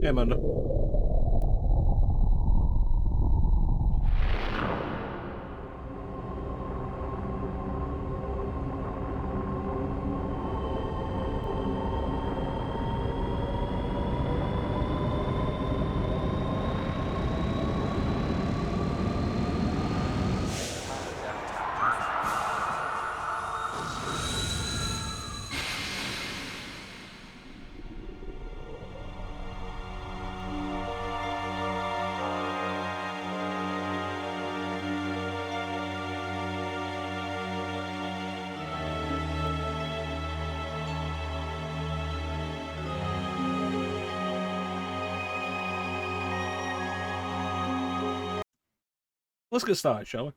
Hey, Amanda. Let's get started, shall we?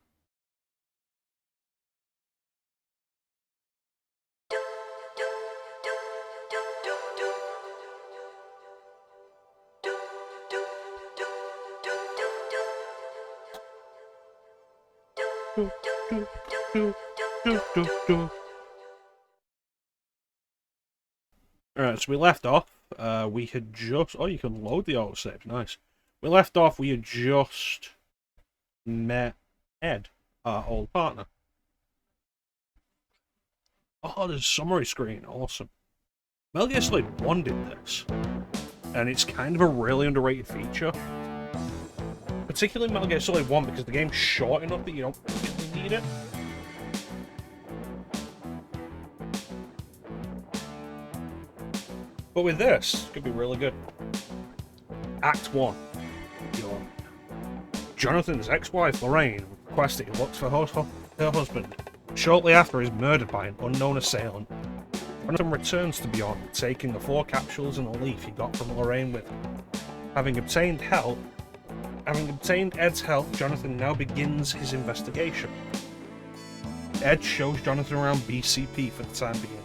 Alright, so we left off. We had just. Oh, you can load the autosave. Nice. We left off, we had just met Ed, our old partner. Oh, there's a summary screen. Awesome. Metal Gear Solid 1 did this, and it's kind of a really underrated feature. Particularly Metal Gear Solid 1, because the game's short enough that you don't really need it. But with this, it could be really good. Act 1. Jonathan's ex-wife, Lorraine, requests that he looks for her husband. Shortly after, he's murdered by an unknown assailant. Jonathan returns to Beyond, taking the 4 capsules and a leaf he got from Lorraine with him. Having obtained Ed's help, Jonathan now begins his investigation. Ed shows Jonathan around BCP for the time being.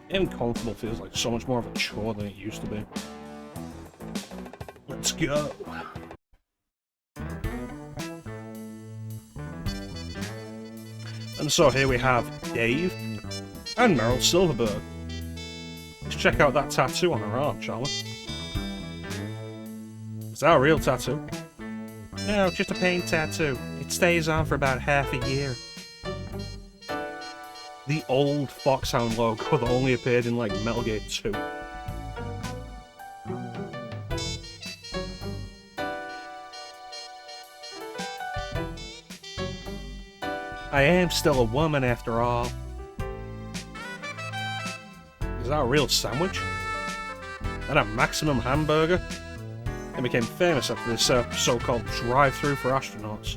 Getting comfortable feels like so much more of a chore than it used to be. Let's go. And so here we have Dave and Meryl Silverberg. Let's check out that tattoo on her arm, shall we? Is that a real tattoo? No, just a paint tattoo. It stays on for about half a year. The old Foxhound logo that only appeared in, like, Metal Gear 2. I am still a woman after all. Is that a real sandwich? Is that a Maximum hamburger? It became famous after this so-called drive-thru for astronauts.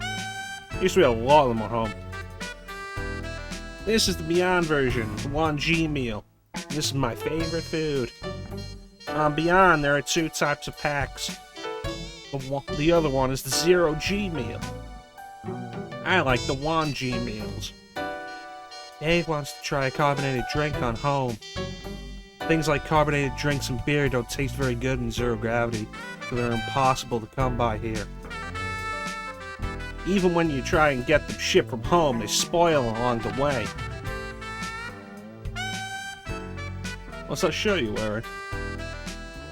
There used to be a lot of them at home. This is the Beyond version, the 1G meal. This is my favorite food. On Beyond, there are 2 types of packs. The other one is the 0G meal. I like the 1G meals. Dave wants to try a carbonated drink on home. Things like carbonated drinks and beer don't taste very good in zero gravity, so they're impossible to come by here. Even when you try and get them shipped from home, they spoil along the way. What's that shirt you're wearing?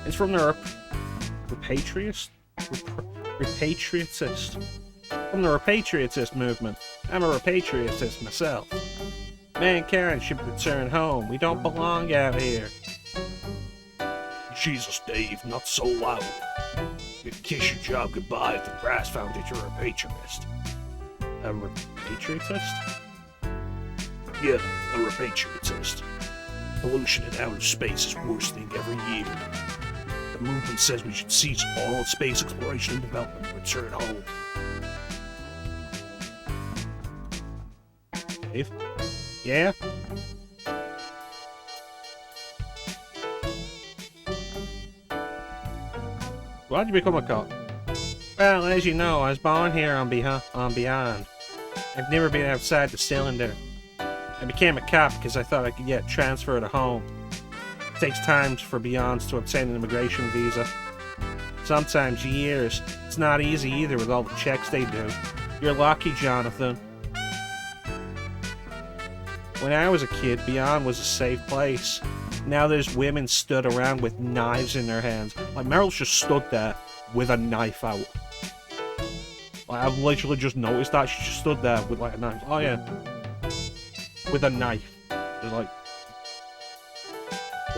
It's from the repatriatist? From the repatriatist movement. I'm a repatriatist myself. Me and Karen should return home. We don't belong out here. Jesus, Dave, not so loud. You'd kiss your job goodbye if the brass found that you're a repatriatist. A repatriatist? Yeah, a repatriatist. Pollution in outer space is worsening every year. The movement says we should cease all space exploration and development and return home. Dave? Yeah? Why'd you become a cop? Well, as you know, I was born here on Beyond. I've never been outside the cylinder. I became a cop because I thought I could get transferred to home. It takes time for Beyonds to obtain an immigration visa. Sometimes years. It's not easy either with all the checks they do. You're lucky, Jonathan. When I was a kid, Beyond was a safe place. Now there's women stood around with knives in their hands. Like, Meryl's just stood there with a knife out. Like, I've literally just noticed that. She just stood there with, like, a knife. Oh, yeah. With a knife. It's like...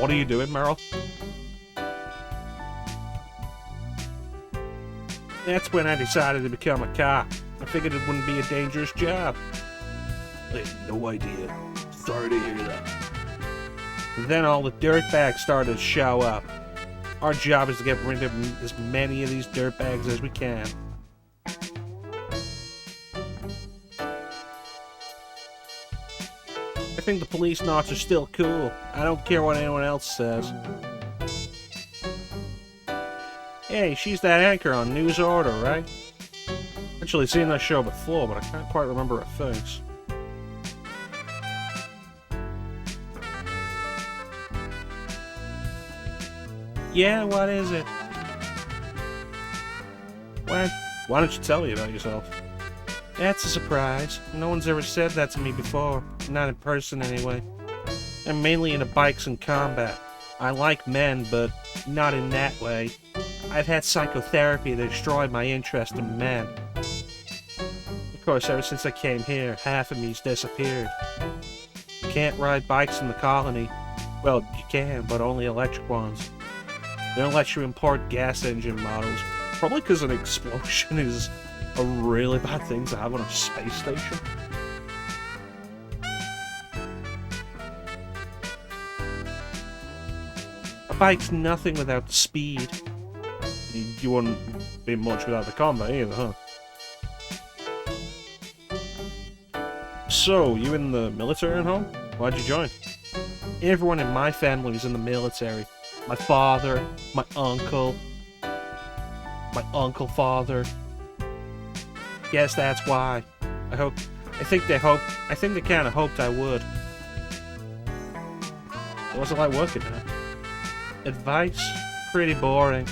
What are you doing, Meryl? That's when I decided to become a cop. I figured it wouldn't be a dangerous job. I had no idea. Sorry to hear that. And then all the dirtbags started to show up. Our job is to get rid of as many of these dirtbags as we can. I think the Policenauts are still cool. I don't care what anyone else says. Hey, she's that anchor on News Order, right? Actually seen that show before, but I can't quite remember her face. Yeah, what is it? What? Why don't you tell me about yourself? That's a surprise. No one's ever said that to me before. Not in person, anyway. I'm mainly into bikes and combat. I like men, but not in that way. I've had psychotherapy that destroyed my interest in men. Of course, ever since I came here, half of me's disappeared. You can't ride bikes in the colony. Well, you can, but only electric ones. They don't let you import gas engine models. Probably because an explosion is a really bad thing to have on a space station. A bike's nothing without the speed. You wouldn't be much without the combat either, huh? So, you in the military at home? Why'd you join? Everyone in my family was in the military. My father, my uncle father. Guess that's why. I think they kind of hoped I would. What was it like working there? Advice? Pretty boring.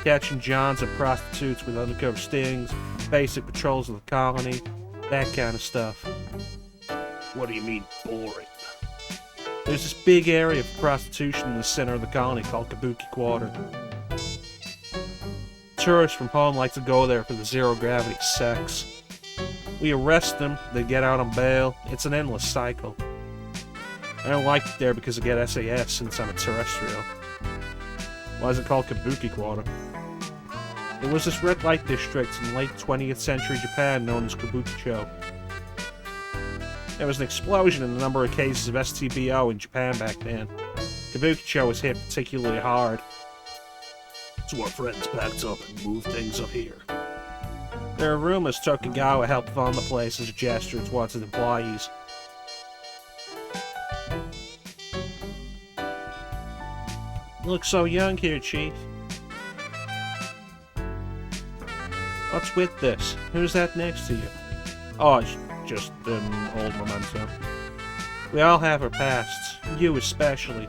Catching Johns and prostitutes with undercover stings, basic patrols of the colony, that kind of stuff. What do you mean, boring? There's this big area for prostitution in the center of the colony called Kabuki Quarter. Tourists from home like to go there for the zero-gravity sex. We arrest them, they get out on bail. It's an endless cycle. I don't like it there because I get SAS since I'm a terrestrial. Why is it called Kabuki Quarter? It was this red light district in late 20th century Japan known as Kabukicho. There was an explosion in the number of cases of STBO in Japan back then. Kabukicho was hit particularly hard. So our friends packed up and moved things up here. There are rumors Tokugawa helped fund the place as a gesture towards its employees. You look so young here, Chief. What's with this? Who's that next to you? Oh, it's just an old memento. We all have our pasts. You especially.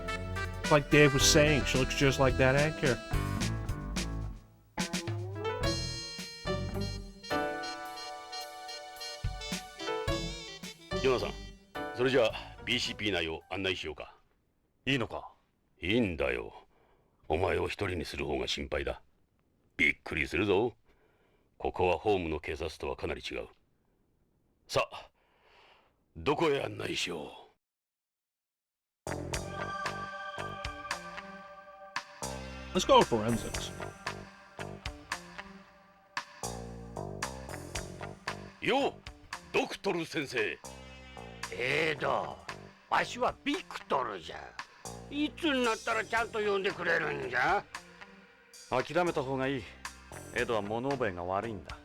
Like Dave was saying, she looks just like that anchor. Jonathan, それじゃあ BCP 内を案内しようか。いいのか？いいんだよ。お前を一人にする方が心配だ。びっくりするぞ。ここはホームの警察とはかなり違う。さあ、どこへ案内しよう。Let's go forensics. よう、ドクトル先生。わしはビクトルじゃ。いつになったらちゃんと呼んでくれるんじゃ。諦めた方がいい。エドは物覚えが悪いんだ。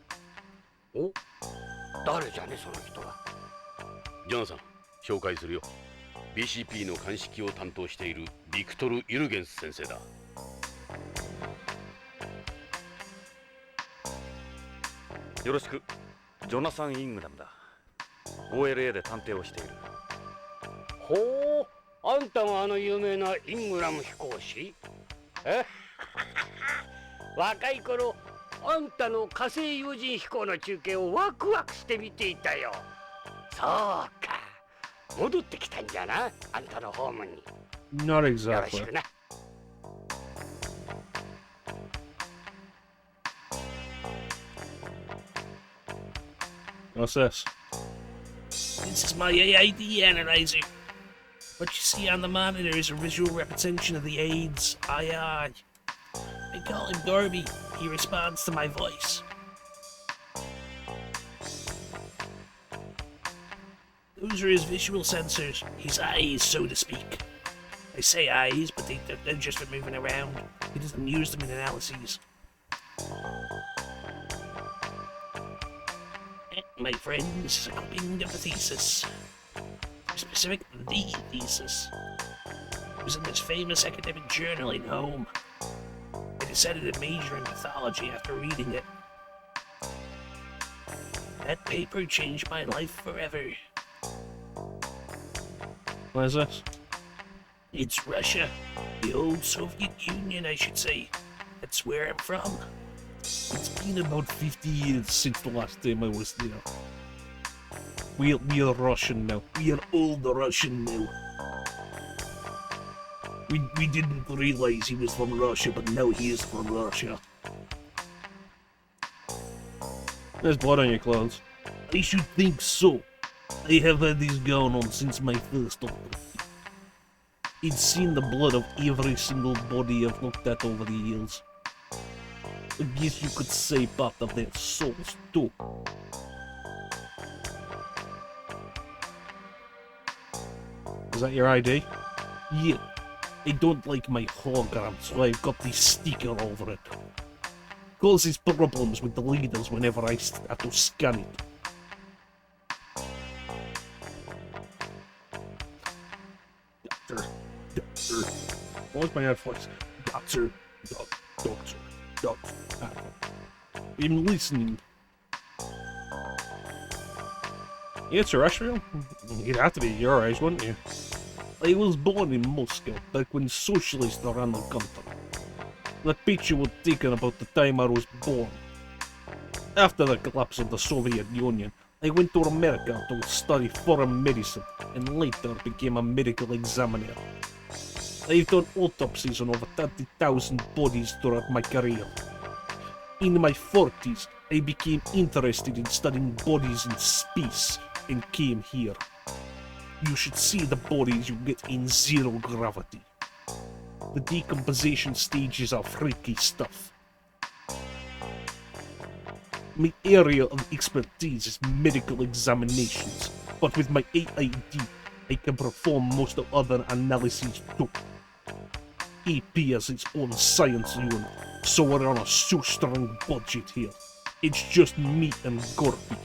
お、誰じゃねその人は。ジョナサン、紹介するよ。BCP の鑑識を担当しているビクトル・ユルゲンス先生だ。よろしく。ジョナサン・イングラムだ。OLA で探偵をしている。ほう、あんたがあの有名なイングラム飛行士？え若い頃あんたの火星有人飛行の中継をワクワクして見ていたよ。そうか、戻ってきたんじゃな、あんたのホームに。 Not よろし exactly. くな。What's this? This is my AID analyzer. What you see on the monitor is a visual representation of the AIDS. Aye aye. I call him Darby. He responds to my voice. Those are his visual sensors, his eyes, so to speak. I say eyes, but they're just for moving around. He doesn't use them in analyses. My friends, according to the thesis. Specific, the thesis. It was in this famous academic journal in home. I decided to major in pathology after reading it. That paper changed my life forever. What is this? It's Russia. The old Soviet Union, I should say. That's where I'm from. It's been about 50 years since the last time I was there. We're Russian now. We are all the Russian now. We didn't realize he was from Russia, but now he is from Russia. There's blood on your clothes. I should think so. I have had this going on since my first upbringing. It's seen the blood of every single body I've looked at over the years. I guess you could say part of their souls too. Is that your ID? Yeah. I don't like my hologram, so I've got this sticker over it. Causes problems with the leaders whenever I have to scan it. Doctor. What was my ad voice? Doctor. I'm listening. Yeah, it's terrestrial? You'd have to be your age, wouldn't you? I was born in Moscow, back when socialists ran the country. That picture was taken about the time I was born. After the collapse of the Soviet Union, I went to America to study foreign medicine, and later became a medical examiner. I've done autopsies on over 30,000 bodies throughout my career. In my 40s, I became interested in studying bodies in space and came here. You should see the bodies you get in zero gravity. The decomposition stages are freaky stuff. My area of expertise is medical examinations, but with my AID, I can perform most of other analyses too. AP has its own science unit, so we're on a shoestring budget here. It's just me and Gorby.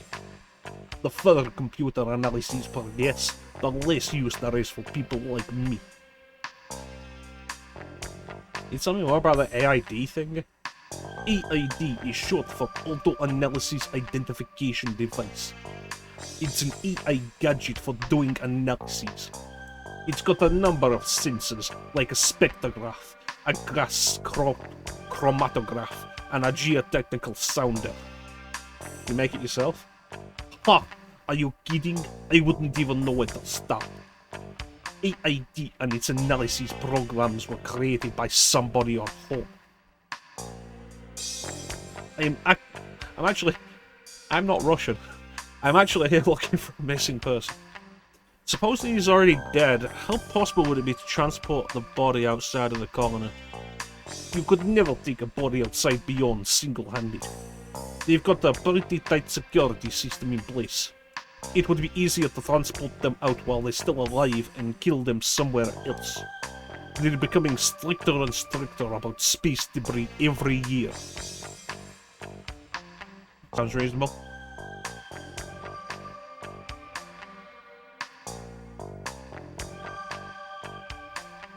The further computer analyses per guess, the less use there is for people like me. Can you tell me more about the AID thing? AID is short for Auto Analysis Identification Device. It's an AI gadget for doing analyses. It's got a number of sensors, like a spectrograph, a gas chromatograph, and a geotechnical sounder. You make it yourself? Ha! Are you kidding? I wouldn't even know where to start. AID and its analysis programs were created by somebody on home. I'm not Russian. I'm actually here looking for a missing person. Supposing he's already dead, how possible would it be to transport the body outside of the colony? You could never take a body outside beyond single-handed. They've got a pretty tight security system in place. It would be easier to transport them out while they're still alive and kill them somewhere else. They're becoming stricter and stricter about space debris every year. Sounds reasonable.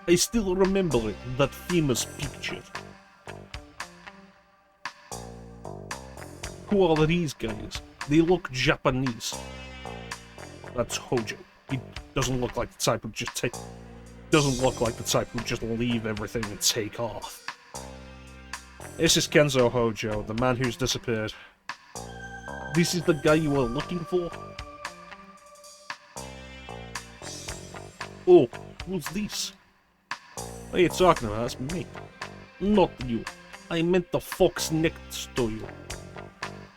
I still remember it, that famous picture. who are these guys? They look Japanese. That's Hojo. He doesn't look like the type who just take... Doesn't look like the type who just leave everything and take off. This is Kenzo Hojo, the man who's disappeared. This is the guy you were looking for? Oh, who's this? What are you talking about? That's me. Not you. I meant the fox next to you.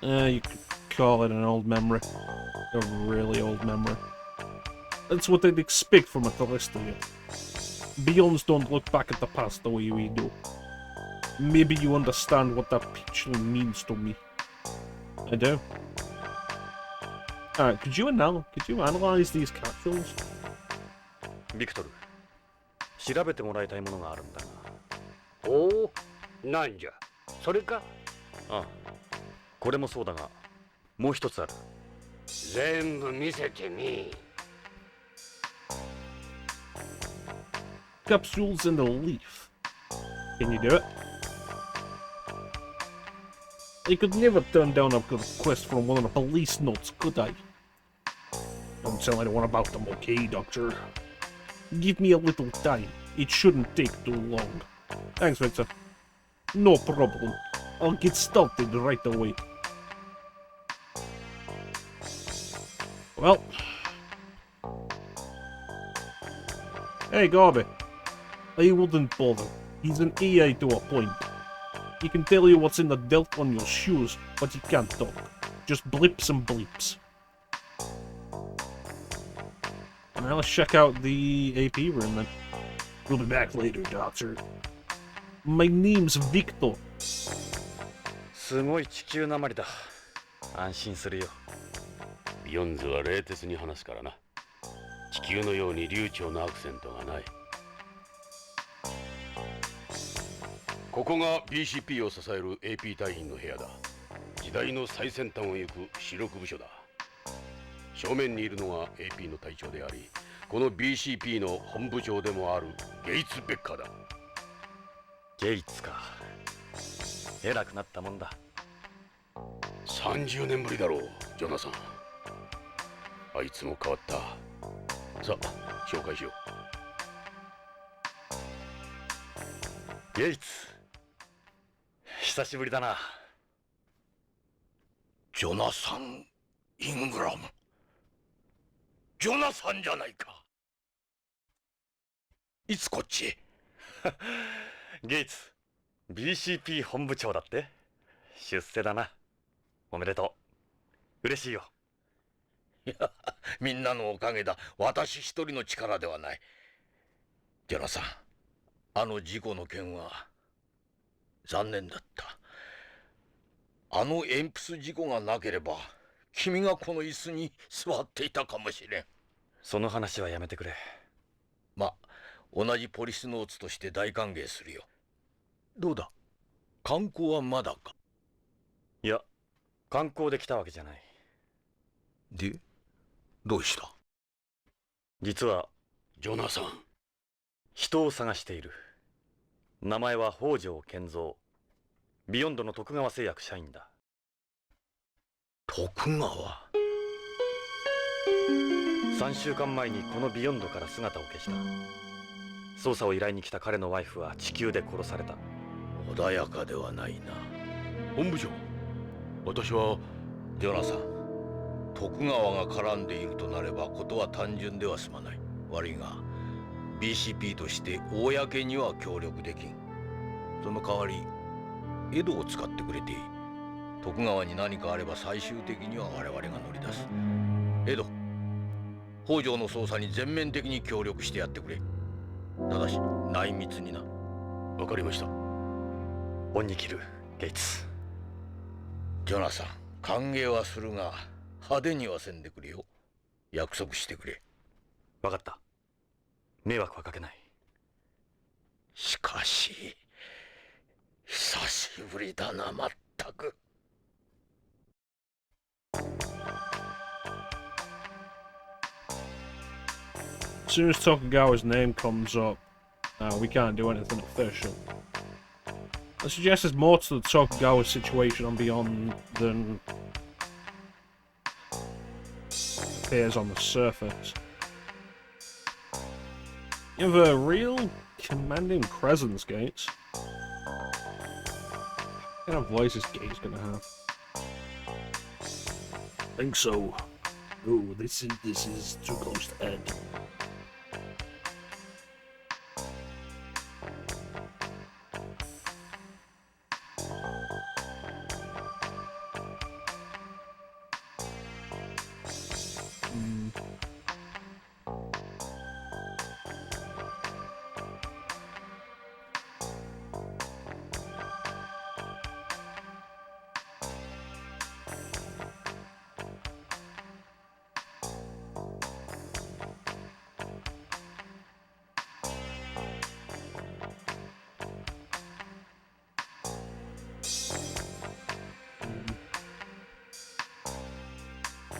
You could call it an old memory. A really old memory. That's what they'd expect from a tourist here. Beyonds don't look back at the past the way we do. Maybe you understand what that picture means to me. I do. Alright, could you analyze these capsules? ビクトル、調べてもらいたいものがあるんだが。おお、なんじゃ。それか。ああ、これもそうだが、もう一つある。全部見せてみ。Capsules in the leaf. Can you do it? I could never turn down a request from one of the police notes, could I? Don't tell anyone about them, okay, Doctor? Give me a little time. It shouldn't take too long. Thanks, Victor. No problem. I'll get started right away. Well. Hey, Garby. I wouldn't bother. He's an EA to a point. He can tell you what's in the dirt on your shoes, but he can't talk. Just blips and bleeps. Now let's check out the AP room then. We'll be back later, Doctor. My name's Victor. すごい地球なまりだ。安心するよ。ビヨンズは冷徹に話すからな。地球のように流暢なアクセントがない。ここが BCP を支える AP 隊員の部屋だ。時代の最先端を行く主力部署だ。正面にいるのが AP の隊長であり、この BCP の本部長でもあるゲイツ・ベッカーだ。ゲイツか。偉くなったもんだ。30年ぶりだろう、ジョナサン。あいつも変わった。さあ、紹介しよう。ゲイツ。久しぶりだな。ジョナサン・イングラム。ジョナサンじゃないか。いつこっちへ？ゲイツ、BCP 本部長だって？出世だな。おめでとう。嬉しいよ。いや、みんなのおかげだ。私一人の力ではない。ジョナサン、あの事故の件は残念だった。あの鉛筆事故がなければ君がこの椅子に座っていたかもしれん。その話はやめてくれ。ま、同じポリスノーツとして大歓迎するよ。どうだ、観光はまだか？いや、観光で来たわけじゃない。で、どうした？実はジョナサン。人を探している。名前は北条健三。ビヨンドの徳川製薬社員だ。徳川？3週間前にこのビヨンドから姿を消した。捜査を依頼に来た彼のワイフは地球で殺された。穏やかではないな。本部長、私はジョナサン、徳川が絡んでいるとなればことは単純では済まない。悪いが BCP として公には協力できん。その代わり江戸を使ってくれていい。徳川に何かあれば最終的には我々が乗り出す。江戸、北条の捜査に全面的に協力してやってくれ。ただし内密にな。わかりました。恩に着る、ゲイツ。ジョナサン、歓迎はするが派手にはせんでくれよ。約束してくれ。分かった。迷惑はかけない。しかし久しぶりだな、まったく。As soon as Tokugawa's name comes up, we can't do anything official. I suggest there's more to the Tokugawa situation on Beyond than appears on the surface. You have a real commanding presence, Gates. What kind of voice is Gates gonna have? Think so. Oh, this is too close to end.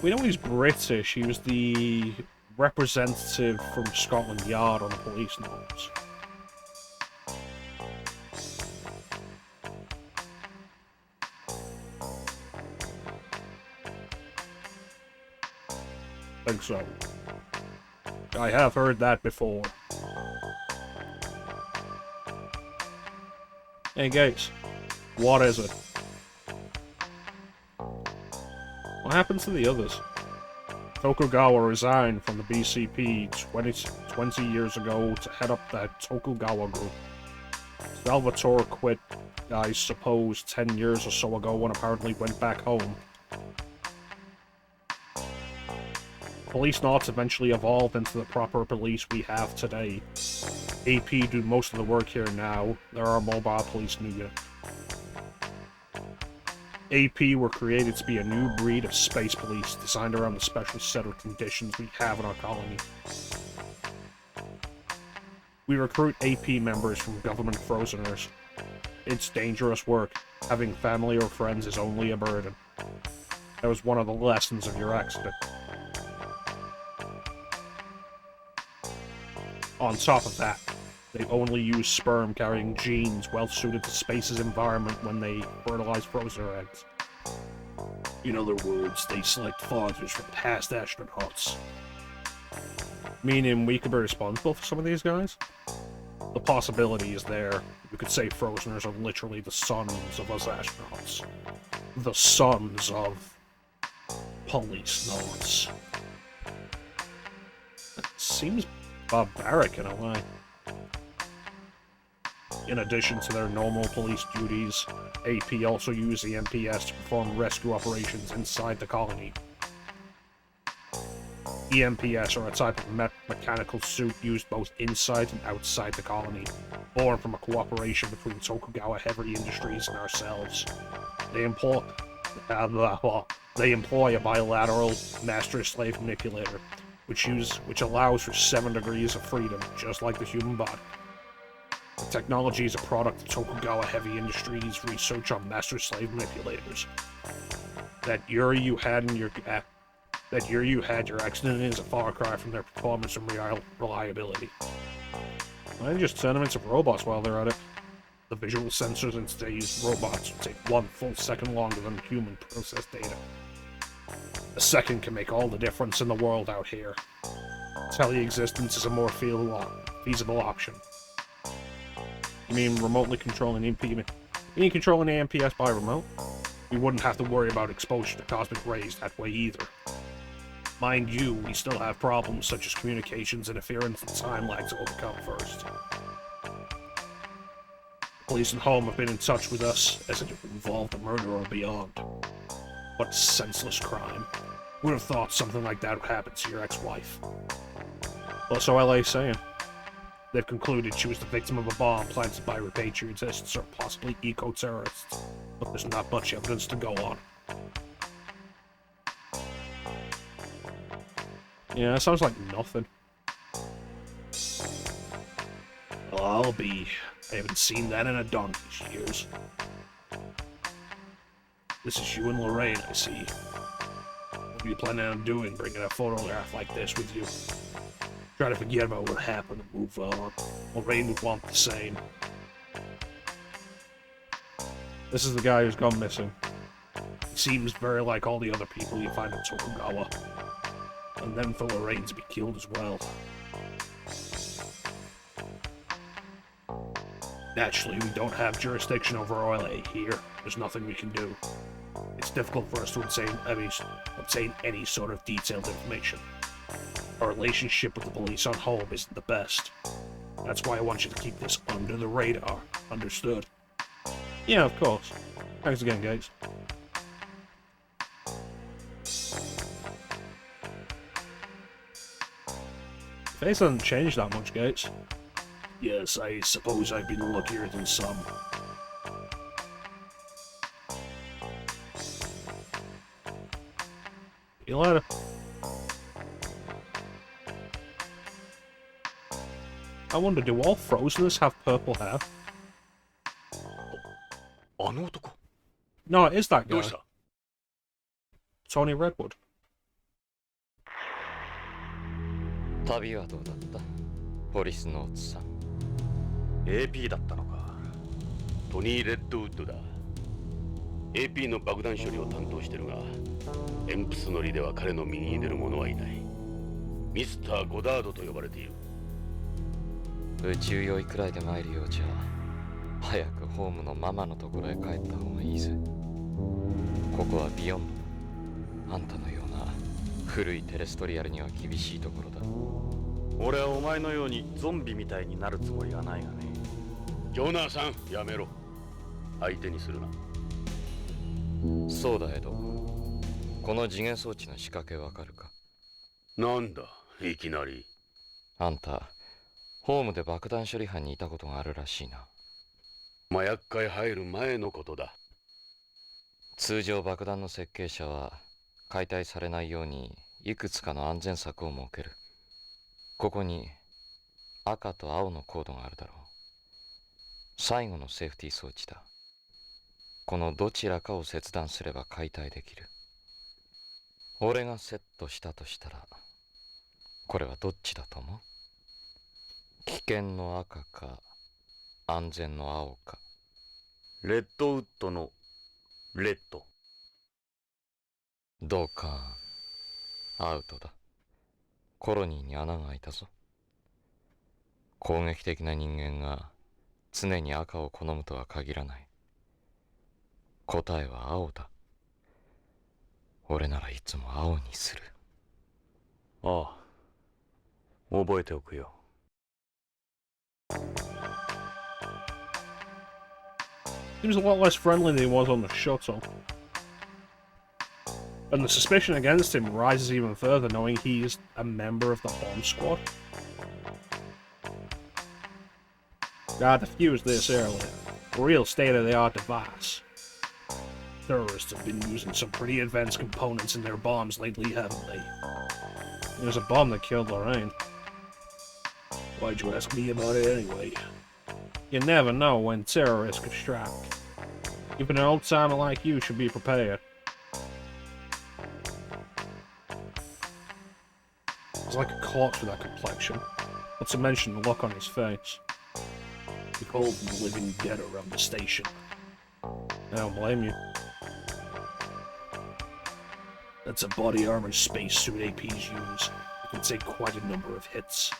We know he's British. He was the representative from Scotland Yard on the Policenauts. Think so. I have heard that before. Hey, Gates. What is it? What happened to the others? Tokugawa resigned from the BCP 20 years ago to head up that Tokugawa group. Salvatore quit, I suppose, 10 years or so ago and apparently went back home. Policenauts eventually evolved into the proper police we have today. AP do most of the work here now. There are mobile police unit. AP were created to be a new breed of space police designed around the special set of conditions we have in our colony. We recruit AP members from government frozeners. It's dangerous work. Having family or friends is only a burden. That was one of the lessons of your accident. On top of that, they only use sperm-carrying genes well-suited to space's environment when they fertilize frozen eggs. In other words, they select fathers from past astronauts. Meaning we could be responsible for some of these guys? The possibility is there. You could say frozeners are literally the sons of us astronauts. The sons of Policenauts. It seems barbaric in a way. In addition to their normal police duties, AP also use the MPS to perform rescue operations inside the colony. EMPS are a type of mechanical suit used both inside and outside the colony, born from a cooperation between Tokugawa Heavy Industries and ourselves. They employ a bilateral master-slave manipulator, which allows for 7 degrees of freedom, just like the human body. The technology is a product of Tokugawa Heavy Industries' research on master-slave manipulators. That year you had your accident is a far cry from their performance and reliability. Why don't you just turn them into robots while they're at it? The visual sensors in today's robots would take 1 full second longer than human process data. A second can make all the difference in the world out here. Teleexistence is a more feasible option. You mean remotely controlling the MP? You mean controlling the MPS by remote? We wouldn't have to worry about exposure to cosmic rays that way either. Mind you, we still have problems such as communications interference and time lag to overcome first. Police and Home have been in touch with us as it involved a murder or beyond. What senseless crime. Would have thought something like that would happen to your ex-wife. Also, LA saying. They've concluded she was the victim of a bomb planted by repatriatists or possibly eco-terrorists, but there's not much evidence to go on. Yeah, that sounds like nothing. Well, I haven't seen that in a donkey's years. This is you and Lorraine, I see. What are you planning on doing, bringing a photograph like this with you? Try to forget about what happened and move on. Lorraine would want the same. This is the guy who's gone missing. He seems very like all the other people you find in Tokugawa. And then for Lorraine to be killed as well. Naturally, we don't have jurisdiction over oil here. There's nothing we can do. It's difficult for us to obtain any sort of detailed information. Our relationship with the police on home isn't the best. That's why I want you to keep this under the radar. Understood? Yeah, of course. Thanks again, guys. Face hasn't changed that much, Gates. Yes, I suppose I've been luckier than some. See you later. I wonder, do all Frozeners have purple hair? あの男 No, it is that ど guy. うした Tony Redwood. 旅はどうだったポリスノーツさん。 AP だったのか。トニー・レッドウッドだ。 AP の爆弾処理を担当してるが、エンプス乗りでは彼の右に出る者はいない。ミスター・ゴダードと呼ばれている。宇宙酔いくらいで参るようじゃ早くホームのママのところへ帰った方がいいぜ。ここはビヨンド。あんたのような古いテレストリアルには厳しいところだ。俺はお前のようにゾンビみたいになるつもりはないがね。ジョナーさん、やめろ。相手にするな。そうだエド。この次元装置の仕掛けわかるか？なんだ、いきなり。あんたホームで爆弾処理班にいたことがあるらしいな。麻薬界入る前のことだ。通常爆弾の設計者は解体されないようにいくつかの安全策を設ける。ここに赤と青のコードがあるだろう。最後のセーフティー装置だ。このどちらかを切断すれば解体できる。俺がセットしたとしたらこれはどっちだと思う？危険の赤か安全の青か。レッドウッドのレッド。ドカーン。アウトだ。コロニーに穴が開いたぞ。攻撃的な人間が常に赤を好むとは限らない。答えは青だ。俺ならいつも青にする。ああ、覚えておくよ。Seems a lot less friendly than he was on the shuttle. And the suspicion against him rises even further knowing he's a member of the bomb squad. I defused this earlier. A real state-of-the-art device. Terrorists have been using some pretty advanced components in their bombs lately, haven't they? There's a bomb that killed Lorraine. Why'd you ask me about it anyway? You never know when terrorists could strike. Even an old-timer like you should be prepared. He's like a corpse with that complexion. Not to mention the look on his face. We called him the living dead around the station. I don't blame you. That's a body armor spacesuit APs use. It can take quite a number of hits.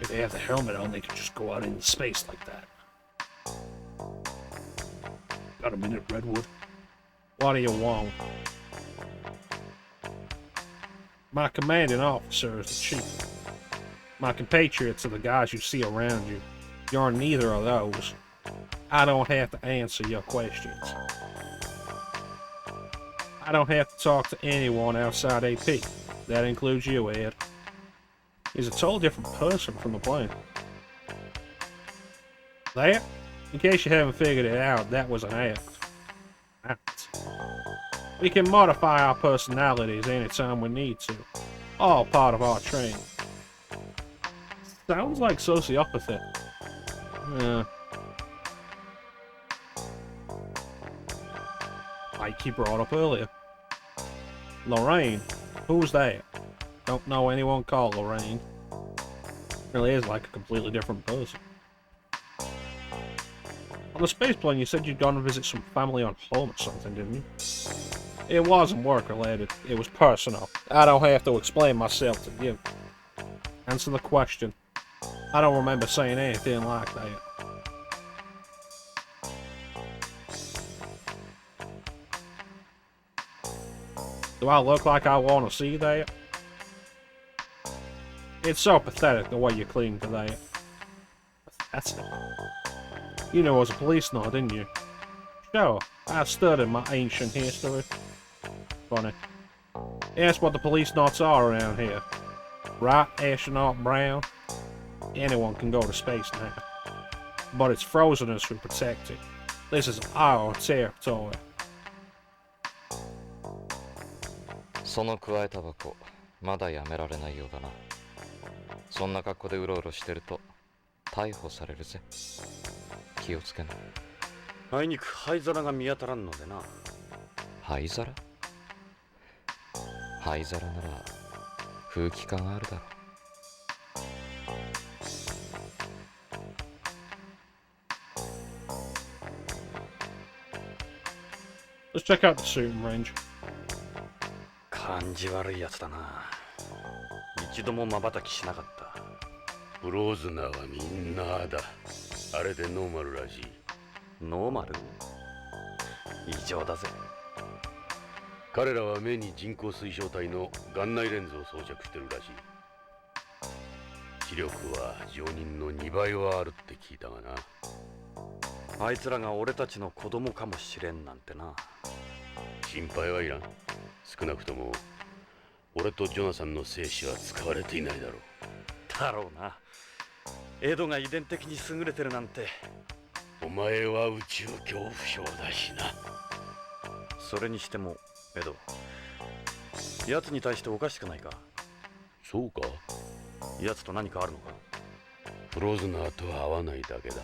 If they have the helmet on, they can just go out into space like that. Got a minute, Redwood? What do you want? My commanding officer is the chief. My compatriots are the guys you see around you. You're neither of those. I don't have to answer your questions. I don't have to talk to anyone outside AP. That includes you, Ed. He's a totally different person from the plane. That, in case you haven't figured it out, that was an act. We can modify our personalities anytime we need to. All part of our training. Sounds like sociopathy. Like he brought up earlier. Lorraine? Who's that? Don't know anyone called Lorraine. Really is like a completely different person. On the space plane, you said you'd gone to visit some family on home or something, didn't you? It wasn't work-related. It was personal. I don't have to explain myself to you. Answer the question. I don't remember saying anything like that. Do I look like I want to see that? It's so pathetic the way you cling to that. That's it. You know I was a Policenaut, didn't you? Sure, I studied my ancient history. Funny. That's what the Policenauts are around here. Right, astronaut brown? Anyone can go to space now. But it's Frozeners who protect it. This is our territory. その加えタバコまだやめられないようだな。そんな格好でうろうろしてると逮捕されるぜ。気をつけな。あいにく灰皿が見当たらんのでな。灰皿？灰皿なら風紀感あるだろ。Let's check out the shooting range. 感じ悪いやつだな。一度も瞬きしなかった。フローズナーはみんなだ。あれでノーマルらしい。ノーマル？異常だぜ。彼らは目に人工水晶体の眼内レンズを装着してるらしい。視力は常人の2倍はあるって聞いたがな。あいつらが俺たちの子供かもしれんなんてな。心配はいらん。少なくとも俺とジョナサンの精子は使われていないだろう。だろうな。エドが遺伝的に優れてるなんて。お前は宇宙恐怖症だしな。それにしてもエド、奴に対しておかしくないか？そうか？奴と何かあるのか？フローズナーとは合わないだけだ。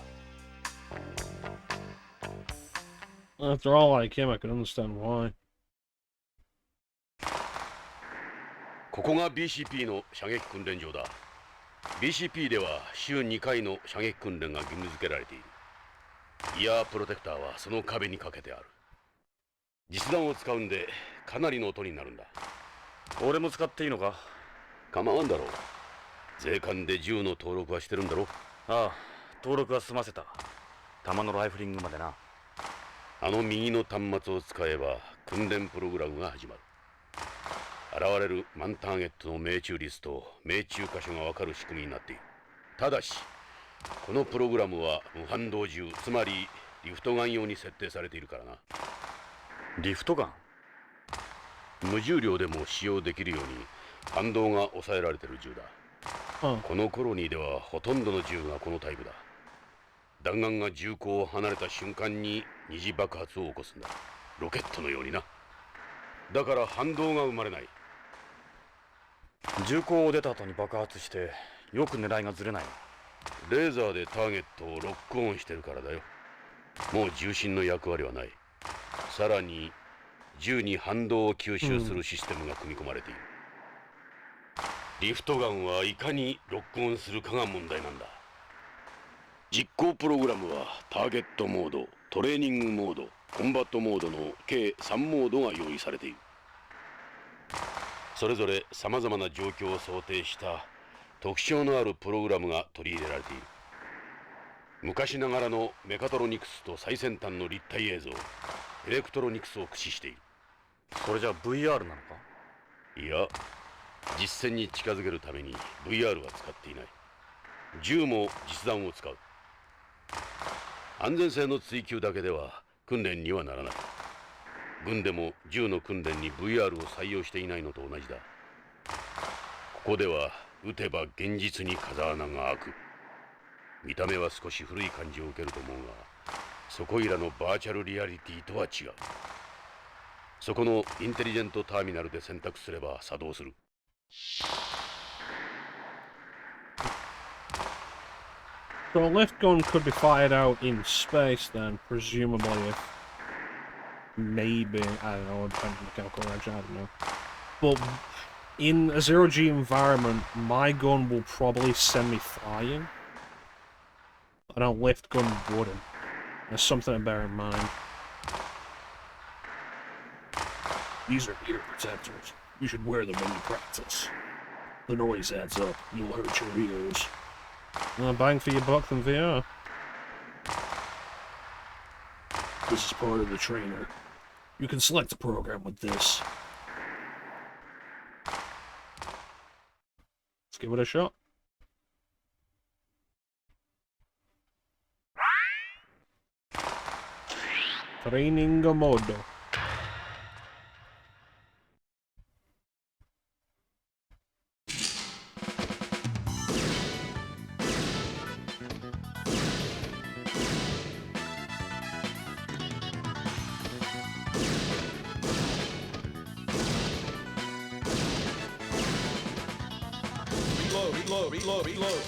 After all like him, I can understand why. ここが BCP の射撃訓練場だ。BCP では週2回の射撃訓練が義務付けられている。イヤープロテクターはその壁にかけてある。実弾を使うんでかなりの音になるんだ。俺も使っていいのか？構わんだろう。税関で銃の登録はしてるんだろ。ああ、登録は済ませた。弾のライフリングまでな。あの右の端末を使えば訓練プログラムが始まる。現れるマンターゲットの命中率と命中箇所が分かる仕組みになっている。ただしこのプログラムは無反動銃、つまりリフトガン用に設定されているからな。リフトガン？無重量でも使用できるように反動が抑えられている銃だ。このコロニーではほとんどの銃がこのタイプだ。弾丸が銃口を離れた瞬間に二次爆発を起こすんだ。ロケットのようにな。だから反動が生まれない。銃口を出た後に爆発してよく狙いがずれない。レーザーでターゲットをロックオンしてるからだよ。もう重心の役割はない。さらに銃に反動を吸収するシステムが組み込まれている。リフトガンはいかにロックオンするかが問題なんだ。実行プログラムはターゲットモード、トレーニングモード、コンバットモードの計3モードが用意されている。それぞれさまざまな状況を想定した特徴のあるプログラムが取り入れられている。昔ながらのメカトロニクスと最先端の立体映像、エレクトロニクスを駆使している。それじゃ VR なのか？いや、実戦に近づけるために VR は使っていない。銃も実弾を使う。安全性の追求だけでは訓練にはならない。軍でも銃の訓練に VR を採用していないのと同じだ。ここでは撃てば現実に風穴が開く。見た目は少し古い感じを受けると思うが、そこいらのバーチャルリアリティとは違う。そこのインテリジェントターミナルで選択すれば作動する。So a lift gun could be fired out in space then, presumably if maybe, I don't know, depends on the chemical range, I don't know. But in a zero-G environment, my gun will probably send me flying. And a lift gun wouldn't. There's something to bear in mind. These are ear protectors. You should wear them when you practice. The noise adds up. You'll hurt your ears. Bang for your buck than VR. This is part of the trainer. You can select a program with this. Let's give it a shot. Training modo. Reload.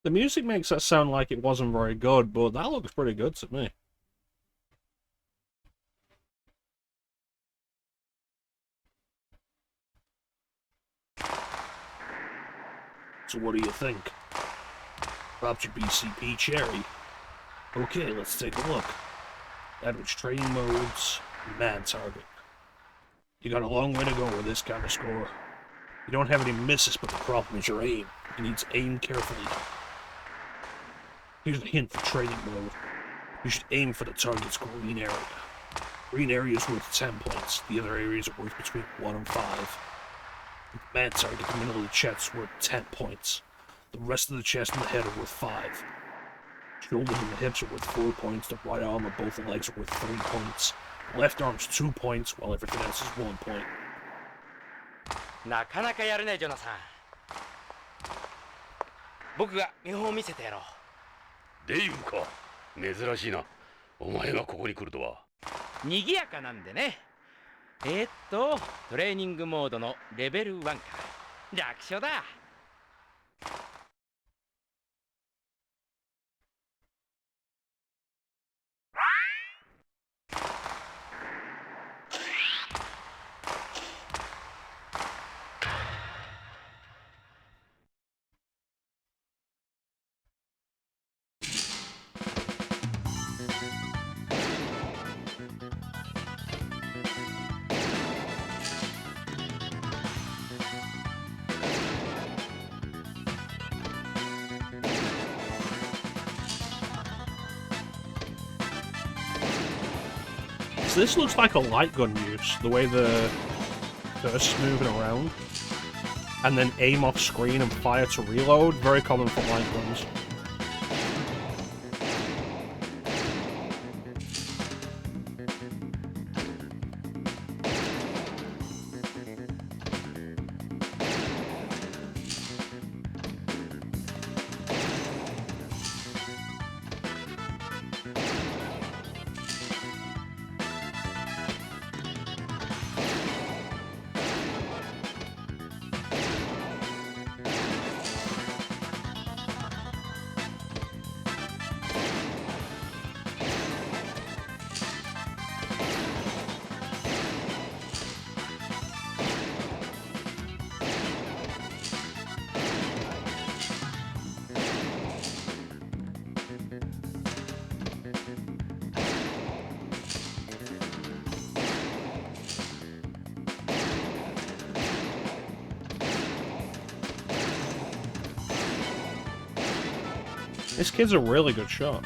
The music makes that sound like it wasn't very good, but that looks pretty good to me. So what do you think? Dropped your BCP cherry. Okay, let's take a look. Average training modes, man target. You got a long way to go with this kind of score. You don't have any misses, but the problem is your aim. You need to aim carefully. Here's a hint for training mode. You should aim for the target's green area. Green area is worth 10 points. The other areas are worth between 1 and 5. The man target, the middle of the chest, is worth 10 points. The rest of the chest and the head are worth 5. Shoulders and the hips are worth 4 points. The right arm and both the legs are worth 3 points. The left arm's 2 points, while everything else is 1 point. なかなかやるねジョナサン。僕が見本を見せてやろう。デイブか。珍しいな。お前がここに来るとは。賑やかなんでね。トレーニングモードのレベル1か。楽勝だ。So this looks like a light gun use, the way the burst is moving around. And then aim off screen and fire to reload. Very common for light guns. This kid's a really good shot.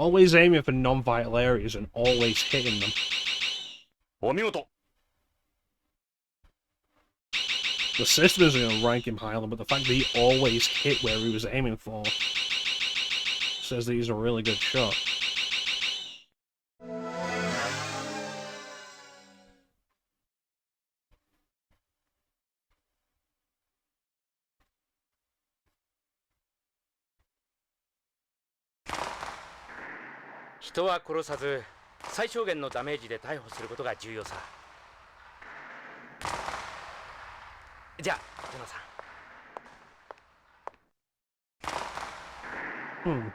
Always aiming for non-vital areas and always hitting them. お見事 The system isn't going to rank him highly, but the fact that he always hit where he was aiming for says that he's a really good shot. "人は殺さず最小限のダメージで逮捕することが重要さ。じゃあジョナさん。Hmm.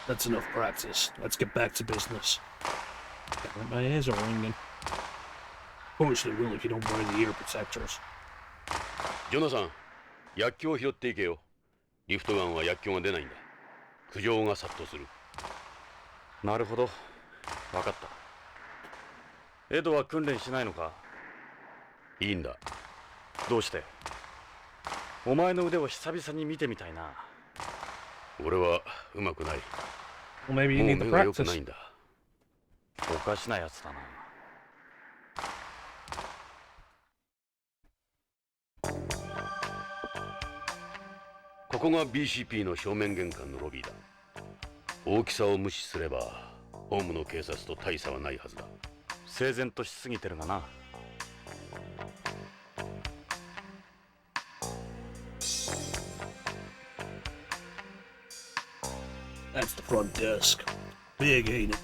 That's enough practice. Let's get back to business. My ears are ringing. Of course they will if you don't wear the ear protectors. ジョナさん、薬莢を拾っていけよ。リフトガンは薬莢が出ないんだ。苦情が殺到する。なるほど分かった。エドは訓練しないのか？いいんだ。どうして？お前の腕を久々に見てみたいな。俺はうまくない。 Well, maybe you もう need the 目が良く practice. ないんだ。おかしなやつだな。ここが BCP の正面玄関のロビーだ。大きさを無視すればホームの警察と大差はないはずだ。整然としすぎてるがな。That's the front desk. Big, ain't it?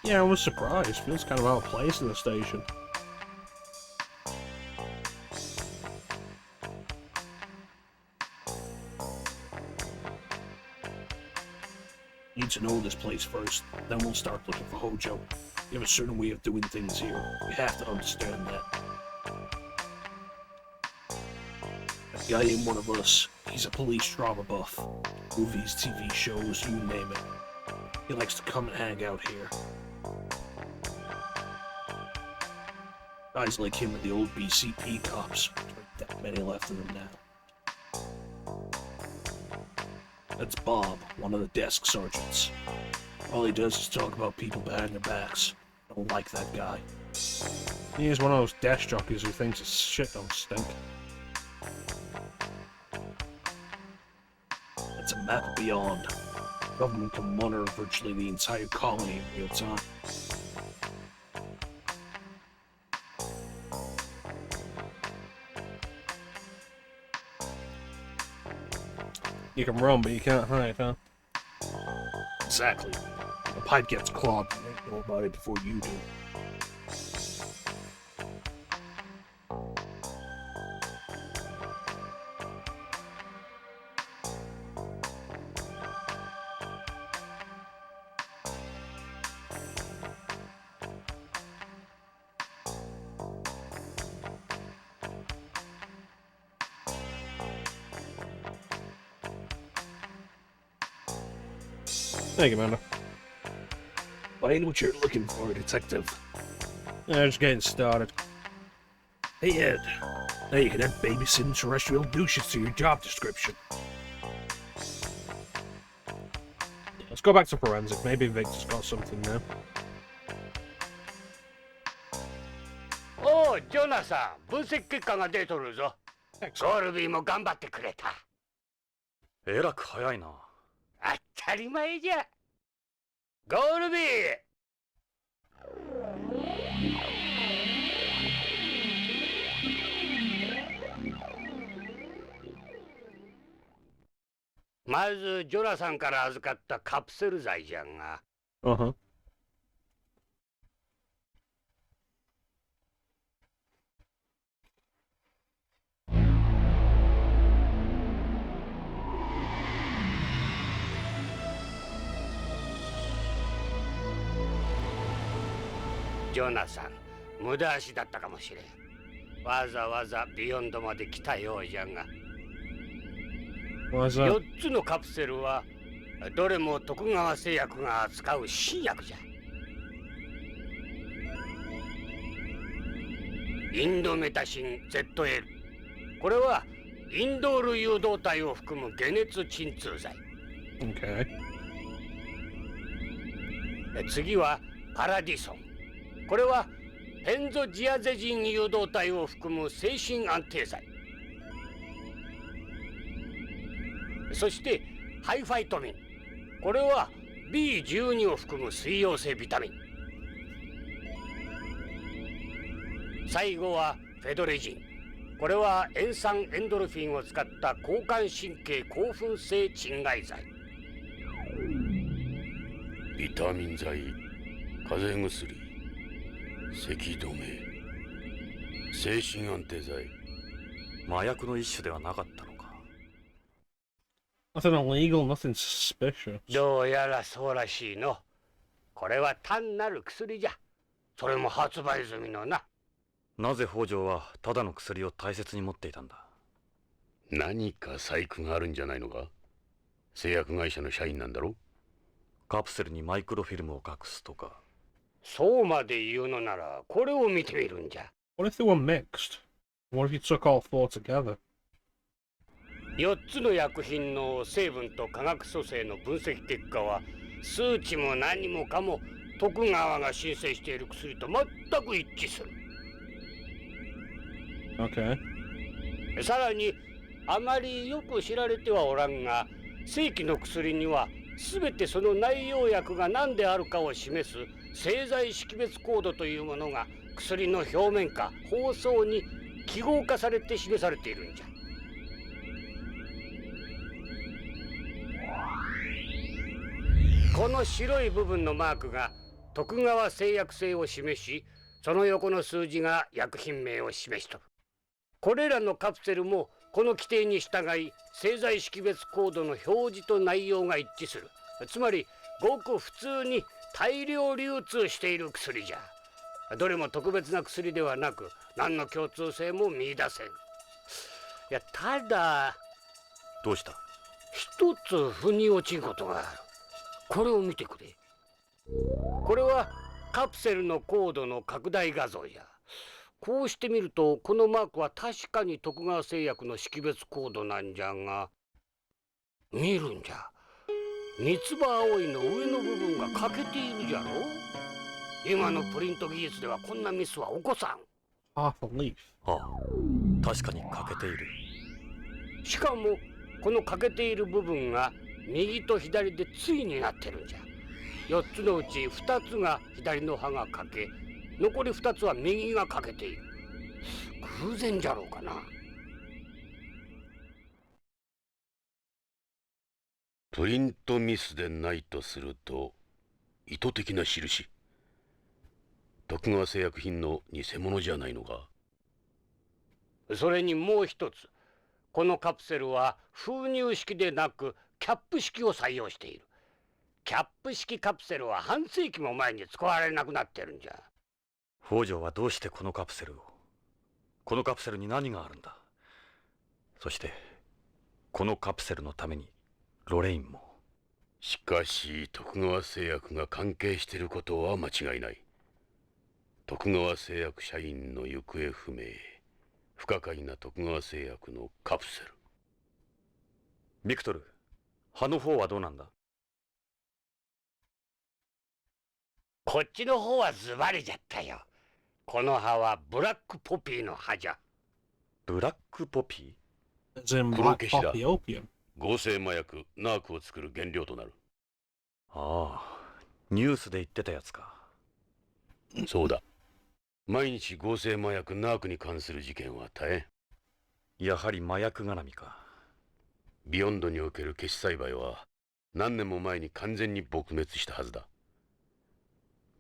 Yeah, I was surprised. Feels kind of out of place in the station. Need to know this place first, then we'll start looking for Hojo. You have a certain way of doing things here. You have to understand that. That guy ain't one of us. He's a police drama buff. Movies, TV shows, you name it. He likes to come and hang out here. Guys like him are the old BCP cops. There aren't that many left of them now. That's Bob, one of the desk sergeants. All he does is talk about people behind their backs. I don't like that guy. He is one of those desk jockeys who thinks his shit don't stink. That's a map beyond. Government can monitor virtually the entire colony in real time. You can run, but you can't hide, huh? Exactly. The pipe gets clogged, and they know about it before you do. Thank you, Amanda. Find what you're looking for, detective. Yeah, just getting started. Hey, Ed. Now you can add babysitting terrestrial douches to your job description. Let's go back to forensic. Maybe Victor's got something now. おう、ジョナサン、分析結果が出とるぞ。ゴールビーも頑張ってくれた。えらく早いな。当たり前じゃ。ゴールビー。まずジョナサンから預かったカプセル剤じゃが。Uh-huh. こジョナサン、無駄足だったかもしれん。わざわざビヨンドまで来たようじゃが。Why's that? 4つのカプセルはどれも徳川製薬が扱う新薬じゃ。インドメタシン ZL、 これはインドール誘導体を含む解熱鎮痛剤。 Okay. 次はパラディソン、これはペンゾジアゼジン誘導体を含む精神安定剤。そしてハイファイトミン、これは B12 を含む水溶性ビタミン。最後はフェドレジン、これは塩酸エンドルフィンを使った交感神経興奮性鎮害剤。ビタミン剤、風邪薬、咳止め、精神安定剤。麻薬の一種ではなかったのか。 Nothing illegal, nothing suspicious. どうやらそうらしいの。これは単なる薬じゃ。それも発売済みのな。なぜ北条はただの薬を大切に持っていたんだ。何か細工があるんじゃないのか。製薬会社の社員なんだろ。カプセルにマイクロフィルムを隠すとか。そうまで言うのならこれを見てみるんじゃ。 What if they were mixed? What if you took all four together? 4つの薬品の成分と化学組成の分析結果は数値も何もかも徳川が申請している薬と全く一致する。 Okay. さらにあまりよく知られてはおらんが、正規の薬には全てその内容薬が何であるかを示す製剤識別コードというものが薬の表面か包装に記号化されて示されているんじゃ。この白い部分のマークが徳川製薬製を示し、その横の数字が薬品名を示しとる。これらのカプセルもこの規定に従い製剤識別コードの表示と内容が一致する。つまりごく普通に大量流通している薬じゃ。どれも特別な薬ではなく何の共通性も見出せん。いや、ただどうした。一つ腑に落ちんことがある。これを見てくれ。これはカプセルのコードの拡大画像じゃ。こうしてみるとこのマークは確かに徳川製薬の識別コードなんじゃが、見るんじゃ。三つ葉葵の上の部分が欠けているじゃろ。今のプリント技術ではこんなミスは起こさん。 Half a leaf. ああ、確かに欠けている。しかもこの欠けている部分が右と左で対になってるんじゃ。4つのうち2つが左の刃が欠け、残り2つは右が欠けている。偶然じゃろうかな。プリントミスでないとすると意図的な印。徳川製薬品の偽物じゃないのか。それにもう一つ、このカプセルは封入式でなくキャップ式を採用している。キャップ式カプセルは半世紀も前に使われなくなってるんじゃ。北条はどうしてこのカプセルを。このカプセルに何があるんだ。そしてこのカプセルのためにロレインも。しかし徳川製薬が関係していることは間違いない。徳川製薬社員の行方不明、不可解な徳川製薬のカプセル。ビクトル、葉の方はどうなんだ。こっちの方はズバリじゃったよ。この葉はブラックポピーの葉じゃ。ブラックポピ As in 黒 black 消しだ。 poppy opium. 合成麻薬ナークを作る原料となる。ー。ああ、ニュースで言ってたやつか。そうだ。毎日合成麻薬ナークに関する事件は絶えん。やはり麻薬絡みか。ビヨンドにおける消し栽培は何年も前に完全に撲滅したはずだ。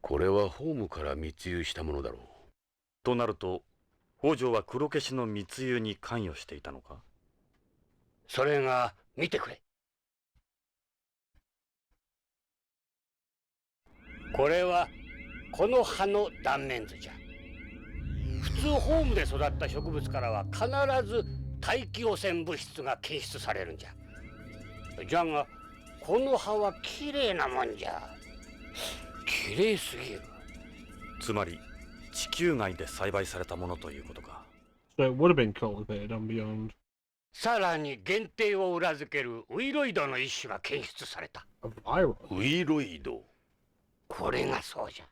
これはホームから密輸したものだろう。となると北条は黒消しの密輸に関与していたのか。それが見てくれ。これはこの葉の断面図じゃ。普通ホームで育った植物からは必ず大気汚染物質が検出されるんじゃ。じゃがこの葉はきれいなもんじゃ。きれいすぎる。つまり地球外で栽培されたものということか。 So it would have been cultivated on beyond. さらに限定を裏付けるウイロイドの一種が検出された。A virus. ウイロイド。これがそうじゃ。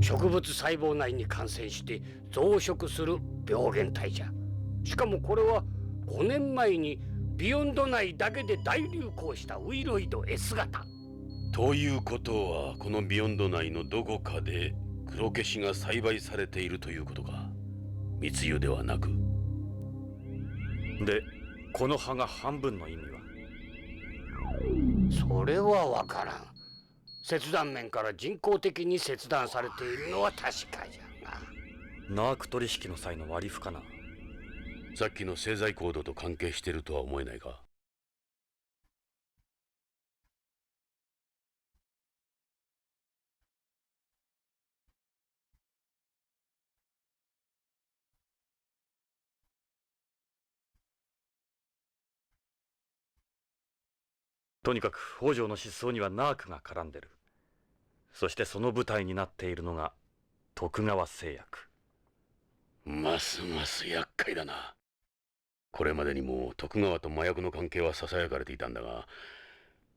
植物細胞内に感染して増殖する病原体じゃ。しかもこれは5年前にビヨンド内だけで大流行したウイロイド S 型。ということはこのビヨンド内のどこかで黒消しが栽培されているということか。密輸ではなく。でこの葉が半分の意味は？それはわからん。切断面から人工的に切断されているのは確かじゃが。ナーク取引の際の割り符かな。さっきの製剤コードと関係してるとは思えないか。とにかく北条の失踪にはナークが絡んでる。そしてその舞台になっているのが徳川製薬。ますます厄介だな。これまでにも徳川と麻薬の関係はささやかれていたんだが、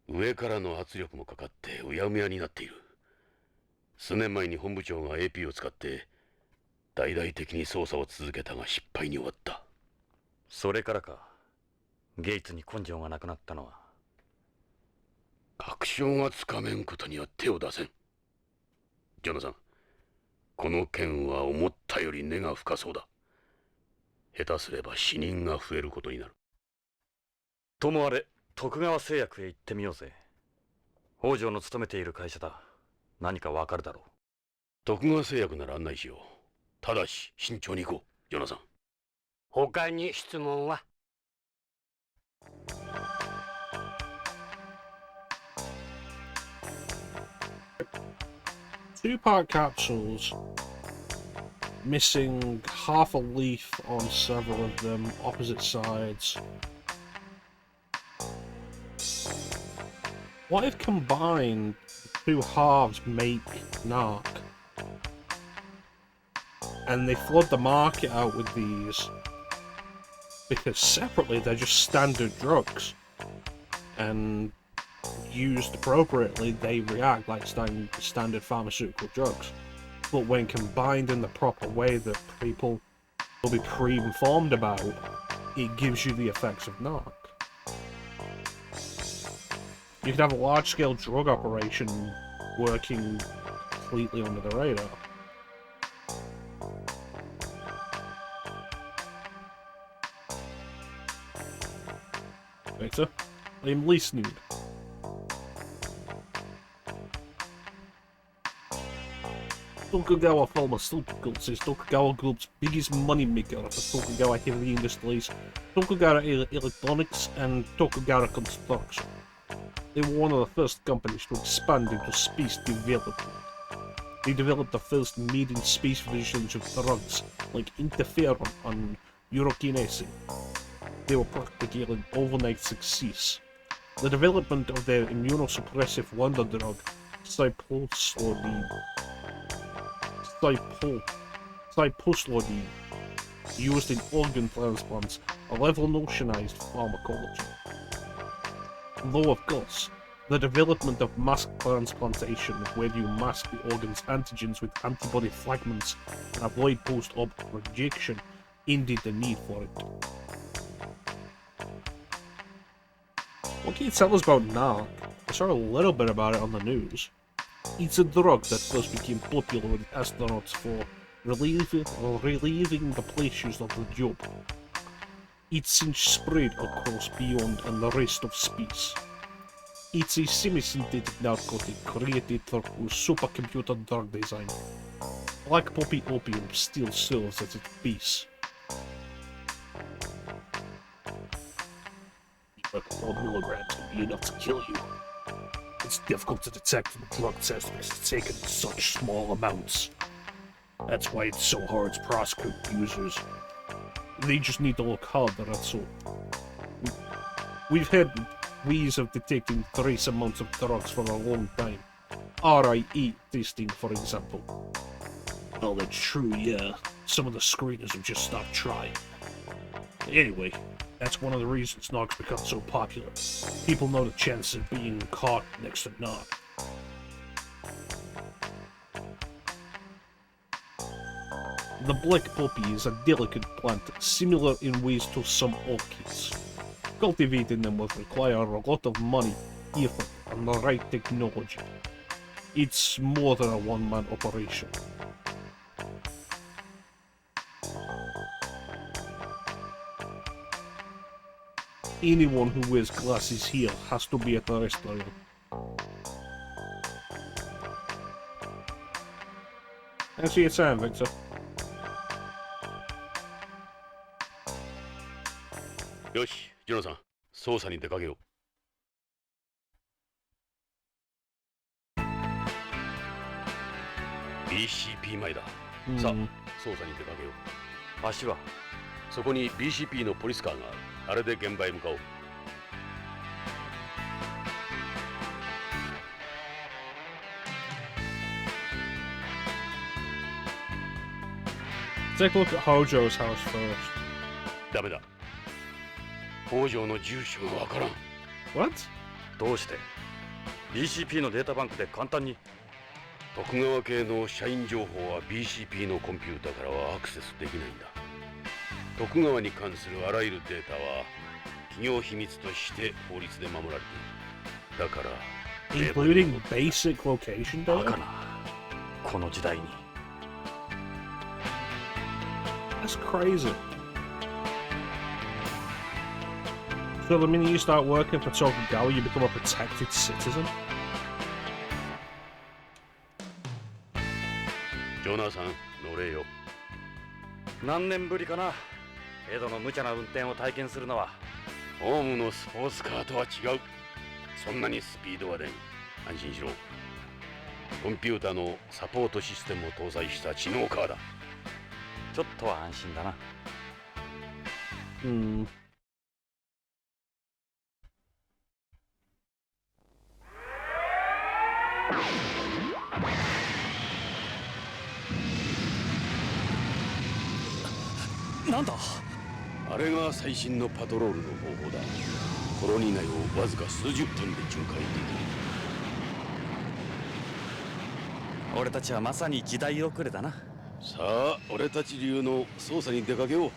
上からの圧力もかかってうやむやになっている。数年前に本部長が AP を使って大々的に捜査を続けたが失敗に終わった。それからか。ゲイツに根性がなくなったのは。確証がつかめんことには手を出せん。ジョナサン、この件は思ったより根が深そうだ。下手すれば死人が増えることになる。ともあれ徳川製薬へ行ってみようぜ。北条の勤めている会社だ。何かわかるだろう。徳川製薬なら案内しよう。ただし慎重に行こう、ジョナサン。他に質問は？ Two-part capsules, missing half a leaf on several of them, opposite sides. What if combined the two halves make narc? And they flood the market out with these, because separately they're just standard drugs, and used appropriately they react like standard pharmaceutical drugs. But when combined in the proper way that people will be pre-informed about, it gives you the effects of narc. You could have a large-scale drug operation working completely under the radar. Victor, I'm listening. Tokugawa Pharmaceuticals is Tokugawa Group's biggest moneymaker for Tokugawa Heavy Industries, Tokugawa Electronics, and Tokugawa Construction. They were one of the first companies to expand into space development. They developed the first made-in-space versions of drugs like interferon and urokinase. They were practically an overnight success. The development of their immunosuppressive wonder drug, Cyposlodine, used in organ transplants, a revolutionized pharmacology. Though, of course, the development of mask transplantation, where you mask the organ's antigens with antibody fragments and avoid post-op rejection, ended the need for it. What can you tell us about narc? I saw a little bit about it on the news. It's a drug that first became popular with astronauts for relieving the pleasures of the job. It's since spread across beyond and the rest of space. It's a semi-synthetic narcotic created through supercomputer drug design. Black poppy opium still serves as its base. but 4 milligrams can be enough to kill you. It's difficult to detect in drug tests because it's taken in such small amounts. That's why it's so hard to prosecute users. They just need to look harder, that's all. We've had ways of detecting trace amounts of drugs for a long time. RIE testing, for example. Well, that's true, yeah. Some of the screeners have just stopped trying. Anyway, that's one of the reasons Nog's become so popular. People know the chances of being caught next to Nog. The black poppy is a delicate plant, similar in ways to some orchids. Cultivating them would require a lot of money, effort, and the right technology. It's more than a one-man operation. Anyone who wears glasses here has to be at the restaurant. I see it saying, Victor.よし、ジョナさん、捜査に出かけよう。BCP 前だ。さあ、捜査に出かけよう。足はそこに BCP のポリスカーがある。あれで現場へ向かおう。Take a look at Hojo's house first. ダメだ。北条の住所がわからん。What? どうして BCP のデータバンクで簡単に。徳川系の社員情報は BCP のコンピュータからはアクセスできないんだ。徳川に関するあらゆるデータは企業秘密として法律で守られている。だから Including basic location バカ data? なこの時代に。 That's crazy. So the minute you start working for Tokugawa, you become a protected citizen? ジョナサン、乗れよ。何年ぶりかな江戸の無茶な運転を体験するのは。ホームのスポーツカーとは違う。そんなにスピードは出ん。安心しろ。コンピューターのサポートシステムを搭載した知能カーだ。ちょっとは安心だな。なんだあれが最新のパトロールの方法だ。コロニー内をわずか数十分で巡回できる。俺たちはまさに時代遅れだな。さあ、俺たち流の捜査に出かけよう。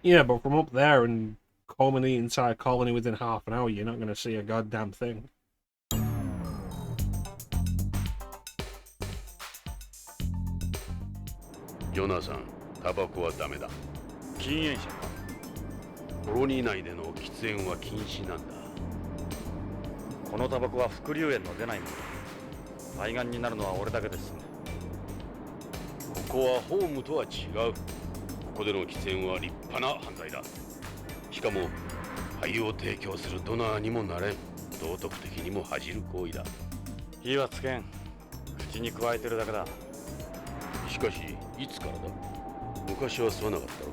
Yeah, but from up there and combing the entire colony within half an hour, you're not going to see a goddamn thing. ジョナサン、タバコはダメだ。禁煙者か。コロニー内での喫煙は禁止なんだ。このタバコは副流煙の出ないもの。肺がんになるのは俺だけです。ここはホームとは違う。ここでの喫煙は立派な犯罪だ。しかも肺を提供するドナーにもなれん。道徳的にも恥じる行為だ。火はつけん。口に加えてるだけだ。しかしいつからだ。昔は吸わなかったろ。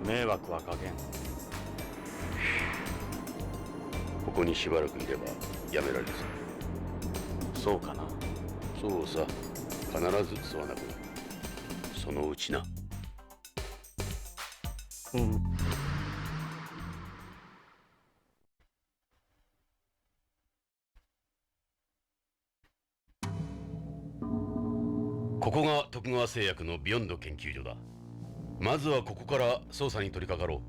迷惑はかけん。ここにしばらくいればやめられるさ。そうかな。そうさ、必ず吸わなくなる。そのうちな。ここが徳川製薬のビヨンド研究所だ。まずはここから捜査に取り掛かろ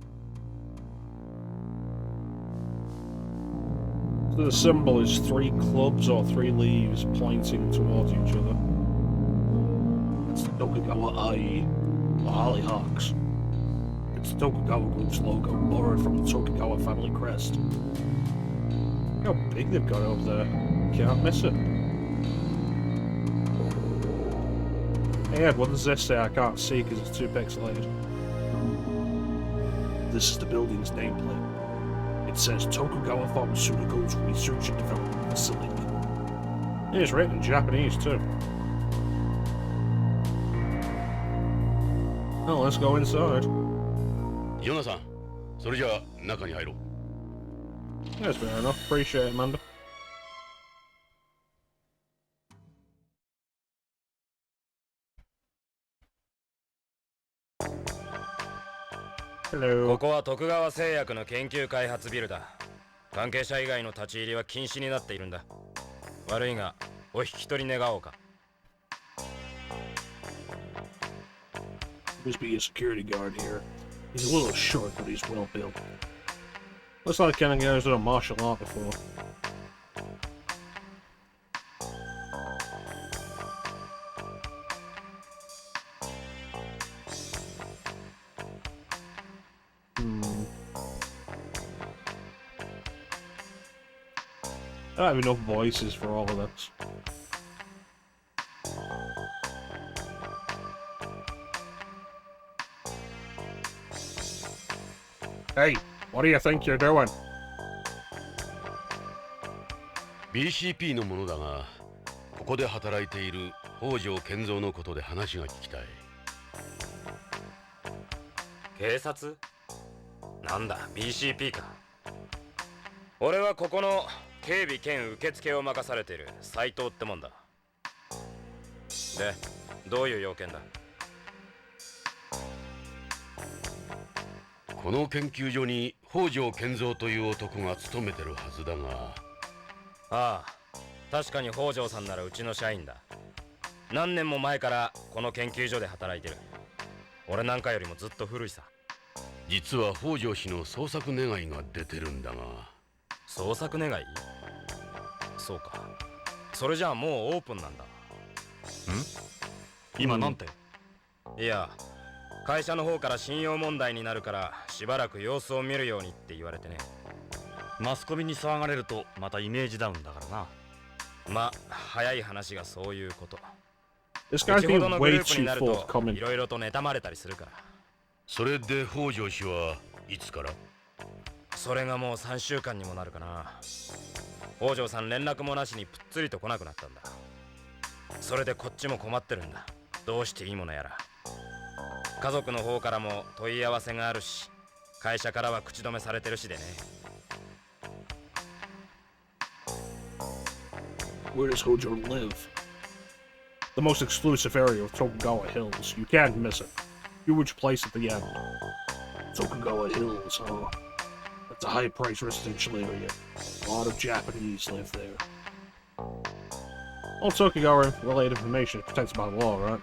う。The symbol is 3 clubs or 3 leaves pointing towards each other. It's the Tokugawa IE, the Hollyhawks. It's the Tokugawa Group's logo, borrowed from the Tokugawa family crest. Look how big they've got up there. Can't miss it. Hey Ed, what does this say? I can't see because it's too pixelated. this is the building's nameplate. It says Tokugawa Pharmaceuticals Research and Development Facility. It's written in Japanese too. Well, let's go inside. ヨナさん、それじゃあ中に入ろう。 That's fair enough. Appreciate it, Amanda. Hello. ここは徳川製薬の研究開発ビルだ。関係者以外の立ち入りは禁止になっているんだ。悪いがお引き取り願おうか。 Must be a security guard here. He's a little short, but he's well built. Looks like the kind of guy who's done martial art before. I don't have enough voices for all of this. Hey, what do you think you're doing? BCP のものだが、ここで働いている北条健三のことで話が聞きたい。警察？なんだ BCP か。俺はここの警備兼受付を任されている斉藤ってもんだ。で、どういう要件だ？この研究所に北条健三という男が勤めてるはずだが。ああ、確かに北条さんならうちの社員だ。何年も前からこの研究所で働いてる。俺なんかよりもずっと古いさ。実は北条氏の捜索願いが出てるんだが。捜索願い？そうか。それじゃあもうオープンなんだ。今なんて？いや、会社の方から信用問題になるからしばらく様子を見るようにって言われてね。マスコミに騒がれるとまたイメージダウンだからな。ま、早い話がそういうこと。 This guy's 先ほど being のグル way ープに too なると forthcoming. いろいろと妬まれたりするから。それで北条氏はいつから？それがもう3週間にもなるかな。北条さん連絡もなしにぷっつりと来なくなったんだ。それでこっちも困ってるんだ。どうしていいものやら。家族の方からも問い合わせがあるし、会社からは口止めされてるしでね。Where does Hojo live? The most exclusive area of Tokugawa Hills. You can't miss it. Huge place at the end. Tokugawa Hills, huh? That's a high-priced residential area. A lot of Japanese live there. All Tokugawa-related information is protected by law, right?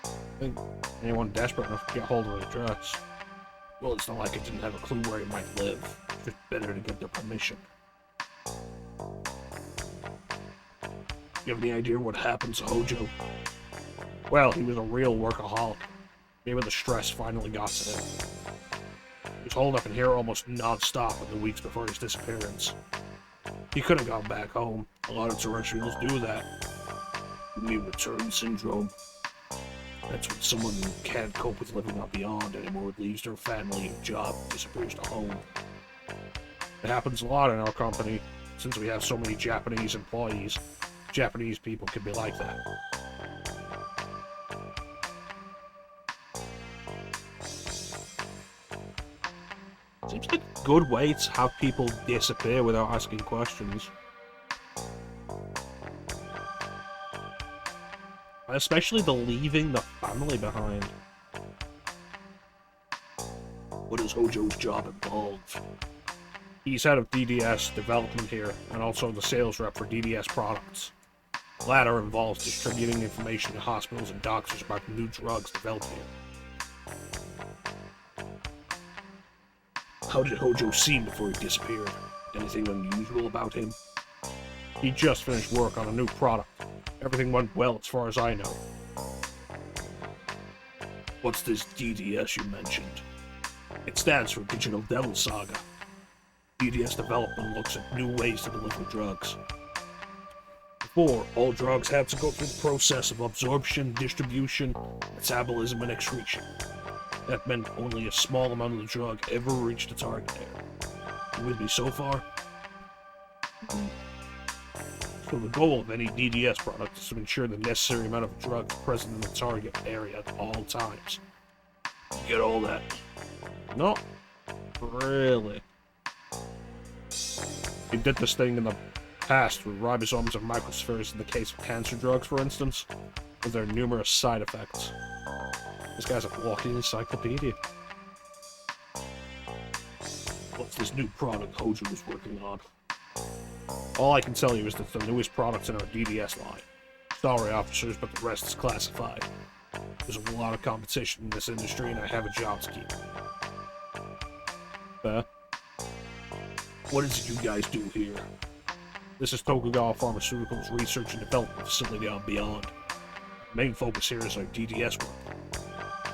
I think anyone desperate enough to get hold of the address. Well, it's not like it didn't have a clue where he might live. It's just better to get their permission. You have any idea what happened to Hojo? Well, he was a real workaholic. Maybe the stress finally got to him. He was holed up in here almost non-stop in the weeks before his disappearance. He could have gone back home. A lot of terrestrials do that. You return syndrome. That's when someone who can't cope with living on beyond anymore leaves their family and job, disappears to home. It happens a lot in our company, since we have so many Japanese employees. Japanese people can be like that. Seems like a good way to have people disappear without asking questions. Especially the leaving the family behind. What does Hojo's job involve? He's head of DDS development here, and also the sales rep for DDS products. The latter involves distributing information to hospitals and doctors about new drugs developed here. How did Hojo seem before he disappeared? Anything unusual about him? He just finished work on a new product. Everything went well as far as I know. What's this DDS you mentioned? It stands for Digital Devil Saga. DDS development looks at new ways to deliver drugs. Before, all drugs had to go through the process of absorption, distribution, metabolism, and excretion. That meant only a small amount of the drug ever reached the target area. You with me so far? So the goal of any DDS product is to ensure the necessary amount of drug is present in the target area at all times. You get all that? No. Really? He did this thing in the past with ribosomes of microspheres in the case of cancer drugs, for instance, with their numerous side effects. This guy's a walking encyclopedia. What's this new product Hojo is working on? All I can tell you is that the newest product's in our DDS line. Sorry, officers, but the rest is classified. There's a lot of competition in this industry, and I have a job to keep. What is it you guys do here? This is Tokugawa Pharmaceuticals Research and Development Facility on Beyond. The main focus here is our DDS work.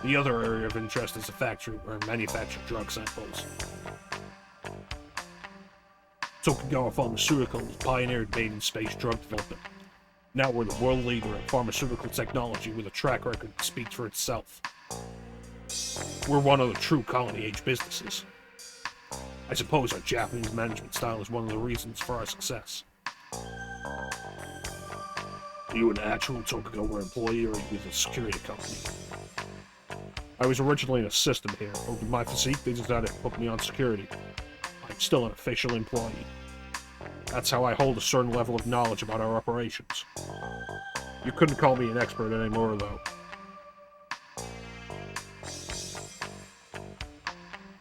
The other area of interest is the factory where we manufacture drug samples. Tokugawa Pharmaceuticals pioneered made-in-space drug development. Now we're the world leader in pharmaceutical technology with a track record that speaks for itself. We're one of the true colony-age businesses. I suppose our Japanese management style is one of the reasons for our success. Are you an actual Tokugawa employee or are you with a security company? I was originally an assistant here, but with my physique, they decided to put me on security. I'm still an official employee. That's how I hold a certain level of knowledge about our operations. You couldn't call me an expert anymore, though.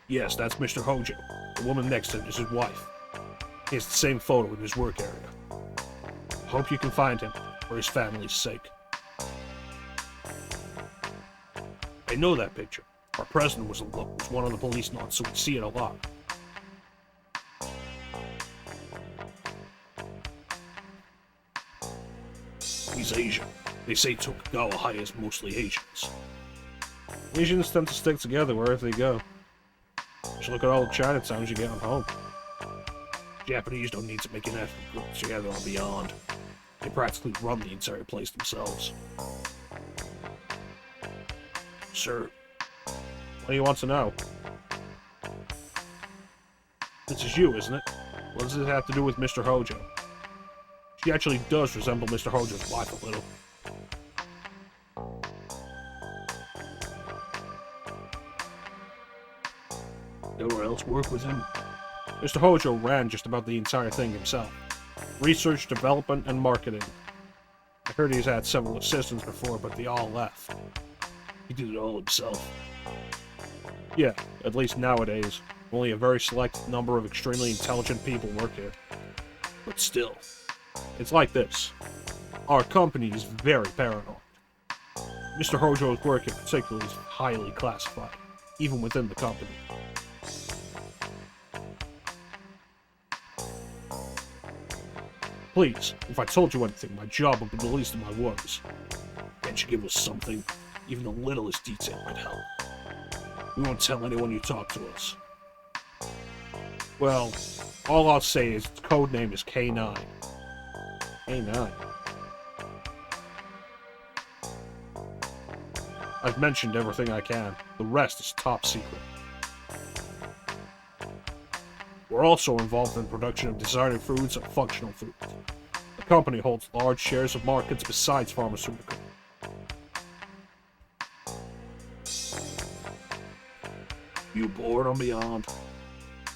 Yes, that's Mr. Hojo. The woman next to him is his wife. He has the same photo in his work area. Hope you can find him, for his family's sake. I know that picture. Our president was one of the Policenauts, so we see it a lot. He's Asian. They say Tokugawa hires mostly Asians. Asians tend to stick together wherever they go. Just look at all the Chinatowns you get on home. Japanese don't need to make an effort to group together on Beyond. They practically run the entire place themselves. Sir, what do you want to know? This is you, isn't it? What does it have to do with Mr. Hojo? She actually does resemble Mr. Hojo's wife a little. Nowhere else work with him? Mr. Hojo ran just about the entire thing himself. Research, development, and marketing. I heard he's had several assistants before, but they all left. He did it all himself. Yeah, at least nowadays. Only a very select number of extremely intelligent people work here. But still. It's like this. Our company is very paranoid. Mr. Hojo's work in particular is highly classified, even within the company. Please, if I told you anything, my job would be the least of my worries. Can't you give us something? Even the littlest detail could help. We won't tell anyone you talk to us. Well, all I'll say is its code name is K9. K9. I've mentioned everything I can. The rest is top secret. We're also involved in the production of designer foods and functional foods. The company holds large shares of markets besides pharmaceutical. You born on Beyond?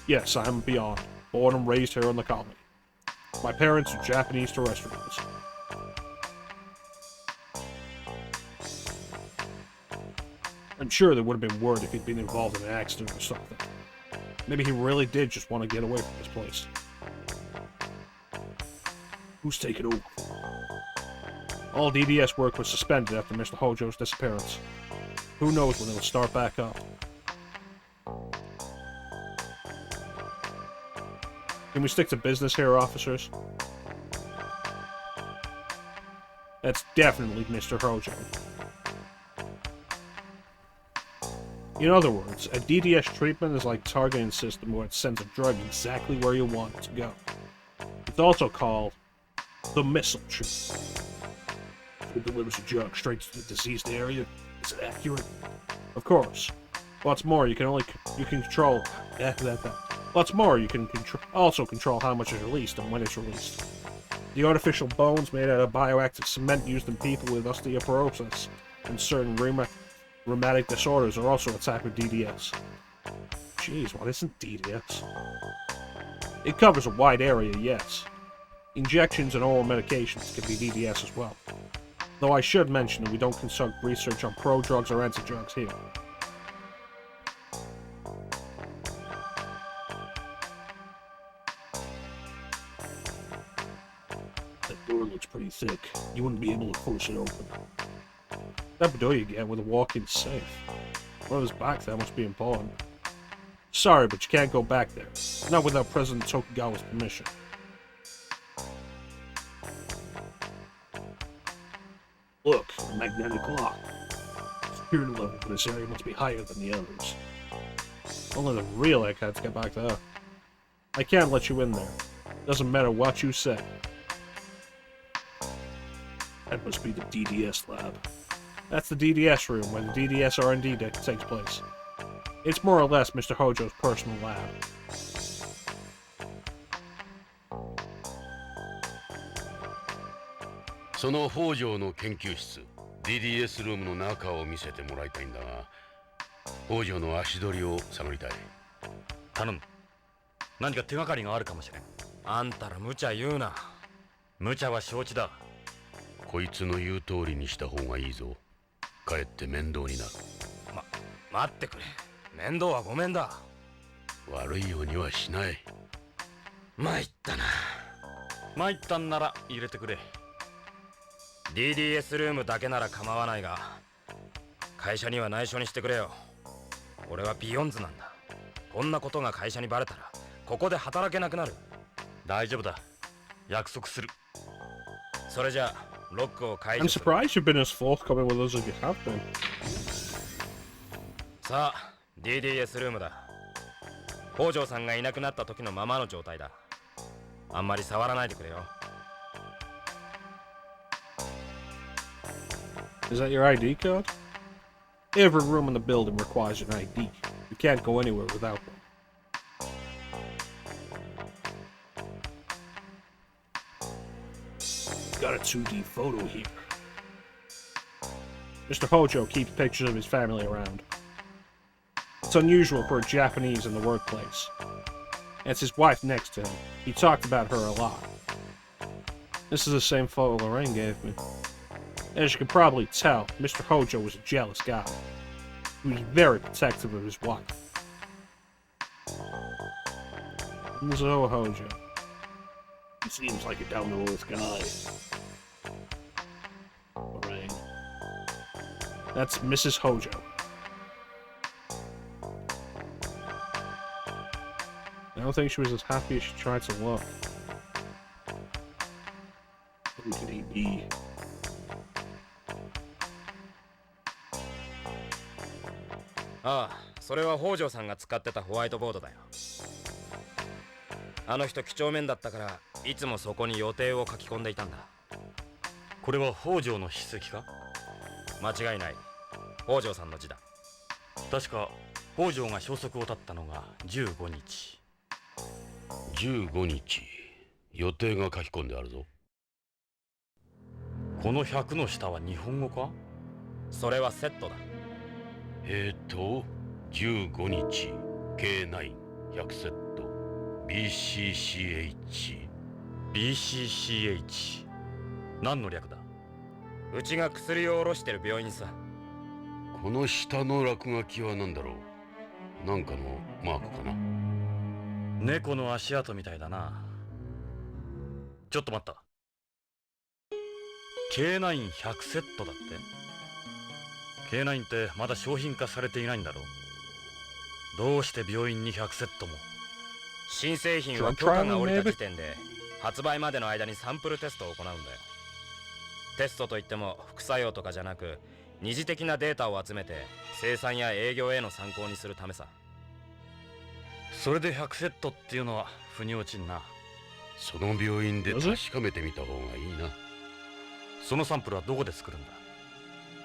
Yes, I am Beyond, born and raised here in the colony. My parents are Japanese terrestrials. I'm sure they would have been worried if he'd been involved in an accident or something. Maybe he really did just want to get away from this place. Who's taking over? All DDS work was suspended after Mr. Hojo's disappearance. Who knows when it'll start back up. Can we stick to business here, officers? That's definitely Mr. Hojo. In other words, a DDS treatment is like a targeting system where it sends a drug exactly where you want it to go. It's also called the missile treatment. It delivers a drug straight to the diseased area. Is it accurate? Of course. What's more, you can control. What's more, you can also control how much is released and when it's released. The artificial bones made out of bioactive cement used in people with osteoporosis and certain rheumatic disorders are also a type of DDS. Jeez, what isn't DDS? It covers a wide area, yes. Injections and oral medications can be DDS as well. Though I should mention that we don't conduct research on pro-drugs or anti-drugs here. That door looks pretty thick. You wouldn't be able to force it open. That door you get with a walk-in safe. Whoever's back there must be important. Sorry, but you can't go back there. Not without President Tokugawa's permission. Look, a magnetic lock. Security level for this area must be higher than the others. Only the real eggheads get back there. I can't let you in there. Doesn't matter what you say. That must be the DDS lab. That's the DDS room where the DDS R&D takes place. It's more or less Mr. Hojo's personal lab. その北条の研究室 DDS ルームの中を見せてもらいたいんだが、北条の足取りを探りたい。頼む。何か手がかりがあるかもしれん。あんたら無茶言うな。無茶は承知だ。こいつの言う通りにした方がいいぞ。かえって面倒になる。待ってくれ。面倒はごめんだ。悪いようにはしない。参ったな。参ったんなら入れてくれ。DDS ルームだけなら構わないが、会社には内緒にしてくれよ。俺はビヨンズなんだ。こんなことが会社にバレたらここで働けなくなる。大丈夫だ。約束する。それじゃあロックを解除 I'm する。 surprised you've been as forthcoming with us as you have been. さあ DDS ルームだ。北条さんがいなくなった時のままの状態だ。あんまり触らないでくれよ。Is that your ID card? Every room in the building requires an ID. You can't go anywhere without one. Got a 2D photo here. Mr. Hojo keeps pictures of his family around. It's unusual for a Japanese in the workplace. And it's his wife next to him. He talked about her a lot. This is the same photo Lorraine gave me. As you can probably tell, Mr. Hojo was a jealous guy. He was very protective of his wife. Kenzo Hojo. He seems like a down-to-earth guy. Lorraine. That's Mrs. Hojo. I don't think she was as happy as she tried to look. Who could he be? ああ、それは北条さんが使ってたホワイトボードだよ。あの人几帳面だったからいつもそこに予定を書き込んでいたんだ。これは北条の筆跡か？間違いない。北条さんの字だ。確か北条が消息を絶ったのが15日。15日予定が書き込んであるぞ。この100の下は日本語か？それはセットだ。15日 K9 100セット BCCH 何の略だ？うちが薬を卸してる病院さ。この下の落書きは何だろう。なんかのマークかな。猫の足跡みたいだな。ちょっと待った。K9100 セットだって？ K9 ってまだ商品化されていないんだろう。どうして病院に100セットも？新製品は許可が下りた時点で発売までの間にサンプルテストを行うんだよ。テストといっても副作用とかじゃなく二次的なデータを集めて生産や営業への参考にするためさ。それで100セットっていうのは腑に落ちんな。その病院で確かめてみた方がいいな。そのサンプルはどこで作るんだ？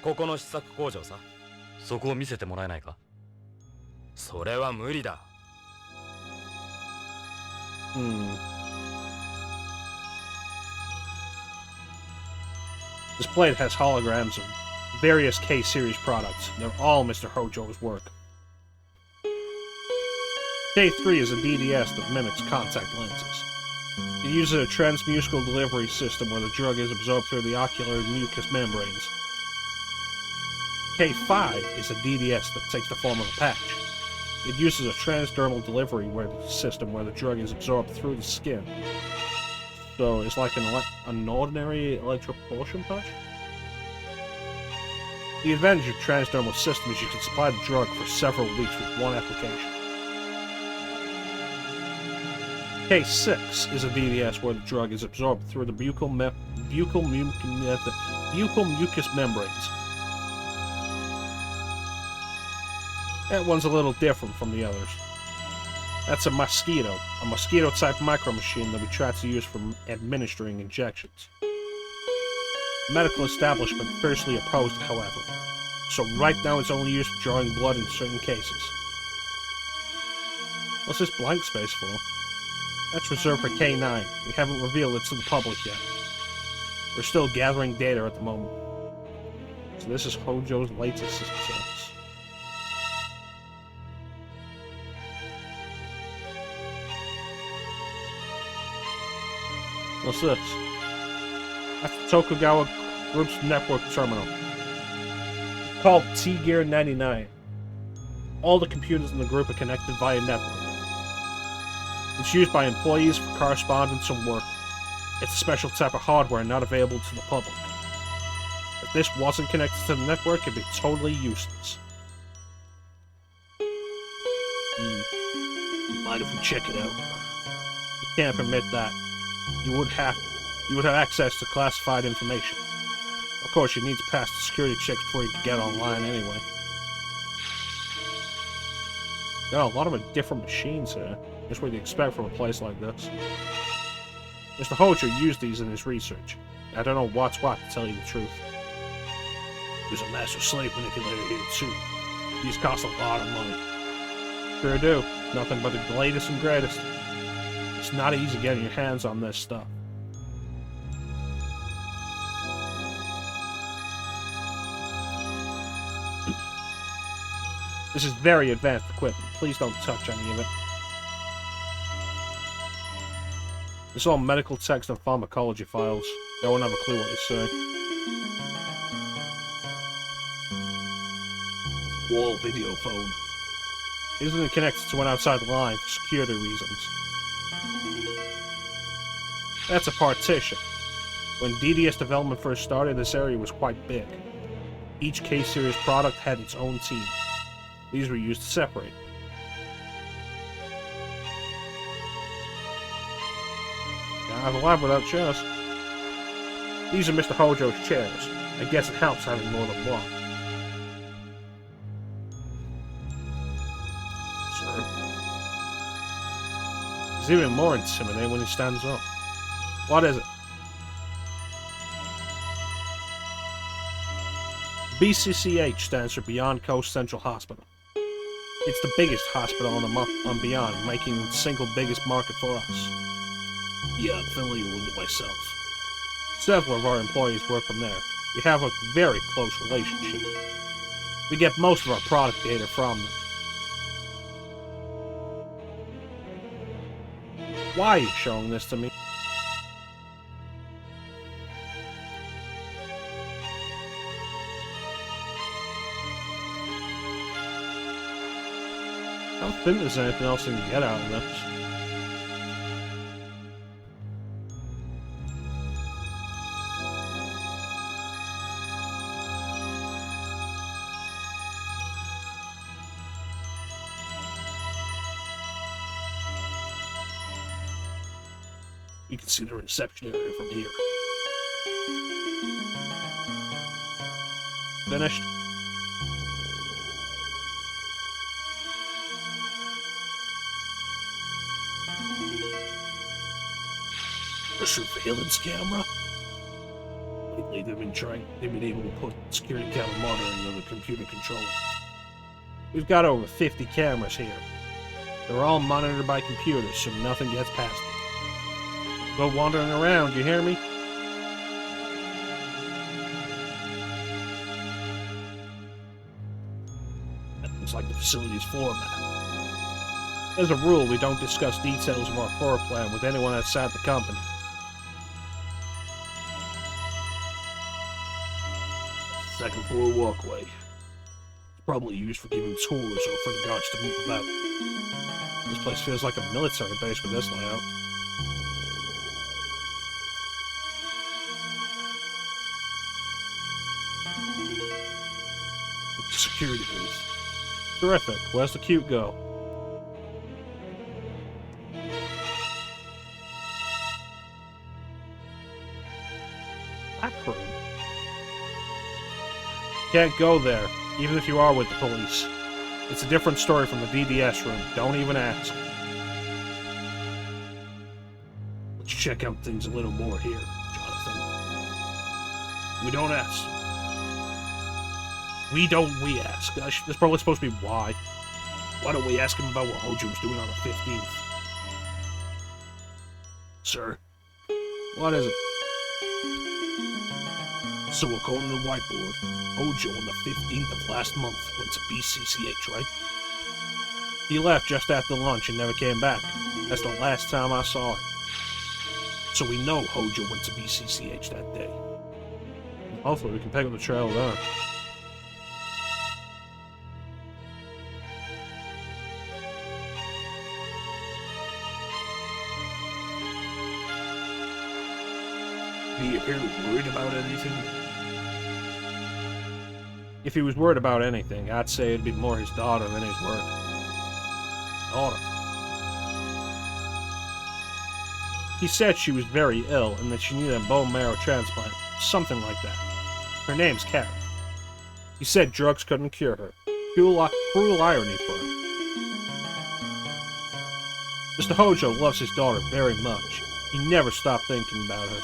ここの試作工場さ。そこを見せてもらえないか？それは無理だ。This plate has holograms of various K-series products. They're all Mr. Hojo's work. K3 is a DDS that mimics contact lenses. It uses a transmusical delivery system where the drug is absorbed through the ocular mucous membranes. K5 is a DDS that takes the form of a patch. It uses a transdermal delivery system where the drug is absorbed through the skin. So it's like an ordinary electropropulsion patch? The advantage of transdermal system is you can supply the drug for several weeks with one application. K6 is a DDS where the drug is absorbed through the buccal mucous membranes. That one's a little different from the others. That's a mosquito-type micro-machine that we try to use for administering injections. Medical establishment fiercely opposed it, however, so right now it's only used for drawing blood in certain cases. What's this blank space for? That's reserved for K9. We haven't revealed it to the public yet. We're still gathering data at the moment. So this is Hojo's latest success. What's this? That's the Tokugawa Group's network terminal. It's called T-Gear 99. All the computers in the group are connected via network. It's used by employees for correspondence and work. It's a special type of hardware not available to the public. If this wasn't connected to the network, it'd be totally useless. Mind if we check it out? You can't permit that. You would have access to classified information. Of course, you need to pass the security checks before you can get online anyway. Got a lot of different machines here. Just what you'd expect from a place like this. Mr. Hojo used these in his research. I don't know what's what, to tell you the truth. There's a master slave manipulator here too. These cost a lot of money. Sure do. Nothing but the latest and greatest. It's not easy getting your hands on this stuff. This is very advanced equipment. Please don't touch any of it. This is all medical text and pharmacology files. I won't have a clue what you say. Wall video phone. It isn't connected to an outside line for security reasons. That's a partition. When DDS development first started, this area was quite big. Each K-series product had its own team. These were used to separate. Can't have a lab without chairs. These are Mr. Hojo's chairs. I guess it helps having more than one. Sir. It's even more intimidating when he stands up. What is it? BCCH stands for Beyond Coast Central Hospital. It's the biggest hospital on Beyond, making it the single biggest market for us. Yeah, I'm familiar with it myself. Several of our employees work from there. We have a very close relationship. We get most of our product data from them. Why are you showing this to me? I don't think there's anything else I can get out of this. You can see the reception area from here. Finished? A surveillance camera? Lately they've been able to put security camera monitoring on the computer control. We've got over 50 cameras here. They're all monitored by computers, so nothing gets past them. Go wandering around, you hear me? That looks like the facility's floor map. As a rule, we don't discuss details of our floor plan with anyone outside the company. Second floor walkway. It's probably used for giving tours or for the guards to move about. This place feels like a military base with this layout. Security booth. Terrific. Where's the cute go? Back room. Can't go there, even if you are with the police. It's a different story from the DDS room. Don't even ask. Let's check out things a little more here, Jonathan. We don't ask. We ask. That's probably supposed to be why. Why don't we ask him about what Hojo was doing on the 15th? Sir? What is it? So according to the whiteboard, Hojo on the 15th of last month went to BCCH, right? He left just after lunch and never came back. That's the last time I saw him. So we know Hojo went to BCCH that day. Hopefully we can pick up the trail there. Did he appear worried about anything? If he was worried about anything, I'd say it'd be more his daughter than his work. Daughter. He said she was very ill and that she needed a bone marrow transplant. Something like that. Her name's Karen. He said drugs couldn't cure her. Cruel irony for him. Mr. Hojo loves his daughter very much. He never stopped thinking about her.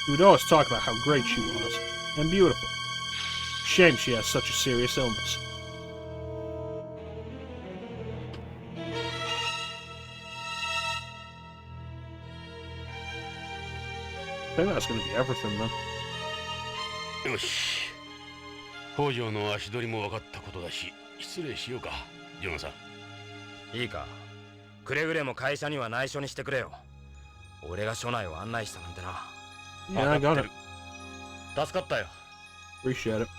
He would always talk about how great she was, and beautiful. Shame she has such a serious illness. I think that's going to be everything, then. よし。北条の足取りも分かったことだし、失礼しようか、ジョナサン。いいか、くれぐれも会社には内緒にしてくれよ。俺が署内を案内したなんてな。Yeah, I got it. 助かったよ。Appreciate it.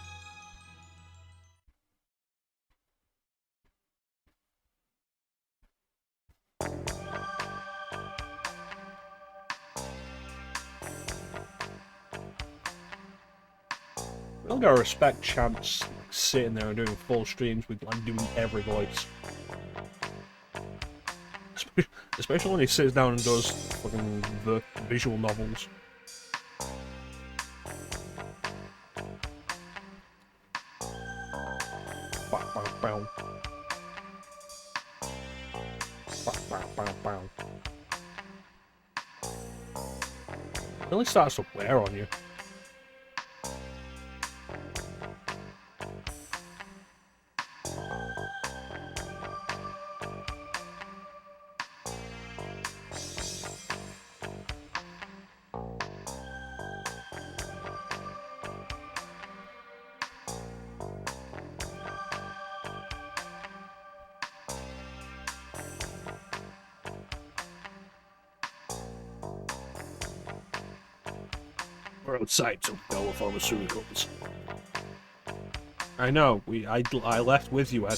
I gotta respect Chance sitting there and doing full streams with like doing every voice. Especially when he sits down and does fucking the visual novels. It really starts to wear on you. We're outside, so go with pharmaceuticals. I know. I left with you, Ed.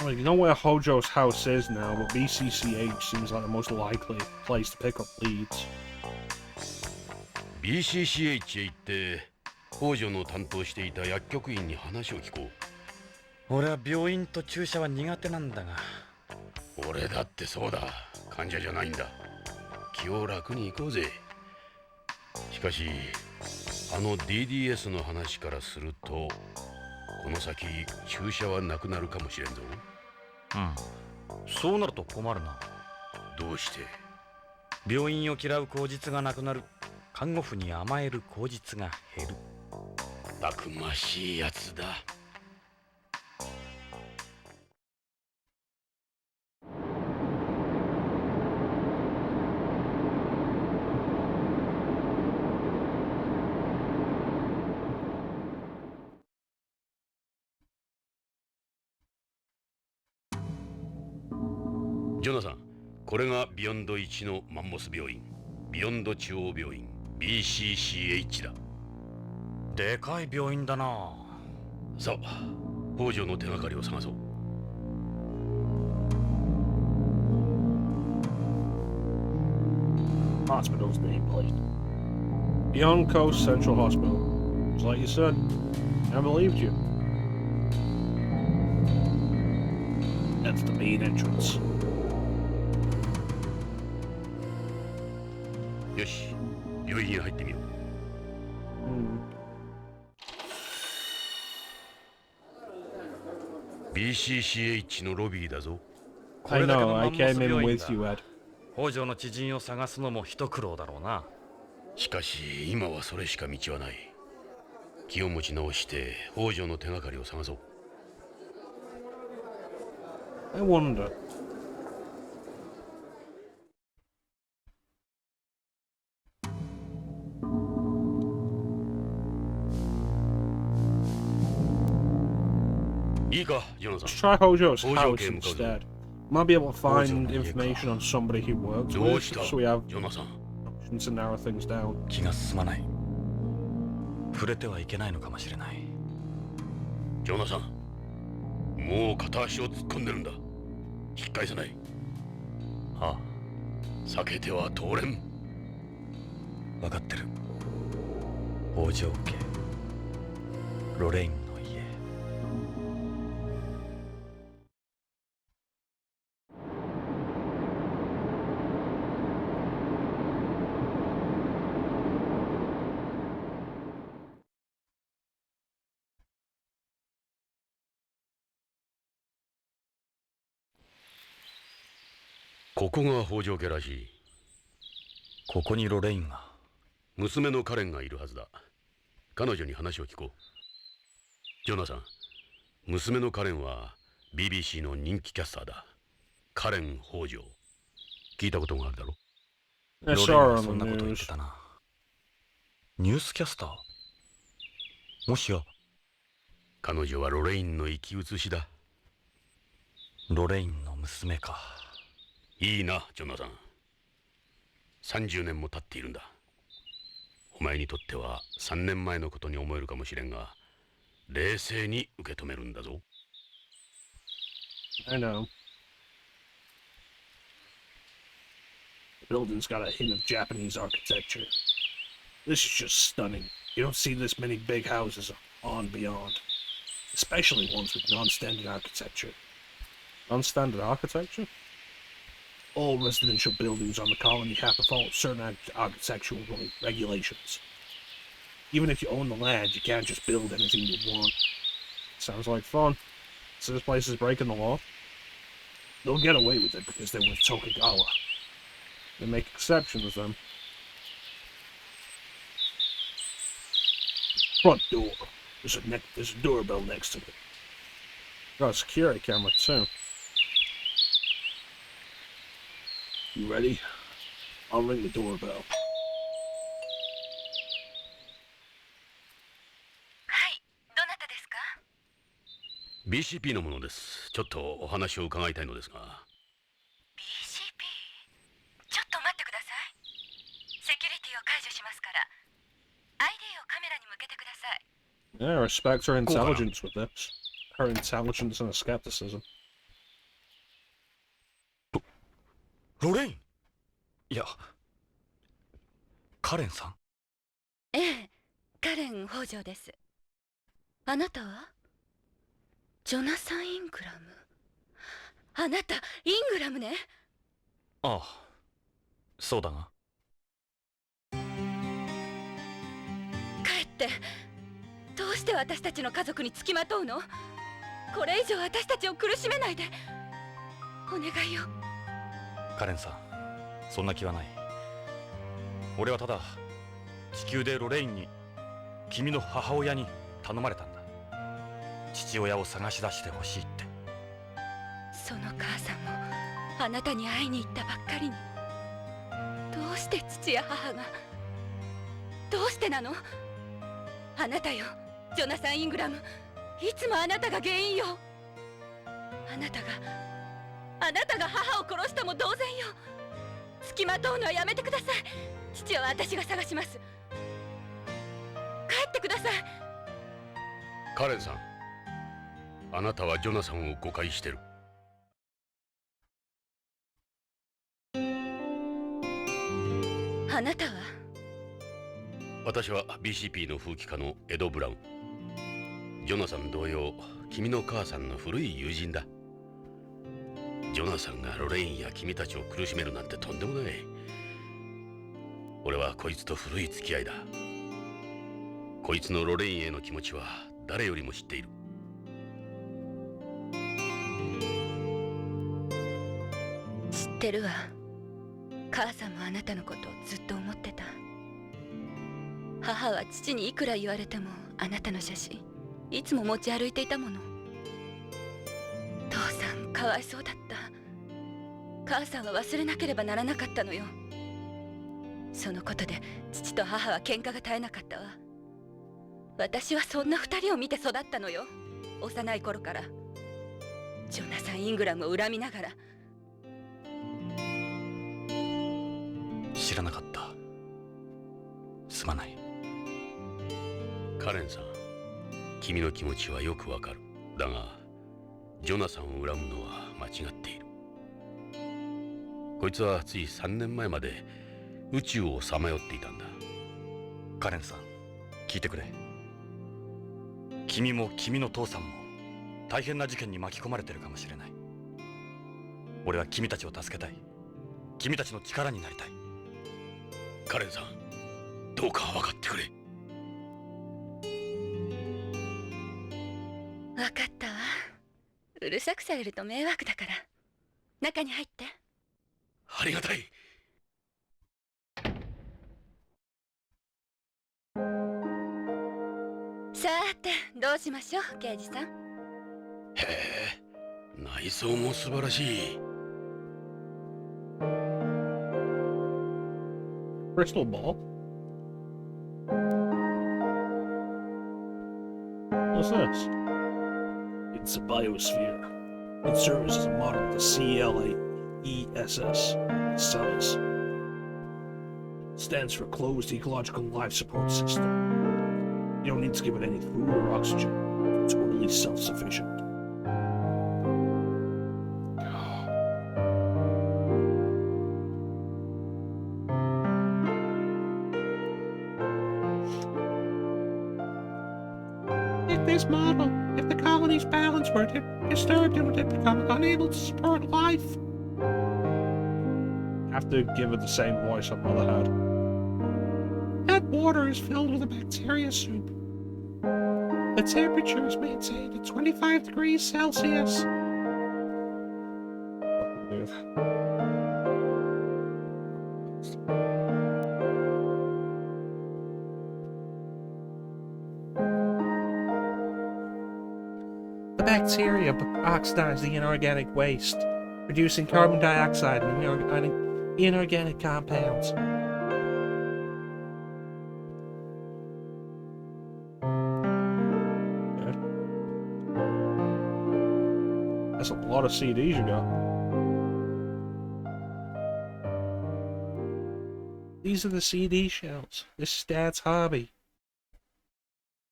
Well, you know where Hojo's house is now, but BCCH seems like the most likely place to pick up leads. BCCH へ行って北条の担当していた薬局員に話を聞こう。俺は病院と注射は苦手なんだが。俺だってそうだ。患者じゃないんだ。気を楽に行こうぜ。しかしあの DDS の話からするとこの先注射はなくなるかもしれんぞ。そうなると困るな。どうして？病院を嫌う口実がなくなる。看護婦に甘える口実が減る。たくましいやつだ。ジョナサン、これがビヨンド1のマンモス病院、ビヨンド中央病院 BCCH だ。でかい病院だな。さあ、北条の手がかりを探そう。Hospital's nameplate. Beyond Coast Central Hospital. Just like you said. I believed you. That's the main entrance. よし、病院へ入ってみよう。BCCH のロビーだぞ。これだけのマンモス I came in 病院 with you, だ。 Ed. 北条の知人を探すのも一苦労だろうな。しかし今はそれしか道はない。気を持ち直して北条の手がかりを探そう。I wonder. Let's try Hojo's Hojo house came instead. Might be able to Hojo find no information Yeka. on somebody he works with, so we have options to narrow things down. 気が進まない。触れてはいけないのかもしれない。ジョナサン、もう片足を突っ込んでるんだ。引き返さない。ああ、避けては通れん。分かってる。北条家、ロレインの家。ここが北条家らしい。ここにロレインが。娘のカレンがいるはずだ。彼女に話を聞こう。ジョナサン、娘のカレンは BBC の人気キャスターだ。カレン北条。聞いたことがあるだろ。I ロレイン saw her が on そんな the こと言って news. たな。ニュースキャスター、もしや彼女はロレインの生き写しだ。ロレインの娘か。いいな、ジョナサン。30年も経っているんだ。お前にとっては3年前のことに思えるかもしれんが、冷静に受け止めるんだぞ。I know. The building's got a hint of Japanese architecture. This is just stunning. You don't see this many big houses on Beyond. Especially ones with non-standard architecture. Non-standard architecture? All residential buildings on the colony have to follow certain architectural regulations. Even if you own the land, you can't just build anything you want. Sounds like fun. So this place is breaking the law? They'll get away with it because they're with Tokugawa. They make exceptions, then. Front door. There's a doorbell next to it. Got a security camera, too. You ready? I'll ring the doorbell. はい、どなたですか？ BCP のものです。ちょっとお話を伺いたいのですが。BCP？ ちょっと待ってください。セキュリティを解除しますから、ID をカメラに向けてください。Yeah, I respect her intelligence with this. Her intelligence and her skepticism. ロレイン、いや、カレンさん。ええ、カレン北条です。あなたはジョナサン・イングラム。あなた、イングラムね。ああ、そうだが。帰って。どうして私たちの家族につきまとうの？これ以上私たちを苦しめないで。お願いよ。カレンさん、そんな気はない。俺はただ地球でロレインに君の母親に頼まれたんだ。父親を探し出してほしいって。その母さんもあなたに会いに行ったばっかりに、どうして父や母が、どうしてなの？あなたよ、ジョナサン・イングラム、いつもあなたが原因よ。あなたが母を殺したも同然よ。付きまとうのはやめてください。父は私が探します。帰ってください。カレンさん、あなたはジョナサンを誤解してる。あなたは？私は BCP の風紀家のエド・ブラウン。ジョナサン同様、君の母さんの古い友人だ。ジョナサンがロレインや君たちを苦しめるなんてとんでもない。俺はこいつと古い付き合いだ。こいつのロレインへの気持ちは誰よりも知っている。知ってるわ。母さんもあなたのことをずっと思ってた。母は父にいくら言われてもあなたの写真いつも持ち歩いていたもの。父さんかわいそうだった。母さんは忘れなければならなかったのよ。そのことで父と母は喧嘩が絶えなかったわ。私はそんな二人を見て育ったのよ、幼い頃から。ジョナサン・イングラムを恨みながら。知らなかった。すまない。カレンさん、君の気持ちはよくわかる。だがジョナサンを恨むのは間違っている。こいつはつい3年前まで宇宙をさまよっていたんだ。カレンさん、聞いてくれ。君も君の父さんも大変な事件に巻き込まれてるかもしれない。俺は君たちを助けたい。君たちの力になりたい。カレンさん、どうか分かってくれ。分かったわ。うるさくされると迷惑だから中に入って。ありがたい。さてどうしましょう、刑事さん。へえ、内装も素晴らしい。Crystal ball? What's this? It's a biosphere. It serves as a model of the CLAESS. CELLS. Stands for Closed Ecological Life Support System. You don't need to give it any food or oxygen. It's totally self-sufficient. If this model, if the colony's balance were disturbed, it would become unable to support life. Have to give it the same voice on Mother had. That water is filled with a bacteria soup. The temperature is maintained at 25 degrees Celsius. The bacteria oxidize the inorganic waste, producing carbon dioxide and inorganic compounds. Good. That's a lot of CDs you got. These are the CD shelves. This is Dad's hobby.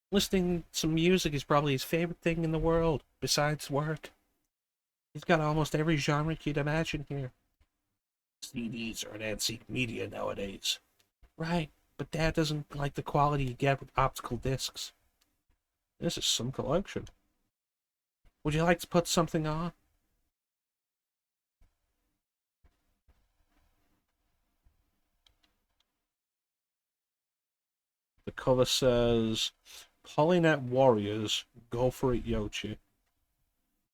Listening to music is probably his favorite thing in the world, besides work. He's got almost every genre you'd imagine here. CDs are an antique media nowadays. Right, but Dad doesn't like the quality you get with optical discs. This is some collection. Would you like to put something on? The cover says, Policenauts Warriors, Go For It Yoshi.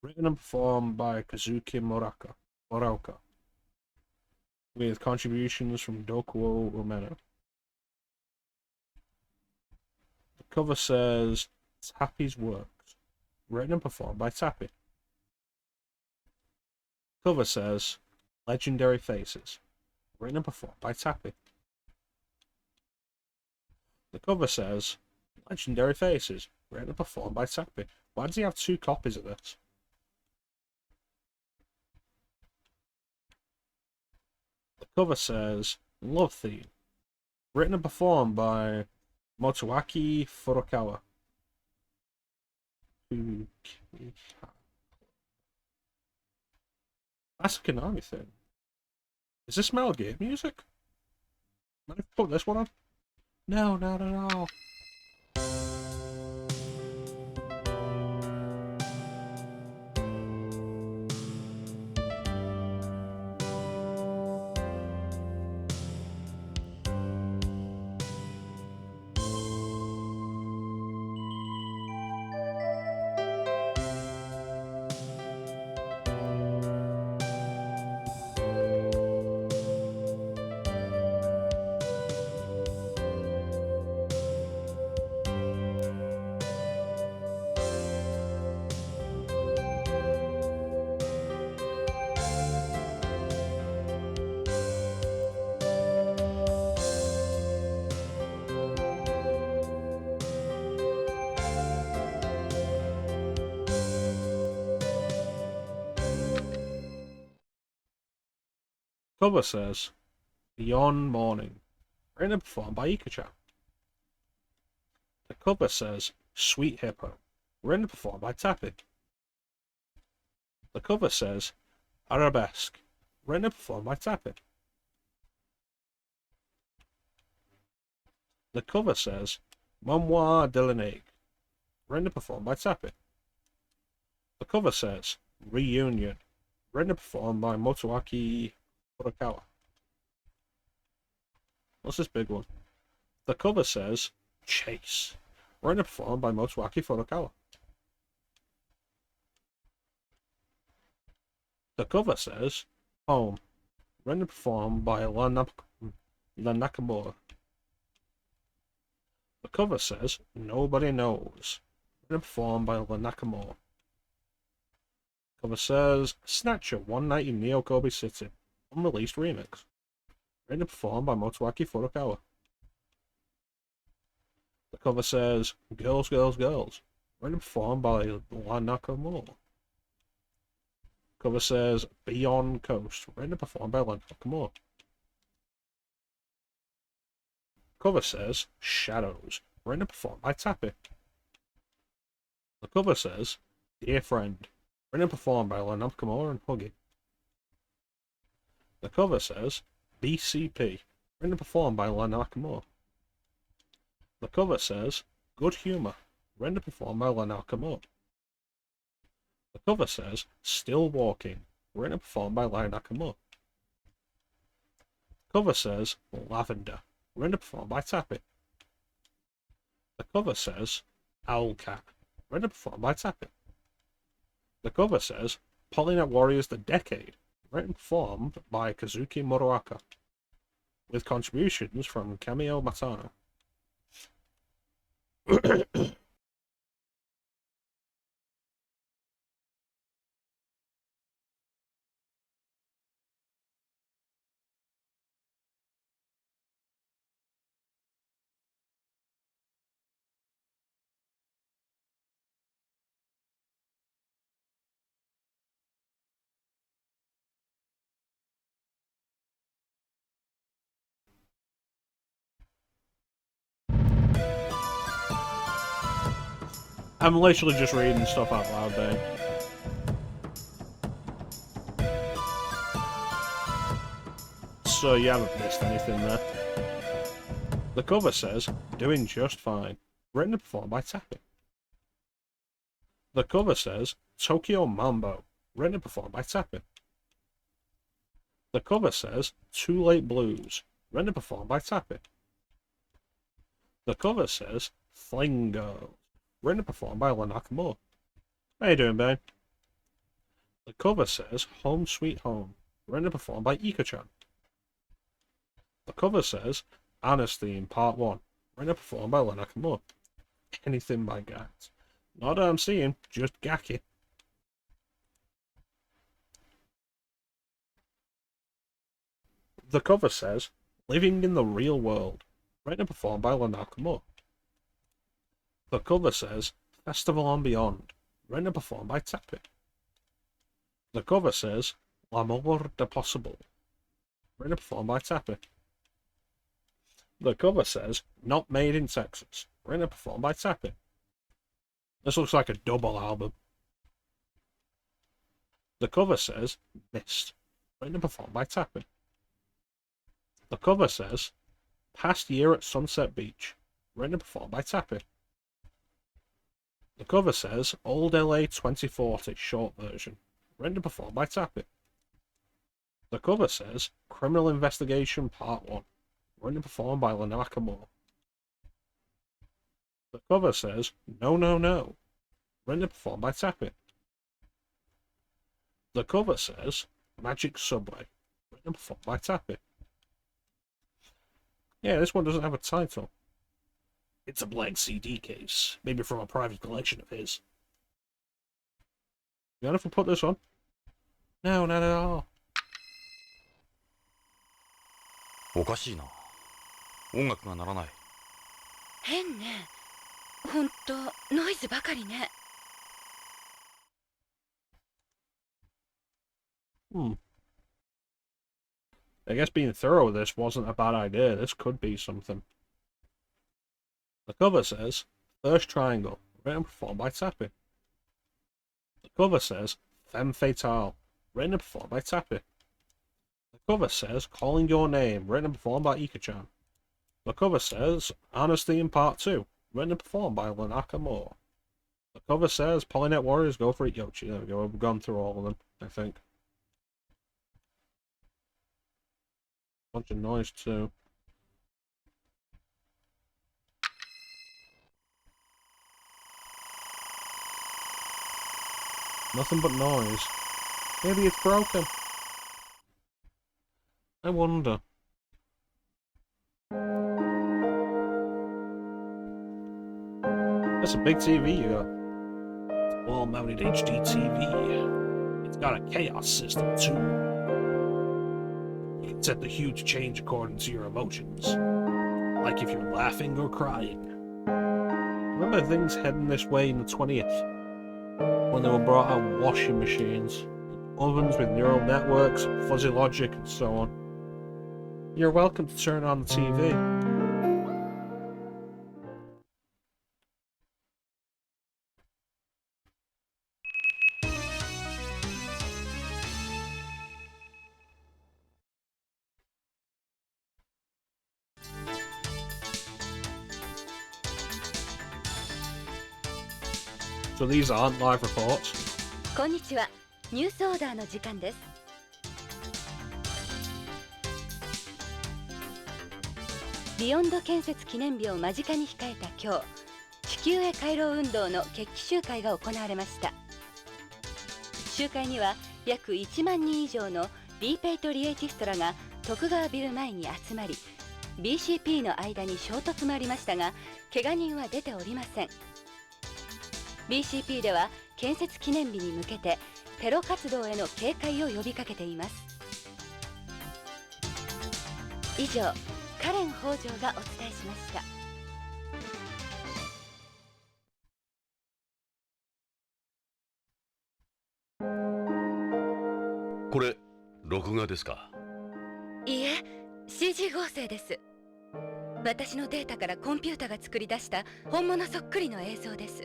Written and performed by Kazuki Muraoka. With contributions from Dokuo Umeno. cover says Tappy's Works. Written and performed by Tappy. Cover says Legendary Faces. Written and performed by Tappy. The cover says Legendary Faces. Written and performed by Tappy. Why does he have 2 copies of this? The cover says Love Theme. Written and performed by Motoaki Furukawa. That's a Konami thing. Is this Metal Gear music? Might I put this one on? No, not at all. Cover says Beyond Morning. Written and performed by Ika-chan. The cover says Sweet Hippo. Written and performed by Tappy. The cover says Arabesque. Written and performed by Tappy. The cover says Memoir de l'Enigme. Written and performed by Tappy. The cover says Reunion. Written and performed by Motoaki Furukawa. What's this big one? The cover says Chase. Written and performed by Motoaki Furukawa. The cover says Home. Written and performed by La Nakamura. The cover says Nobody Knows. Written and performed by La Nakamura. Cover says Snatcher One Night in Neokobe City. Unreleased remix. Written and performed by Motoaki Furukawa. The cover says Girls, Girls, Girls. Written and performed by La Nakamura. Cover says Beyond Coast. Written and performed by La Nakamura. Cover says Shadows. Written and performed by Tappy. The cover says Dear Friend. Written and performed by La Nakamura and Huggy. The cover says BCP. Written and performed by La Nakamura. The cover says Good Humor. Written and performed by La Nakamura. The cover says Still Walking. Written and performed by La Nakamura. The cover says Lavender. Written and performed by Tappy. The cover says Owlcat. Written and performed by Tappy. The cover says Policenauts Warriors The Decade. Written and performed by Kazuki Muraoka. With contributions from Kamio Matano. I'm literally just reading stuff out loud, babe. So you haven't missed anything there. The cover says, Doing Just Fine. Written and performed by Tappy. The cover says, Tokyo Mambo. Written and performed by Tappy. The cover says, Too Late Blues. Written and performed by Tappy. The cover says, Fling Girl. Written and performed by La Nakamura. How you doing, babe? The cover says Home Sweet Home. Written and performed by Ika-chan. The cover says Anna's Theme Part 1. Written and performed by La Nakamura. Anything by Gats. Not that I'm seeing, just Gaki. The cover says, Living in the Real World, written and performed by Nakamura. The cover says, Festival on Beyond, written and performed by Tapi. The cover says, L'amour de possible, written and performed by Tapi. The cover says, Not Made in Texas, written and performed by Tapi. This looks like a double album. The cover says, Mist, written and performed by Tapi. The cover says, Past Year at Sunset Beach, written and performed by Tapi. The cover says, Old LA 2040 short version, written and performed by Tapi. The cover says, Criminal Investigation Part 1, written and performed by Nakamura. The cover says, No, No, No, written and performed by Tapi. The cover says, Magic Subway, written and performed by Tapi. Yeah, this one doesn't have a title. It's a blank CD case, maybe from a private collection of his. You know if we put this on? No, not at all. おかしいな。音楽が鳴らない。変ね。ほんとノイズばかりね。I guess being thorough with this wasn't a bad idea. This could be something. The cover says, First Triangle, written and performed by Tapi. The cover says, Femme Fatale, written and performed by Tapi. The cover says, Calling Your Name, written and performed by Ika-chan. The cover says, Honesty in Part 2, written and performed by Nakamura. The cover says, Polynet Warriors Go For It Yoshi. There we go, we've gone through all of them, I think. Bunch of noise too. Nothing but noise. Maybe it's broken. I wonder. That's a big TV you got. It's wall-mounted HD TV. It's got a chaos system too. You can set the hue to change according to your emotions. Like if you're laughing or crying. Remember things heading this way in the 20th? When they were brought out washing machines, ovens with neural networks, fuzzy logic, and so on. You're welcome to turn on the TV. So these aren't live reports. こんにちは。ニュースオーダーの時間です。ビヨンド建設記念日を間近に控えた今日、地球へ帰ろう運動の決起集会が行われました。集会には約1万人以上のリーペイトリエイティストらが徳川ビル前に集まり、BCP の間に衝突もありましたが、怪我人は出ておりません。BCP では建設記念日に向けてテロ活動への警戒を呼びかけています。以上、カレン北条がお伝えしました。これ録画ですか？いいえ、CG 合成です。私のデータからコンピュータが作り出した本物そっくりの映像です。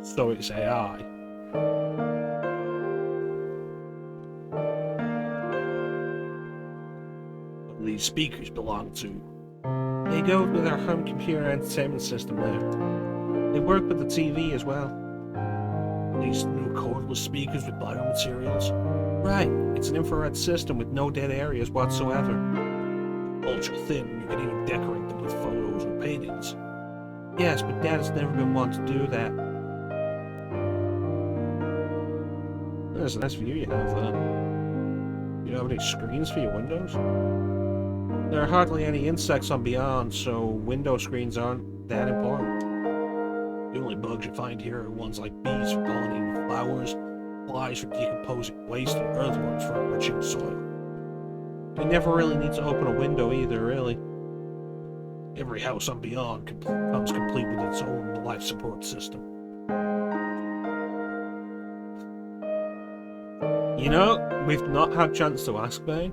So it's AI. What do these speakers belong to? They go with our home computer entertainment system there. They work with the TV as well. These new cordless speakers with biomaterials. Right, it's an infrared system with no dead areas whatsoever. Ultra thin, you can even decorate them with photos or paintings. Yes, but Dad has never been one to do that. There's a nice view you have there. You have any screens for your windows? There are hardly any insects on Beyond, so window screens aren't that important. The only bugs you find here are ones like bees for pollinating flowers, flies for decomposing waste, and earthworms for enriching soil. You never really need to open a window either, really. Every house on Beyond comes complete with its own life support system. You know, we've not had a chance to ask Bane.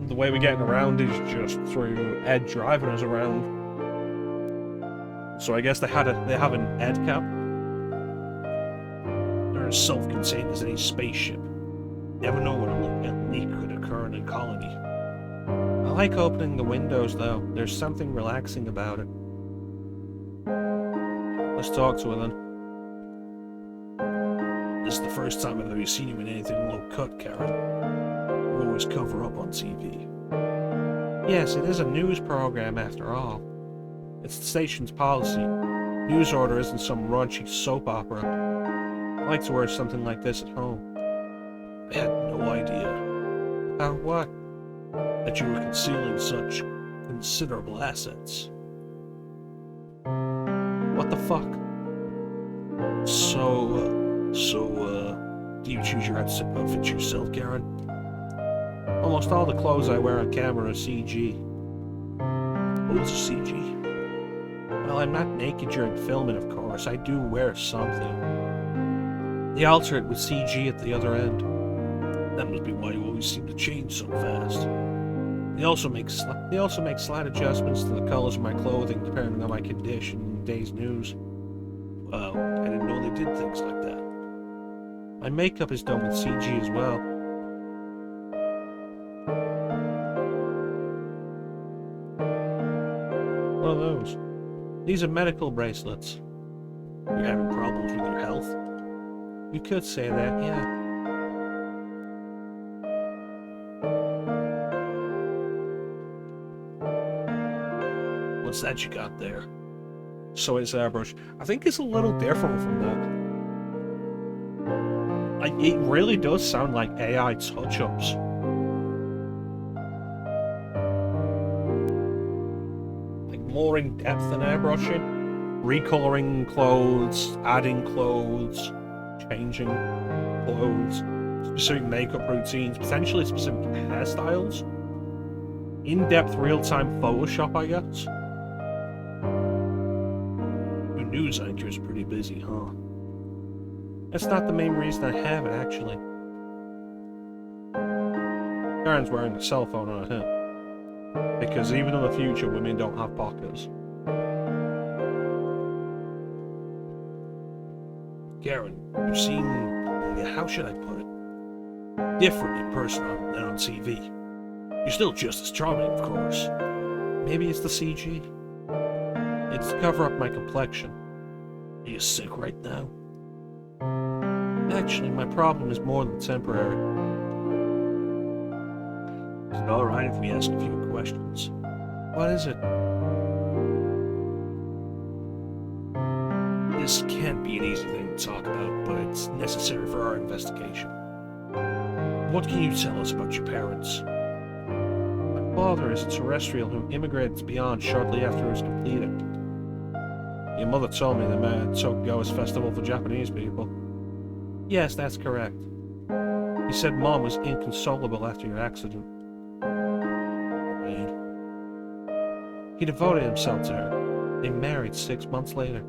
The way we're getting around is just through Ed driving us around. So I guess they have an Ed cap. They're as self-contained as any spaceship. Never know when a leak could occur in a colony. I like opening the windows though. There's something relaxing about it. Let's talk to her then. This is the first time I've ever seen you in anything low cut, Karen. You always cover up on TV. Yes, it is a news program after all. It's the station's policy. News order isn't some raunchy soap opera. I like to wear something like this at home. I had no idea. About what? That you were concealing such considerable assets. What the fuck? Do you choose your outfits yourself, Karen? Almost all the clothes I wear on camera are CG. What's CG? Well, I'm not naked during filming, of course. I do wear something. They alter it with CG at the other end. That must be why you always seem to change so fast. They also make slight adjustments to the colors of my clothing depending on my condition and the day's news. Wow, I didn't know they did things like that. My makeup is done with CG as well. What are those? These are medical bracelets. You're having problems with your health? You could say that, yeah. What's that you got there? So it's airbrush. I think it's a little different from that. It really does sound like AI touch-ups. Like more in depth than airbrushing. Recoloring clothes, adding clothes, changing clothes, specific makeup routines, potentially specific hairstyles. In-depth real-time Photoshop, I guess. Your news anchor is pretty busy, huh? That's not the main reason I have it, actually. Karen's wearing a cell phone on her hip. Because even in the future, women don't have pockets. Karen, you seem... how should I put it? Different in person than on TV. You're still just as charming, of course. Maybe it's the CG. It's to cover up my complexion. Are you sick right now? Actually, my problem is more than temporary. Is it alright if we ask a few questions? What is it? This can't be an easy thing to talk about, but it's necessary for our investigation. What can you tell us about your parents? My father is a terrestrial who immigrated to Beyond shortly after it was completed. Your mother told me they met at Tokyo's Festival for Japanese people. Yes, that's correct. He said Mom was inconsolable after your accident. Right. He devoted himself to her. They married 6 months later.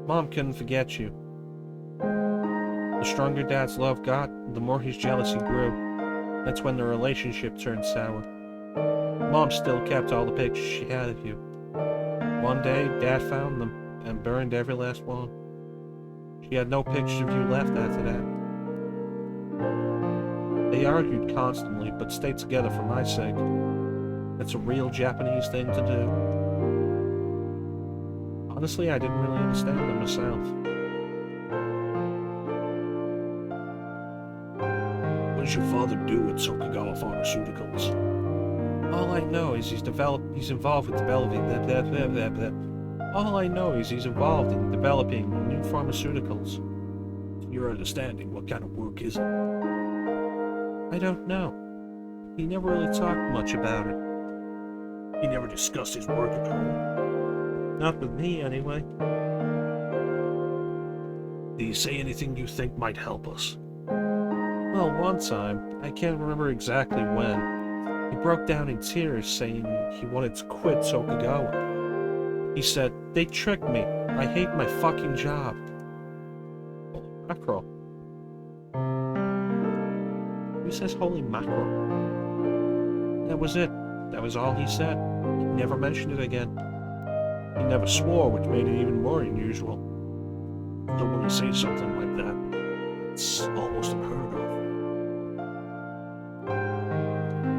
Mom couldn't forget you. The stronger Dad's love got, the more his jealousy grew. That's when the relationship turned sour. Mom still kept all the pictures she had of you. One day, Dad found them and burned every last one. She had no pictures of you left after that. They argued constantly, but stayed together for my sake. That's a real Japanese thing to do. Honestly, I didn't really understand them myself. What does your father do at Tokugawa Pharmaceuticals? All I know is he's involved with developing All I know is he's involved in developing new pharmaceuticals. To your understanding, what kind of work is it? I don't know. He never really talked much about it. He never discussed his work at home. Not with me, anyway. Did he say anything you think might help us? Well, one time, I can't remember exactly when, he broke down in tears saying he wanted to quit Tokugawa. He said, "They tricked me. I hate my fucking job." Holy mackerel. Who says holy mackerel? That was it. That was all he said. He never mentioned it again. He never swore, which made it even more unusual. So when you say something like that, it's almost unheard of.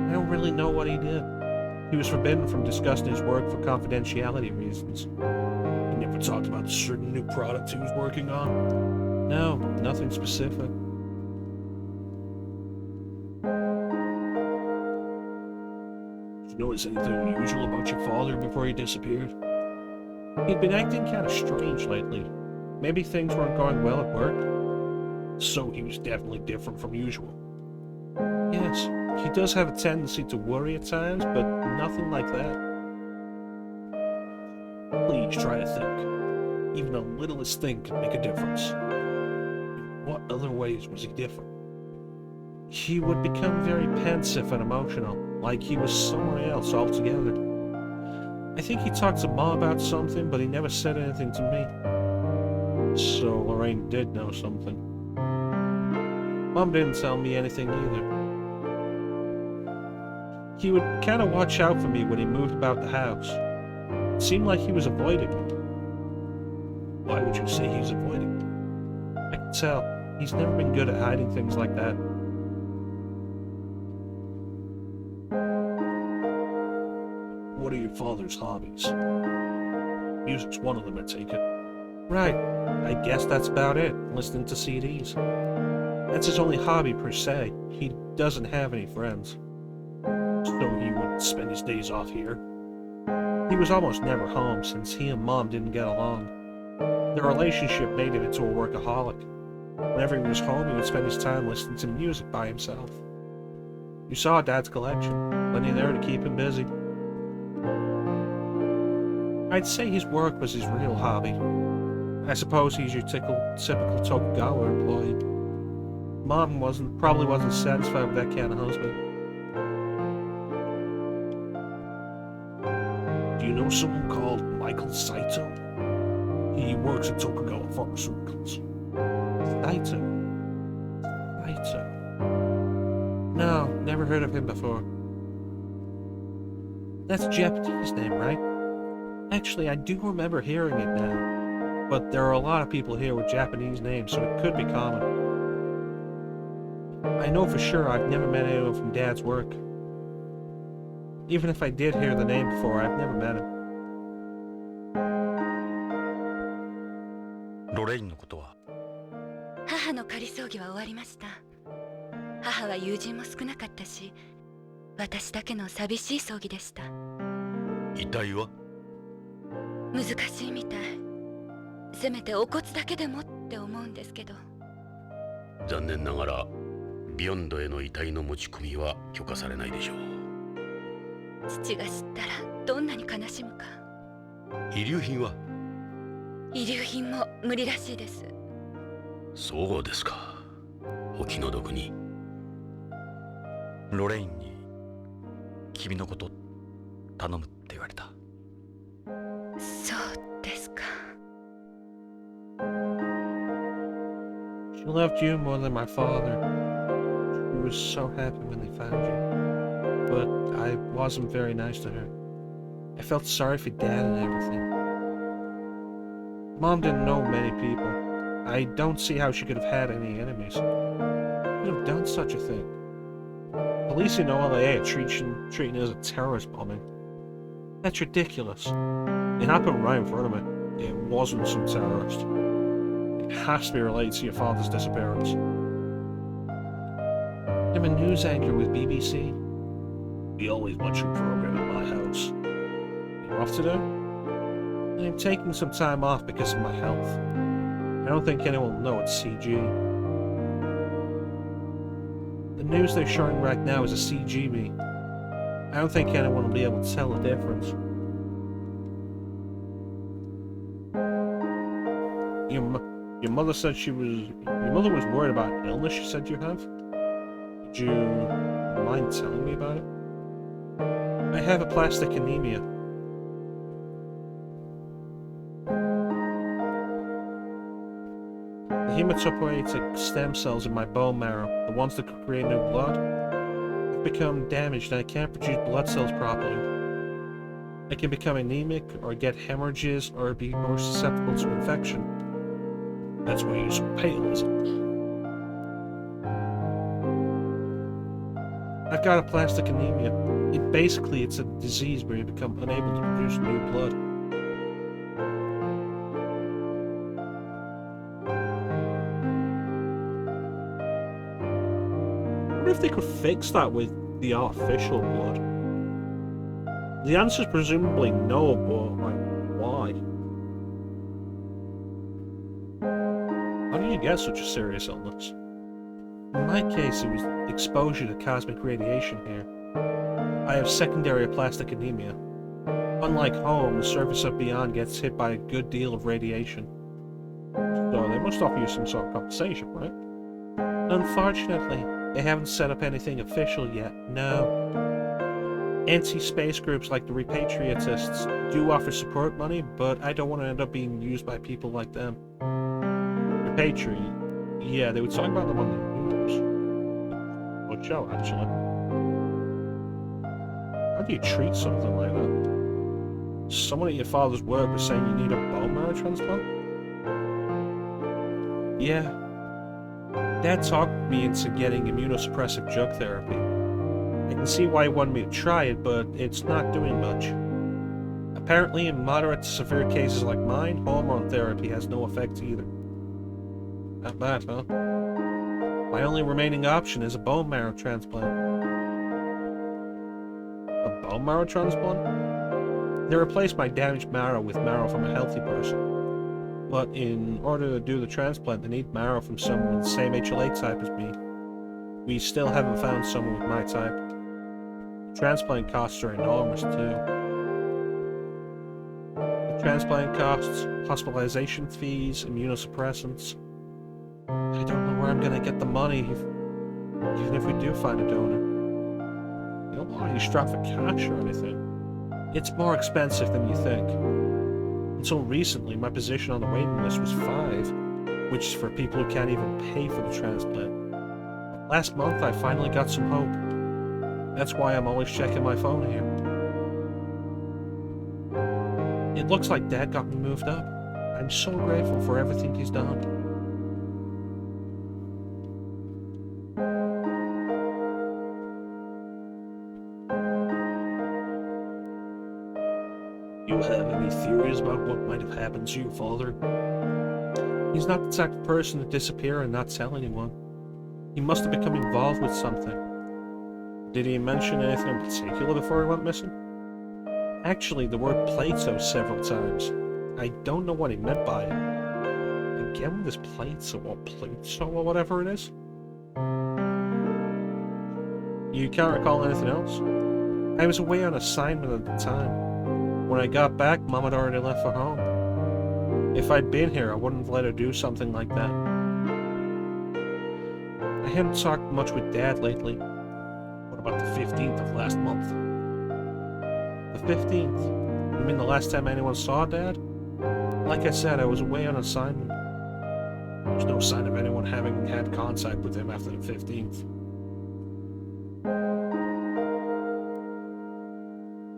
I don't really know what he did. He was forbidden from discussing his work for confidentiality reasons. He never talked about certain new products he was working on. No, nothing specific. Did you notice anything unusual about your father before he disappeared? He'd been acting kind of strange lately. Maybe things weren't going well at work. So he was definitely different from usual. Yes, he does have a tendency to worry at times, but nothing like that. Please try to think. Even the littlest thing can make a difference. In what other ways was he different? He would become very pensive and emotional, like he was somewhere else altogether. I think he talked to Mom about something, but he never said anything to me. So Lorraine did know something. Mom didn't tell me anything either. He would kind of watch out for me when he moved about the house. It seemed like he was avoiding me. Why would you say he's avoiding me? I can tell. He's never been good at hiding things like that. What are your father's hobbies? Music's one of them, I take it. Right. I guess that's about it. Listening to CDs. That's his only hobby per se. He doesn't have any friends. So he would spend his days off here. He was almost never home since he and Mom didn't get along. Their relationship made him into a workaholic. Whenever he was home, he would spend his time listening to music by himself. You saw Dad's collection, plenty there to keep him busy. I'd say his work was his real hobby. I suppose he's your typical Tokugawa employee. Mom probably wasn't satisfied with that kind of husband. Do you know someone called Michael Saito? He works at Tokugawa Pharmaceuticals. Saito? No, never heard of him before. That's a Japanese name, right? Actually, I do remember hearing it now. But there are a lot of people here with Japanese names, so it could be common. I know for sure I've never met anyone from Dad's work. Even if I did hear the name before, I've never met him. ロレインのことは母の仮葬儀は終わりました。母は友人も少なかったし、私だけの寂しい葬儀でした。遺体は？難しいみたい。せめてお骨だけでもって思うんですけど。残念ながらビヨンドへの遺体の持ち込みは許可されないでしょう。父が知ったらどんなに悲しむか。遺留品は？遺留品も無理らしいです。そうですか。お気の毒に。ロレインに君のこと頼むって言われた。そうですか。She loved you more than my father. She was so happy when they found you. But I wasn't very nice to her. I felt sorry for Dad and everything. Mom didn't know many people. I don't see how she could have had any enemies. She could have done such a thing. Policenauts are treating it as a terrorist bombing. That's ridiculous. It happened right in front of me. It wasn't some terrorist. It has to be related to your father's disappearance. I'm a news anchor with BBC. We always watch your program at my house. You're off today? I'm taking some time off because of my health. I don't think anyone will know it's CG. The news they're showing right now is a CG me. I don't think anyone will be able to tell the difference. Your mother said your mother was worried about illness she said you have? Would you mind telling me about it? I have aplastic anemia. The hematopoietic stem cells in my bone marrow, the ones that could create new blood, have become damaged and I can't produce blood cells properly. I can become anemic, or get hemorrhages, or be more susceptible to infection. That's why you're so pale, is it? I've got aplastic anemia. It's a disease where you become unable to produce new blood. I wonder if they could fix that with the artificial blood. The answer's presumably no, but like, why? How do you get such a serious illness? In my case, it was exposure to cosmic radiation here. I have secondary aplastic anemia. Unlike home, the surface of Beyond gets hit by a good deal of radiation. So they must offer you some sort of compensation, right? Unfortunately, they haven't set up anything official yet, no. Anti-space groups like the Repatriatists do offer support money, but I don't want to end up being used by people like them. Repatriate? Yeah, they were talking about them on the news. Good show, actually. How do you treat something like that? Someone at your father's work was saying you need a bone marrow transplant? Yeah. Dad talked me into getting immunosuppressive drug therapy. I can see why he wanted me to try it, but it's not doing much. Apparently, in moderate to severe cases like mine, hormone therapy has no effect either. Not bad, huh? My only remaining option is a bone marrow transplant. A bone marrow transplant? They replace my damaged marrow with marrow from a healthy person. But in order to do the transplant, they need marrow from someone with the same HLA type as me. We still haven't found someone with my type. Transplant costs are enormous, too. The transplant costs, hospitalization fees, immunosuppressants. I don't know where I'm gonna get the money, even if we do find a donor. They don't want you strapped for cash or anything. It's more expensive than you think. Until recently, my position on the waiting list was 5, which is for people who can't even pay for the transplant. Last month, I finally got some hope. That's why I'm always checking my phone here. It looks like Dad got me moved up. I'm so grateful for everything he's done. You have any theories about what might have happened to your father? He's not the type of person to disappear and not tell anyone. He must have become involved with something. Did he mention anything in particular before he went missing? Actually, the word Plato several times. I don't know what he meant by it. Again with this Plato or whatever it is? You can't recall anything else? I was away on assignment at the time. When I got back, Mom had already left for home. If I'd been here, I wouldn't have let her do something like that. I hadn't talked much with Dad lately. What about the 15th of last month? The 15th? You mean the last time anyone saw Dad? Like I said, I was away on assignment. There's no sign of anyone having had contact with him after the 15th.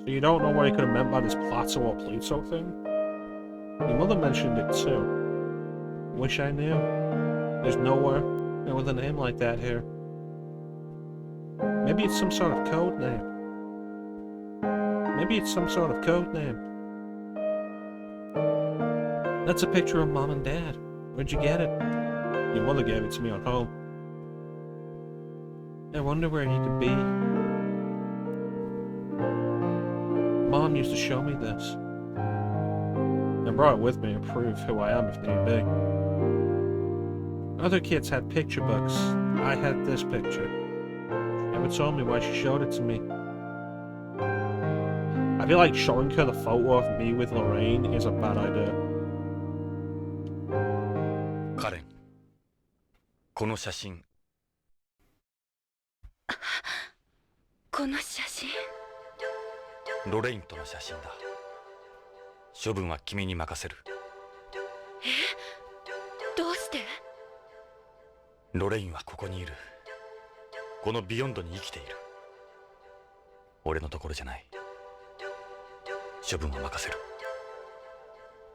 So you don't know what he could have meant by this Plato or Pluto thing? Your mother mentioned it too. Wish I knew. There's nowhere with a name like that here. Maybe it's some sort of code name. That's a picture of Mom and Dad. Where'd you get it? Your mother gave it to me on home. I wonder where he could be. Mom used to show me this. I brought it with me to prove who I am if need be. Other kids had picture books. I had this picture. She never told me why she showed it to me. I feel like showing her the photo of me with Lorraine is a bad idea. カレン、この写真。この写真。ロレインとの写真だ。処分は君に任せる。どうして？ロレインはここにいる。このビヨンドに生きている。俺のところじゃない。処分は任せる。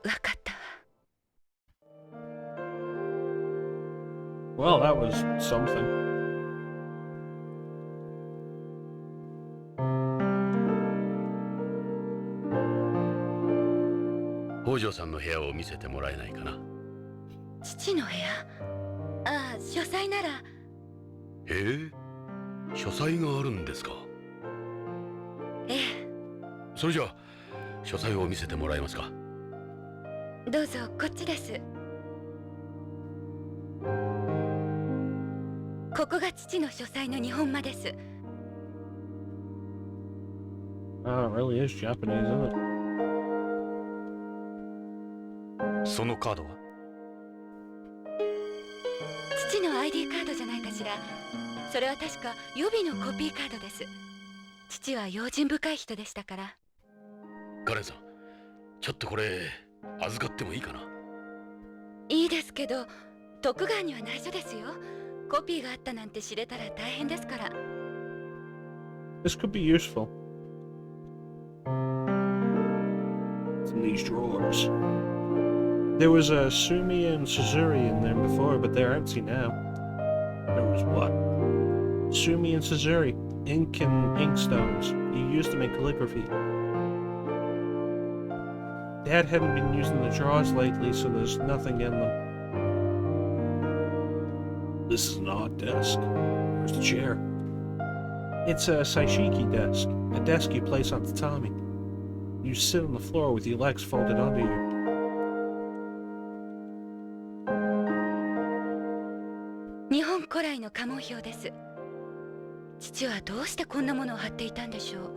わかったわ。Well, that was something. 北条さんの部屋を見せてもらえないかな。父の部屋？ああ、書斎なら。書斎があるんですか。ええ。それじゃあ書斎を見せてもらえますか。どうぞ、こっちです。ここが父の書斎の日本間です。Oh, it really is Japanese, isn't it? そのカードは？父の ID カードじゃないかしら。それは確か予備のコピーカードです。父は用心深い人でしたから。カレンさん、ちょっとこれ預かってもいいかな。いいですけど、徳川には内緒ですよ。コピーがあったなんて知れたら大変ですから。This could be useful. It's in these drawers. There was a Sumi and Suzuri in there before, but they're empty now. There was what? Sumi and Suzuri, ink and inkstones. You used to make calligraphy. Dad hadn't been using the drawers lately, so there's nothing in them. This is an odd desk. Where's the chair? It's a Saishiki desk, a desk you place on tatami. You sit on the floor with your legs folded under you. Japan 古来の家紋表です。父はどうしてこんなものを貼っていたんでしょう。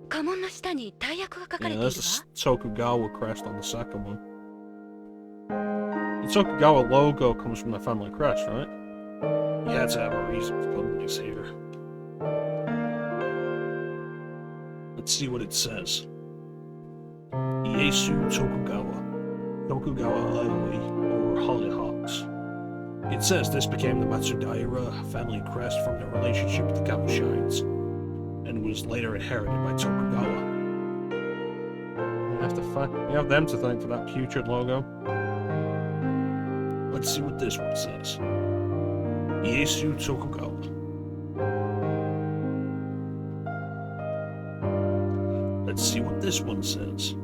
家紋の下に大役が書かれているわ。Yeah, there's the Tokugawa crest on the second one. The Tokugawa logo comes from the family crest, right? You had to have a reason for putting this here. Let's see what it says. Ieyasu Tokugawa. Tokugawa Aioi, or Hollyhocks. It says this became the Matsudaira family crest from their relationship with the Kabushines, and was later inherited by Tokugawa. You have them to thank for that putrid logo. Let's see what this one says. Ieyasu Tokugawa. Let's see what this one says.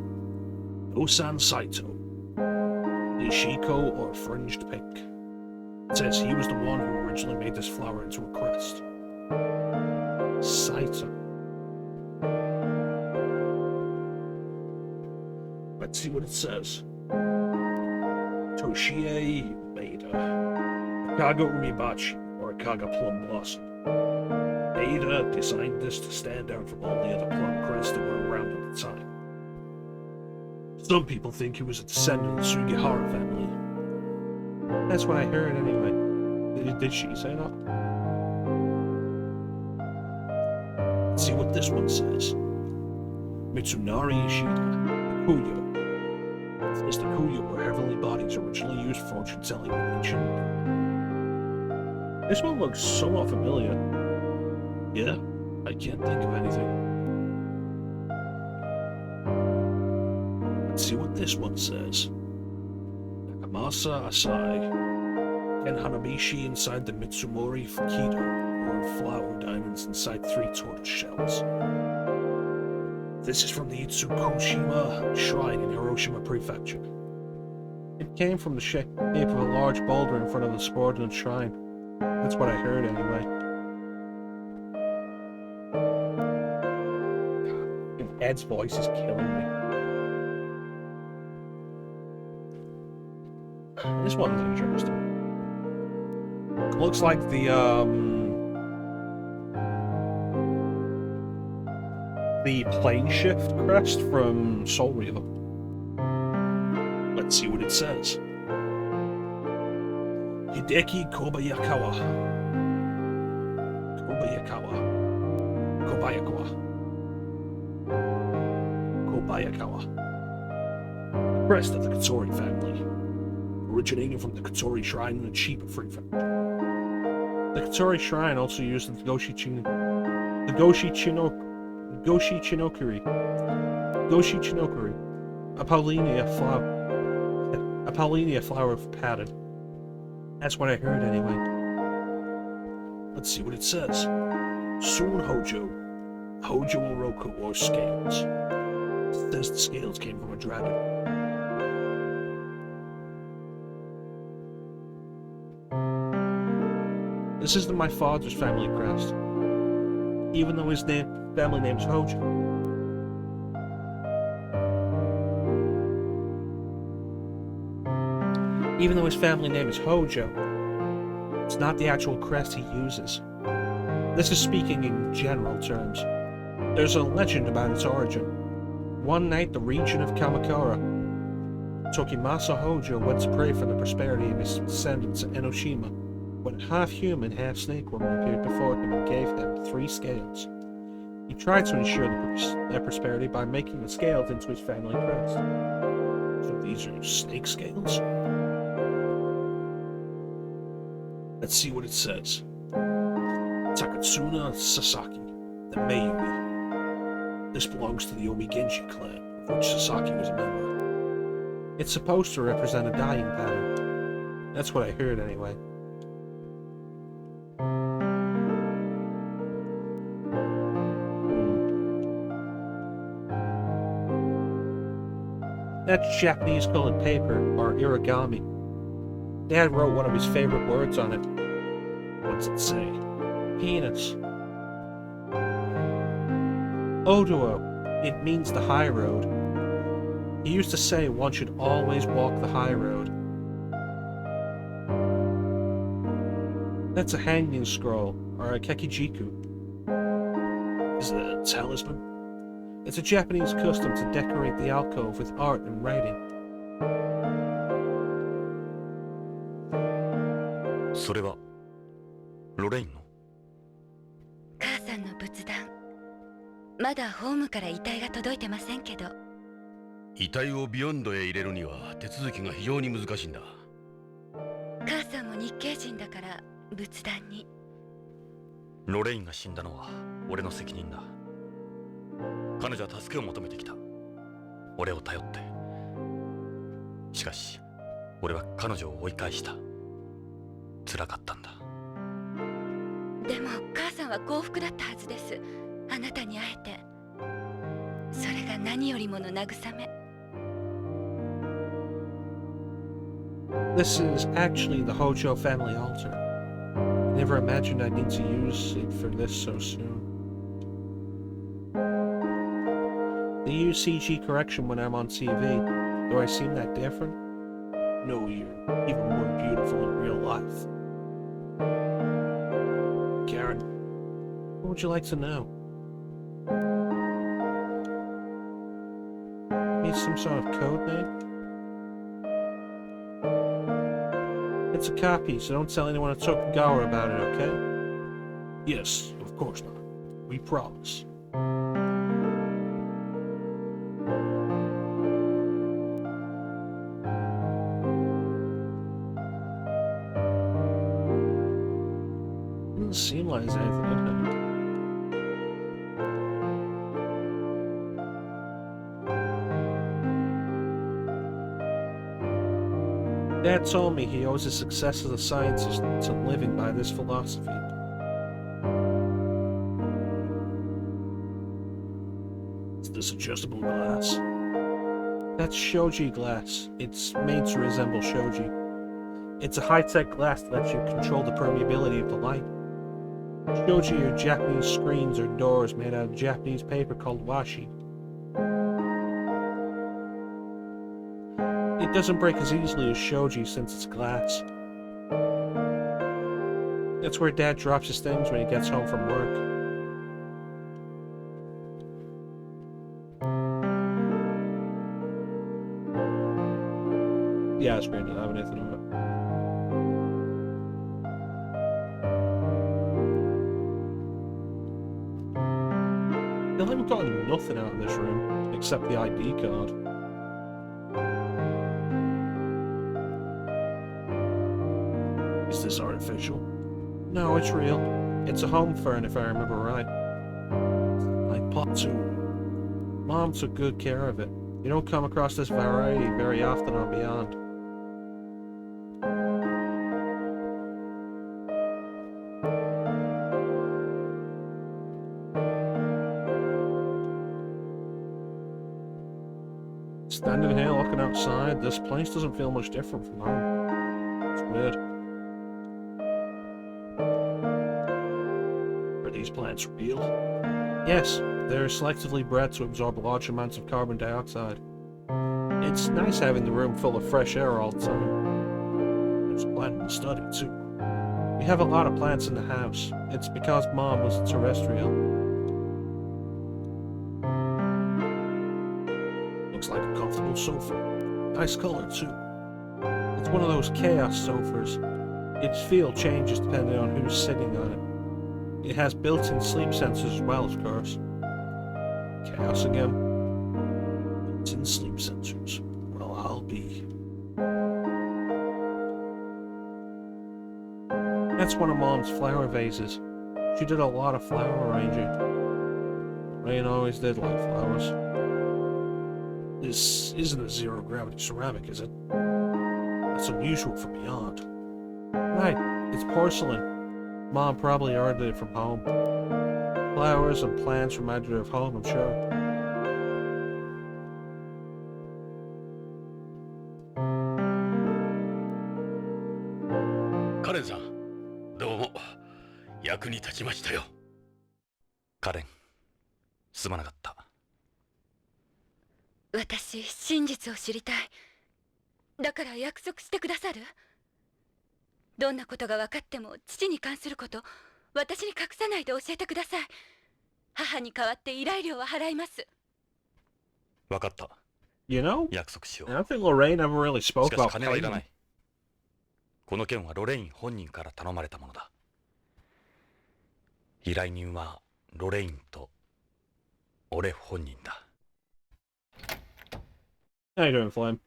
Osan Saito. Nishiko or fringed pink. It says he was the one who originally made this flower into a crest. Saito. Let's see what it says. Toshie Beta. Kaga Umibachi, or Kaga Plum Blossom. Beta designed this to stand out from all the other plum crests that were around at the time. Some people think he was a descendant of the Sugihara family. That's what I heard anyway. Did she say that? Let's see what this one says. Mitsunari Ishida, the Kuyo. It says the Kuyo were heavenly bodies originally used for fortune telling in ancient. This one looks somewhat familiar. Yeah, I can't think of anything. Let's see what this one says. Nakamasa Asai. Ken Hanabishi inside the Mitsumori Fukido, or flower diamonds inside 3 tortoise shells. This is from the Itsukushima Shrine in Hiroshima Prefecture. It came from the shape of a large boulder in front of the subordinate shrine. That's what I heard anyway. Ed's voice is killing me. This one's interesting. Looks like the plane shift crest from Soul Reaver. Let's see what it says. Hideki Kobayakawa. The crest of the Katsuri family, originating from the Katsuri Shrine in the Chiba Prefecture. The Katsuri Shrine also used the Goshi Chinokuri, Apollinaria flower pattern. That's what I heard anyway. Let's see what it says. Sun Hojo Oroku, or scales. It says the scales came from a dragon. This is my father's family crest, even though his family name's Hojo. Even though his family name is Hojo, it's not the actual crest he uses. This is speaking in general terms. There's a legend about its origin. One night, the region of Kamakura, Tokimasa Hojo went to pray for the prosperity of his descendants in Enoshima, when a half-human, half-snake woman appeared before him and gave him 3 scales. He tried to ensure their prosperity by making the scales into his family crest. So these are snake scales? Let's see what it says. Takatsuna Sasaki, the Mayumi. This belongs to the Omigenji clan, of which Sasaki was a member. It's supposed to represent a dying pattern. That's what I heard anyway. That's Japanese colored paper, or origami. Dad wrote one of his favorite words on it. What's it say? Penis. Oduo. It means the high road. He used to say one should always walk the high road. That's a hanging scroll, or a kekijiku. Is it a talisman? It's a Japanese custom to decorate the alcove with art and writing. それはロレインの母さんの仏壇、まだホームから遺体が届いてませんけど。遺体をビヨンドへ入れるには手続きが非常に難しいんだ。母さんも日系人だから仏壇に。ロレインが死んだのは俺の責任だ。彼女は助けを求めてきた。俺を頼って。しかし俺は彼女を追い返した。辛かったんだ。でも母さんは幸福だったはずです。あなたに会えて。それが何よりもの慰め。This is actually the Hojo family altar. Never imagined I'd need to use it for this so soon. They use CG correction when I'm on TV. Do I seem that different? No, you're even more beautiful in real life. Karen, what would you like to know? Need some sort of code name? It's a copy, so don't tell anyone at Tokugawa about it, okay? Yes, of course not. We promise. Doesn't seem like there's anything in it. Dad told me he owes his success as a scientist to living by this philosophy. Is this adjustable glass? That's shoji glass. It's made to resemble shoji. It's a high-tech glass that lets you control the permeability of the light. Shoji are Japanese screens or doors made out of Japanese paper called washi. It doesn't break as easily as shoji since it's glass. That's where Dad drops his things when he gets home from work. Yeah, it's great. I don't have anything on it. I haven't gotten nothing out of this room except the ID card. Is this artificial? No, it's real. It's a home fern, if I remember right. Like pot too. Mom took good care of it. You don't come across this variety very often on Beyond. Standing here looking outside, this place doesn't feel much different from home. It's weird. Are these plants real? Yes, they're selectively bred to absorb large amounts of carbon dioxide. It's nice having the room full of fresh air all the time. There's a plant in the study, too. We have a lot of plants in the house. It's because Mom was a terrestrial. Looks like a comfortable sofa. Nice color, too. It's one of those chaos sofas. Its feel changes depending on who's sitting on it. It has built-in sleep sensors as well, of course. Chaos again. Built-in sleep sensors. Well, I'll be. That's one of Mom's flower vases. She did a lot of flower arranging. Rain always did like flowers. This isn't a zero-gravity ceramic, is it? That's unusual for Beyond. Right, it's porcelain. Mom probably ordered it from home. Flowers and plants reminded her of home, I'm sure. Karen-san, どうも役に立ちましたよ。カレン、すまなかった。私、真実を知りたい。だから約束してくださる？どんなことが分かっても父に関すること私に隠さないで教えてください。母に代わって依頼料は払います。分かった。You know, 約束しよう。 I don't think Lorraine ever really し spoke かし about 金はいらな paying. い。この件はロレイン本人から頼まれたものだ。依頼人はロレインと俺本人だ。How you doing, Flame?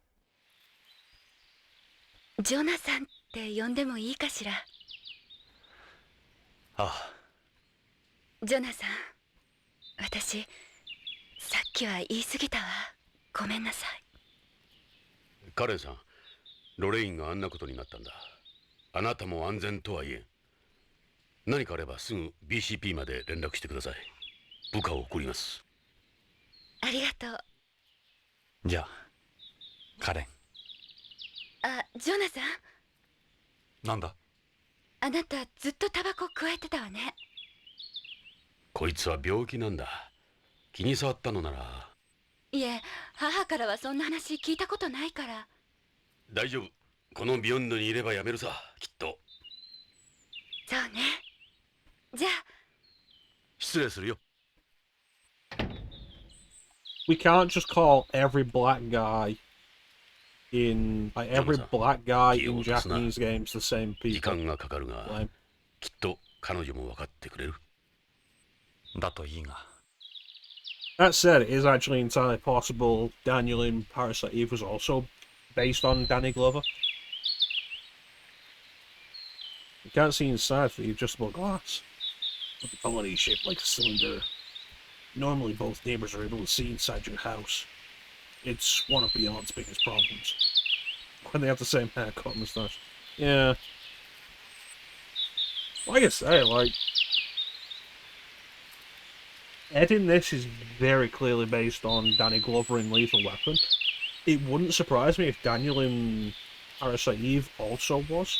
ジョナサンって呼んでもいいかしら。ああ。ジョナサン、私さっきは言い過ぎたわ。ごめんなさい。カレンさん、ロレインがあんなことになったんだ。あなたも安全とは言えん。何かあればすぐ BCP まで連絡してください。部下を送ります。ありがとう。じゃあ、カレン。あ、ジョナサン。なんだ？あなたずっとタバコ加えてたわね。こいつは病気なんだ。気に障ったのなら。いえ、母からはそんな話聞いたことないから。大丈夫。このビヨンドにいればやめるさ、きっと。そうね。じゃあ。失礼するよ。We can't just call every black guy in every black guy in Japanese games the same people. 時間がかかるが、きっと彼女も分かってくれる。だといいが。That said, it is actually entirely possible Daniel in Parasite Eve was also based on Danny Glover. You can't see inside for the adjustable glass. But the colony is shaped like a cylinder. Normally both neighbors are able to see inside your house. It's one of Beyond's biggest problems. When they have the same haircut and mustache. Yeah. Like I say, like... Ed in this is very clearly based on Danny Glover in Lethal Weapon. It wouldn't surprise me if Daniel in Parasite Eve also was.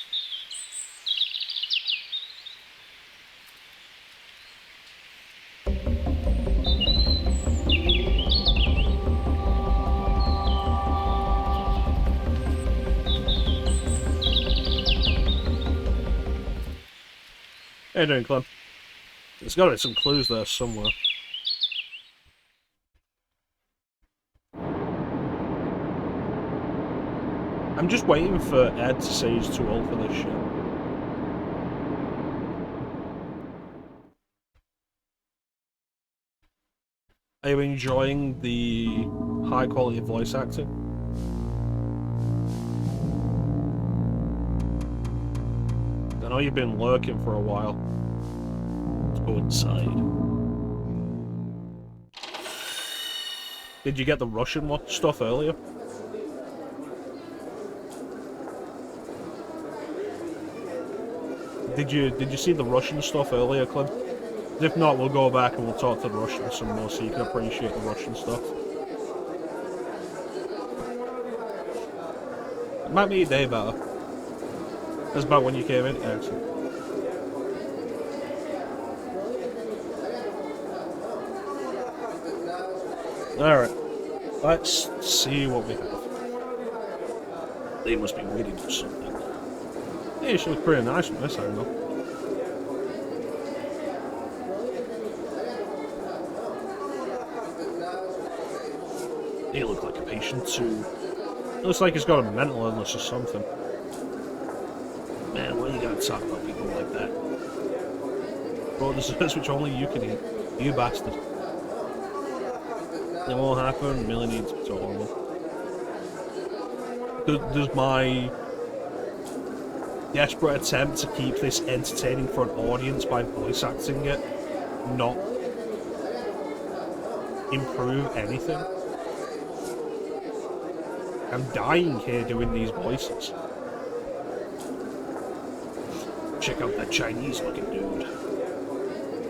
How you doing, Clem? There's got to be some clues there somewhere. I'm just waiting for Ed to say he's too old for this shit. Are you enjoying the high quality voice acting? I know you've been lurking for a while. Let's go inside. Did you get the Russian stuff earlier? Did you see the Russian stuff earlier, Clem? If not, we'll go back and we'll talk to the Russians some more so you can appreciate the Russian stuff. It might make your day better. That's about when you came in. Excellent. Alright. Let's see what we have. They must be waiting for something. Yeah, she looks pretty nice from this angle. He looked like a patient too. Looks like he's got a mental illness or something. Man, why you gotta talk about people like that? Bro, desserts which only you can eat. You bastard. It won't happen. Millie needs to be told. Does my desperate attempt to keep this entertaining for an audience by voice acting it not improve anything? I'm dying here doing these voices. Check out that Chinese looking dude.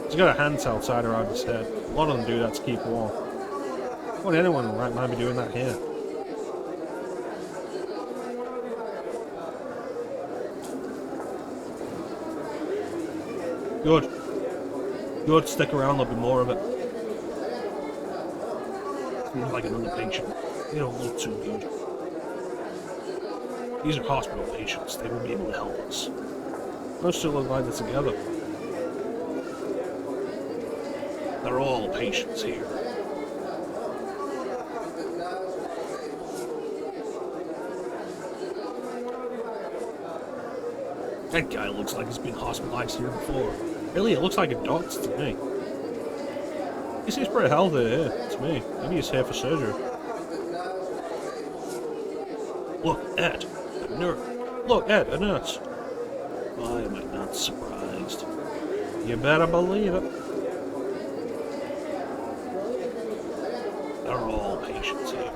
He's got a hand towel tied around his head. A lot of them do that to keep warm. Why would anyone in the right mind be doing that here? Good. Good, stick around, there'll be more of it. Seems like another patient. They don't look too good. These are hospital patients. They won't be able to help us. Most still look like they're together. They're all patients here. That guy looks like he's been hospitalized here before. Really, it looks like a doctor to me. He seems pretty healthy here, to me. Maybe he's here for surgery. Look, Ed, a nurse. Look, Ed, a nurse. Why am I not surprised? You better believe it. They're all patients here.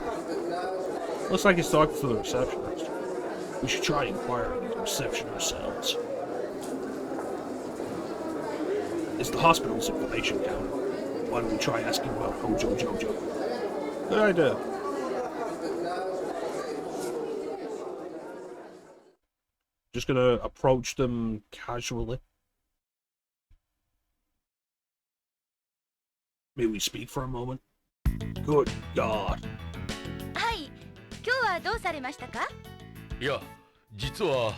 Looks like he's talking to the receptionist. We should try inquiring at the reception ourselves. It's the hospital's information counter. Why don't we try asking about Hojo Jojo? Good idea. Just gonna approach them casually. May we speak for a moment? Good God. はい、今日はどうされましたか？いや実は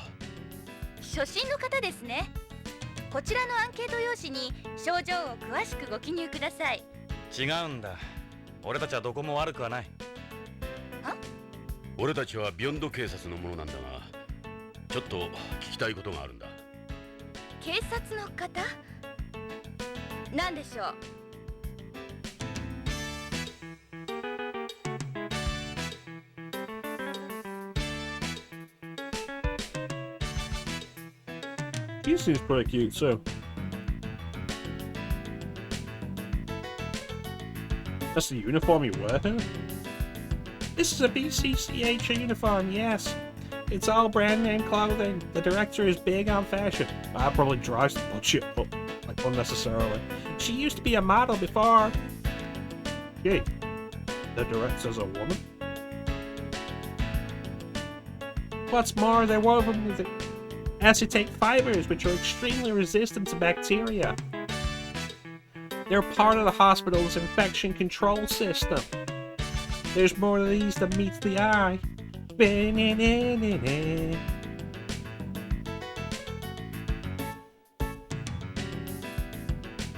初診の方ですね。こちらのアンケート用紙に症状を詳しくご記入ください。違うんだ。俺たちはどこも悪くはない。俺たちはビヨンド警察のものなんだが、ちょっと聞きたいことがあるんだ。警察の方？何でしょう？He seems pretty cute too. That's the uniform you wear here? This is a BCCH uniform, yes. It's all brand name clothing. The director is big on fashion. That probably drives the bullshit up, like, unnecessarily. She used to be a model before. Yay. The director's a woman? What's more, they're woven with acetate fibers, which are extremely resistant to bacteria. They're part of the hospital's infection control system. There's more of these than meets the eye.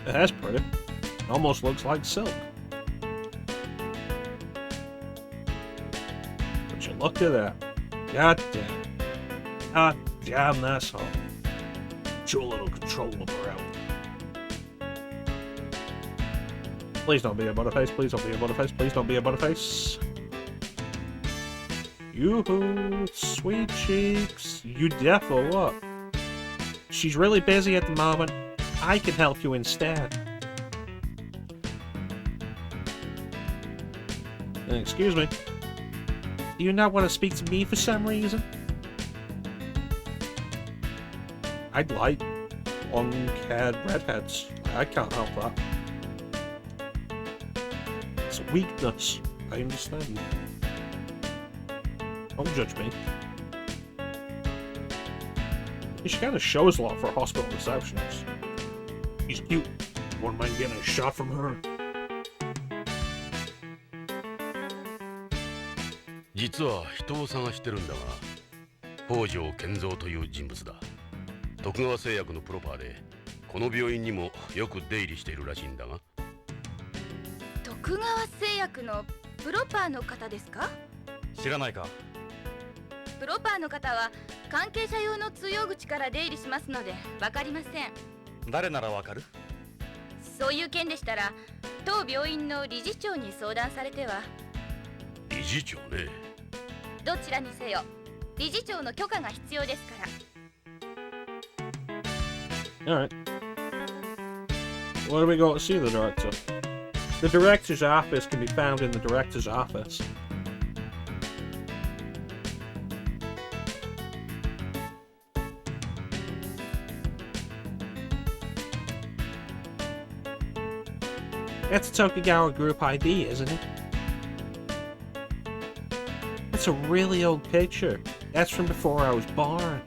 That's pretty. Almost looks like silk. Would you look at that? God damn. God damn, that's all. Show a little control of her out. Please don't be a butterface. Please don't be a butterface. Please don't be a butterface. Yoo-hoo, sweet cheeks. You deaf or what? She's really busy at the moment. I can help you instead. Excuse me. Do you not want to speak to me for some reason? I'd like long-haired redheads. I can't help that. It's a weakness. I understand. Don't judge me. She kind of shows a lot for a hospital receptionist. She's cute. Wouldn't mind getting a shot from her. 実は人を探してるんだが、北条健三という人物だ。徳川製薬のプロパーで、この病院にもよく出入りしているらしいんだが。徳川製薬のプロパーの方ですか？知らないか？プロパーの方は関係者用の通用口から出入りしますので分かりません。誰ならわかる？そういう件でしたら当病院の理事長に相談されては。理事長ね。どちらにせよ理事長の許可が必要ですから。 Alright. Where do we go to see the director? The director's office can be found in the director's office. That's a Tokugawa Group ID, isn't it? That's a really old picture. That's from before I was born.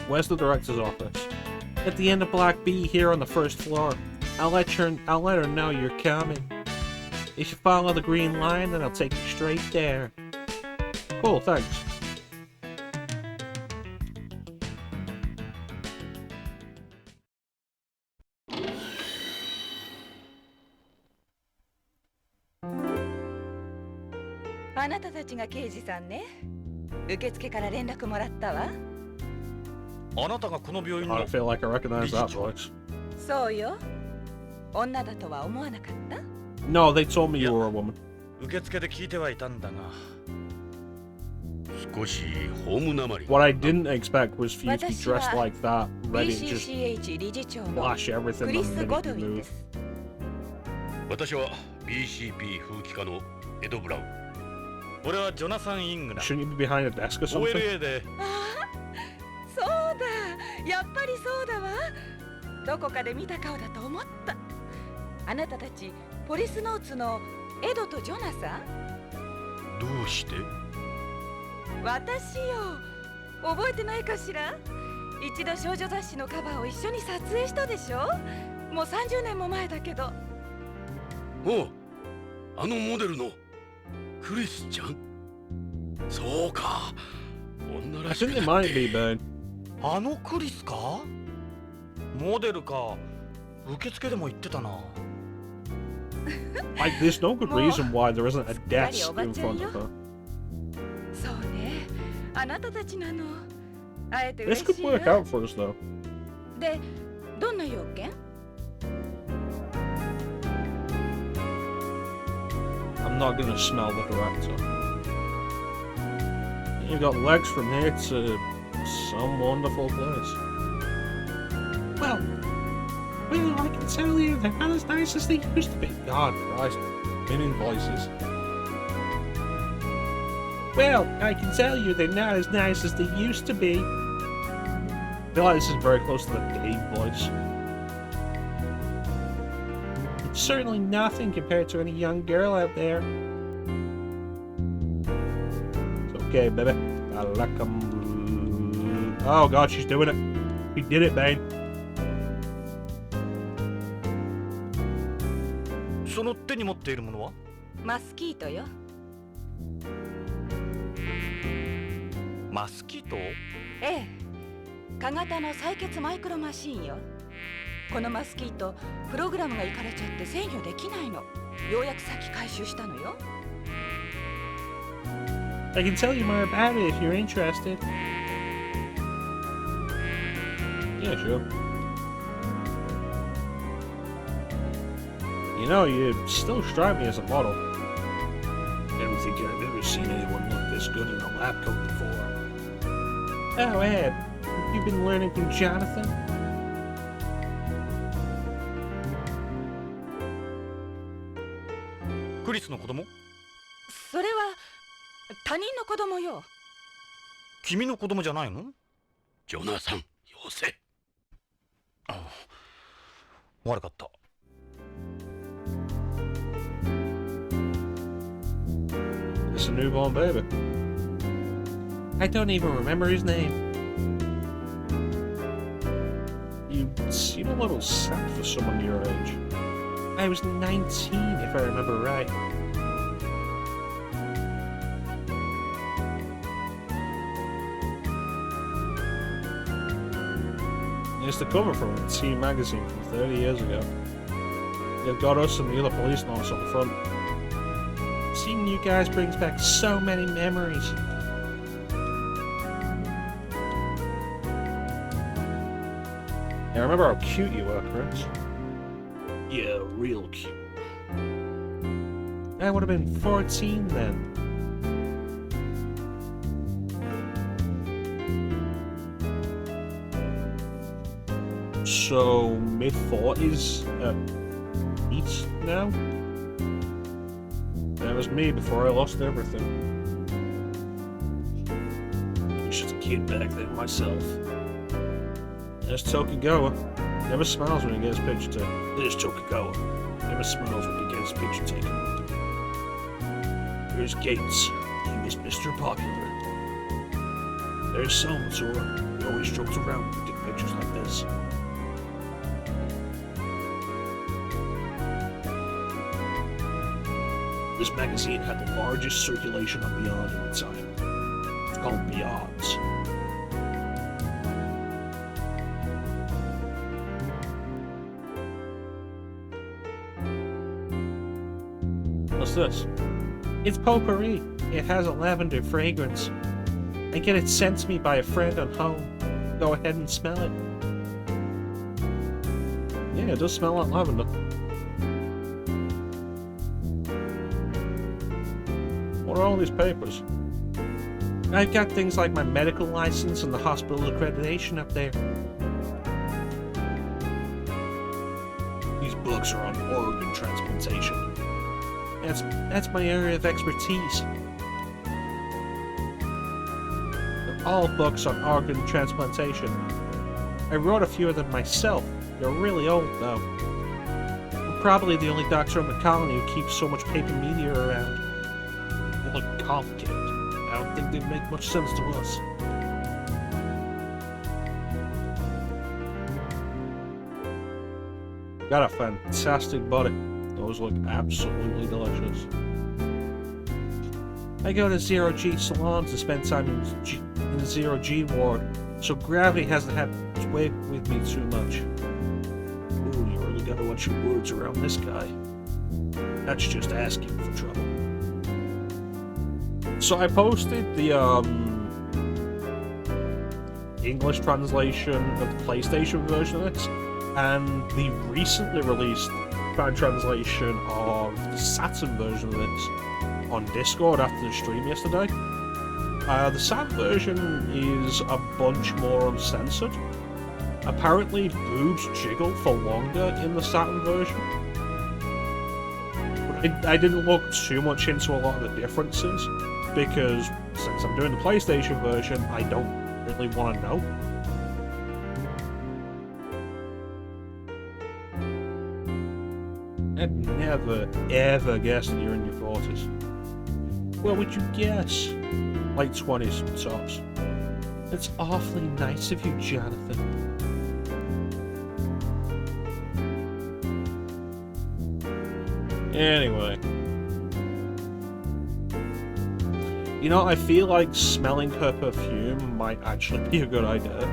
Where's the director's office? At the end of Block B here on the first floor. I'll let her know you're coming. If you follow the green line, then I'll take you straight there. Cool, thanks.あなたたちが刑事さんね。受付から連絡もらったわ。あなたがこの病院 I の don't feel like I recognize that voice. そうよ。女だとは思わなかった？ No, they told me you were a woman. 受付で聞いてはいたんだが、少しホームなまり。 What I didn't expect was for you to be dressed like that, ready to just BCCH 理事長の flash everything ク the リス・ minute ゴ you ドウィン move. です。私は BCP 風紀課のエド・ブラウン。俺はジョナサン・イングだ。 Shouldn't you be behind a desk or something? OLA でそうだ、やっぱりそうだわ。どこかで見た顔だと思った。あなたたちポリスノーツのエドとジョナサン？どうして？私よ。覚えてないかしら？一度少女雑誌のカバーを一緒に撮影したでしょ？もう30年も前だけど。おう、あのモデルのクリスちゃん？そうか。女 I らし think く they なっ might be, て。 Ben. あのクリスか？モデルか。受付でも言ってたな。Like, there's no good reason why there isn't a desk in front of her. そうね。あなたたちなの。あえて This 嬉 could しい work わ。 out for us, though. で、どんな要件？ I'm not gonna smell the director. You've got legs from here to some wonderful place. Well, I can tell you, they're not as nice as they used to be. God Christ, women voices. Well, I can tell you, they're not as nice as they used to be. I feel like this is very close to the Dave voice. It's certainly nothing compared to any young girl out there. It's okay, baby. I like 'em. Oh god, she's doing it. She did it, Bane. その手に持っているものは？マスキートよ。マスキート？ええ。小型の採血マイクロマシーンよ。このマスキート、プログラムがいかれちゃって制御できないの。ようやくさっき回収したのよ。I can tell you more about it if you're interested. Yeah, sure. You know, you still strike me as a model. I don't think I've ever seen anyone look this good in a lab coat before. Oh, Ed, have you been learning from Jonathan? クリスの子供？それは他人の子供よ。君の子供じゃないの？ジョナサン、よせ。悪かった。It's a newborn baby. I don't even remember his name. You seem a little sad for someone your age. I was 19, if I remember right. Here's the cover from a teen magazine from 30 years ago. They've got us and the other Policenauts on the front. Seeing you guys brings back so many memories. I remember how cute you were, Chris. Yeah, real cute. I would have been 14 then. So, mid-40s at least now? That was me before I lost everything. I was just a kid back then myself. There's Tokugawa. Never smiles when he gets picture taken. There's Tokugawa. Never smiles when he gets picture taken. There's Gates. He was Mr. Popular. There's Salvatore. He always jokes around when we take pictures like this. This magazine had the largest circulation on Beyond at the time. It's called Beyonds. What's this? It's potpourri. It has a lavender fragrance. I get it sent to me by a friend at home. Go ahead and smell it. Yeah, it does smell like lavender. What are all these papers? I've got things like my medical license and the hospital accreditation up there. These books are on organ transplantation. That's my area of expertise. They're all books on organ transplantation. I wrote a few of them myself. They're really old, though. I'm probably the only doctor in the colony who keeps so much paper media around. They look complicated. I don't think they'd make much sense to us. Got a fantastic body. Those look absolutely delicious. I go to Zero G Salon to spend time in the Zero G ward, so gravity hasn't had its way with me too much. Ooh, you really gotta watch your words around this guy. That's just asking for trouble. So I posted the English translation of the PlayStation version of this, and the recently released fan translation of the Saturn version of this on Discord after the stream yesterday. The Saturn version is a bunch more uncensored. Apparently, boobs jiggle for longer in the Saturn version. But I didn't look too much into a lot of the differences, because since I'm doing the PlayStation version, I don't really want to know. I'd never, ever guess that you're in your 40s. What would you guess? Late 20s, tops. It's awfully nice of you, Jonathan. Anyway. You know, I feel like smelling her perfume might actually be a good idea.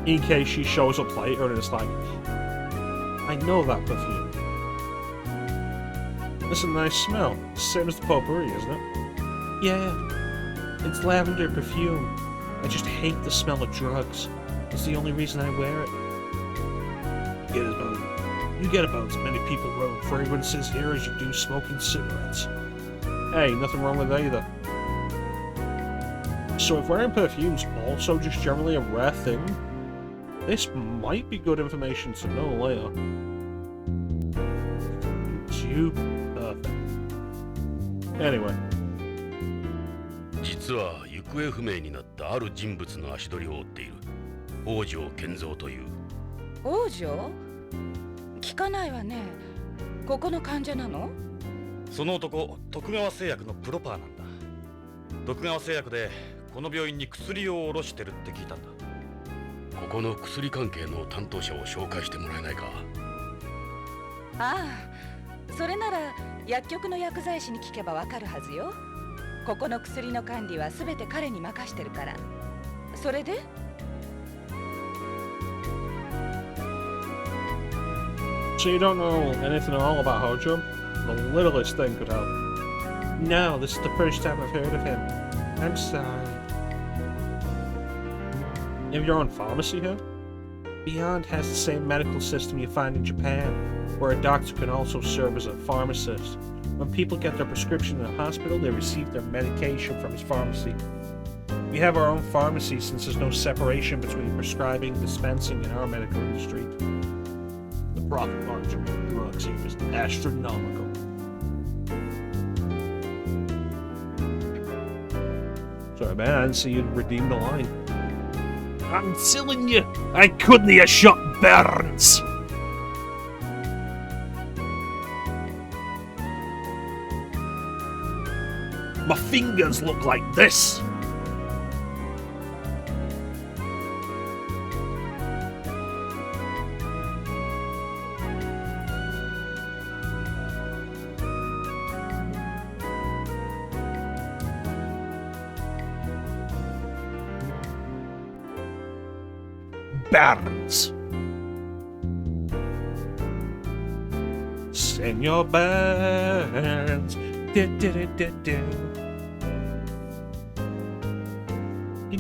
In case she shows up later and it's like, I know that perfume. It's a nice smell. Same as the potpourri, isn't it? Yeah, it's lavender perfume. I just hate the smell of drugs. It's the only reason I wear it. You get about as many people wearing fragrances here as you do smoking cigarettes. Hey, nothing wrong with either. So if wearing perfume's also just generally a rare thing, this might be good information to know later. You perfect. Anyway. 実は行方不明になったある人物の足取りを追っている。王城健三という。王女？聞かないわね。ここの患者なの？その男、徳川製薬のプロパーなんだ。徳川製薬でこの病院に薬を卸してるって聞いたんだ。ここの薬関係の担当者を紹介してもらえないか。ああ、それなら薬局の薬剤師に聞けばわかるはずよ。ここの薬の管理はすべて彼に任してるから。それでSo you don't know anything at all about Hojo? The littlest thing could help. No, this is the first time I've heard of him. I'm sorry. You have your own pharmacy here? Beyond has the same medical system you find in Japan, where a doctor can also serve as a pharmacist. When people get their prescription in a hospital, they receive their medication from his pharmacy. We have our own pharmacy since there's no separation between prescribing, dispensing, and our medical industry. The profit margin for drugs here is astronomical. Sorry, man, I didn't see you redeem the line. I'm telling you, I couldn't have shot Burns. My fingers look like this. Burns. Senor Burns. Can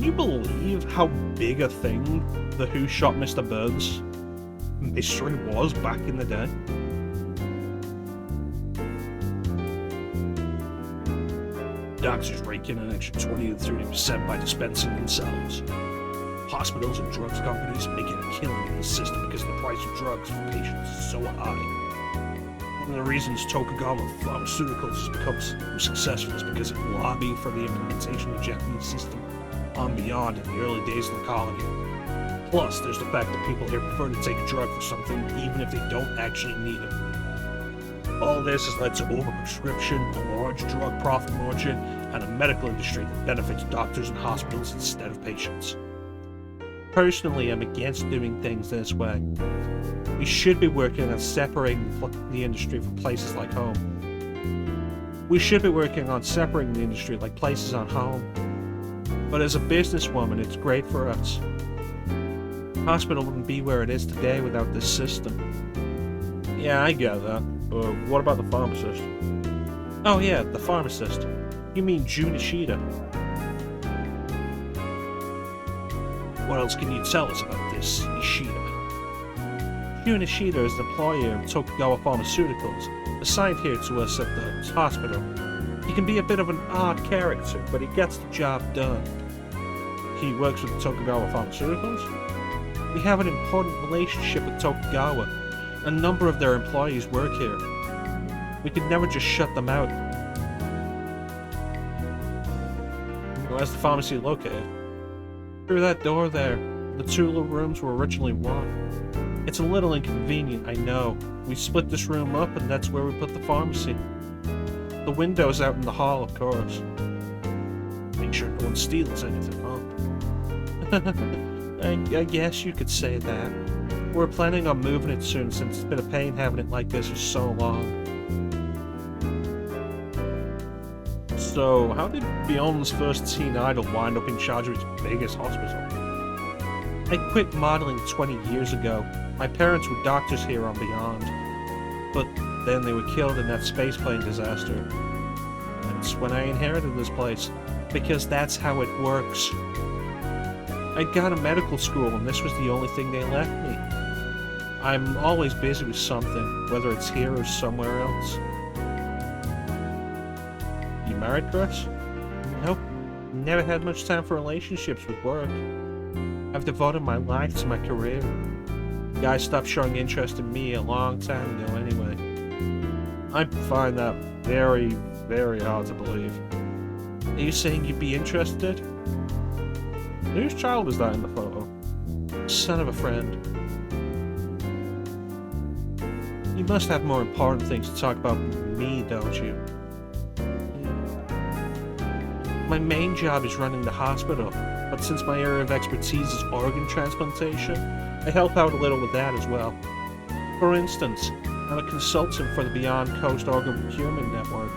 you believe how big a thing the Who Shot Mr. Burns mystery was back in the day? Doctors rake in an extra 20 to 30% by dispensing themselves. Hospitals and drugs companies making a killing in the system because the price of drugs for patients is so high. One of the reasons Tokugawa Pharmaceuticals has become so successful is because it lobbied for the implementation of the Japanese system on beyond in the early days of the colony. Plus, there's the fact that people here prefer to take a drug for something even if they don't actually need it. All this has led to overprescription, a large drug profit margin, and a medical industry that benefits doctors and hospitals instead of patients. Personally, I'm against doing things this way. We should be working on separating the industry from places like home. We should be working on separating the industry like places on home. But as a businesswoman, it's great for us. The hospital wouldn't be where it is today without this system. Yeah, I get that. But what about the pharmacist? Oh yeah, the pharmacist. You mean Jun Ishida. What else can you tell us about this Ishida? Jun Ishida is the employer of Tokugawa Pharmaceuticals, assigned here to us at the hospital. He can be a bit of an odd character, but he gets the job done. He works with Tokugawa Pharmaceuticals? We have an important relationship with Tokugawa. A number of their employees work here. We could never just shut them out. Where's the pharmacy located? Through that door there. The two little rooms were originally one. It's a little inconvenient, I know. We split this room up and that's where we put the pharmacy. The window's out in the hall, of course. Make sure no one steals anything, huh? I guess you could say that. We're planning on moving it soon since it's been a pain having it like this for so long. So, how did Beyond's first teen idol wind up in charge of its biggest hospital? I quit modeling 20 years ago. My parents were doctors here on Beyond. But then they were killed in that spaceplane disaster. That's when I inherited this place. Because that's how it works. I'd gone to medical school and this was the only thing they left me. I'm always busy with something, whether it's here or somewhere else. You married, Chris? Nope. Never had much time for relationships with work. I've devoted my life to my career. Guys stopped showing interest in me a long time ago anyway. I find that very, very hard to believe. Are you saying you'd be interested? Whose child is that in the photo? Son of a friend. You must have more important things to talk about than me, don't you? My main job is running the hospital, but since my area of expertise is organ transplantation, I help out a little with that as well. For instance, I'm a consultant for the Beyond Coast Organ Procurement Network,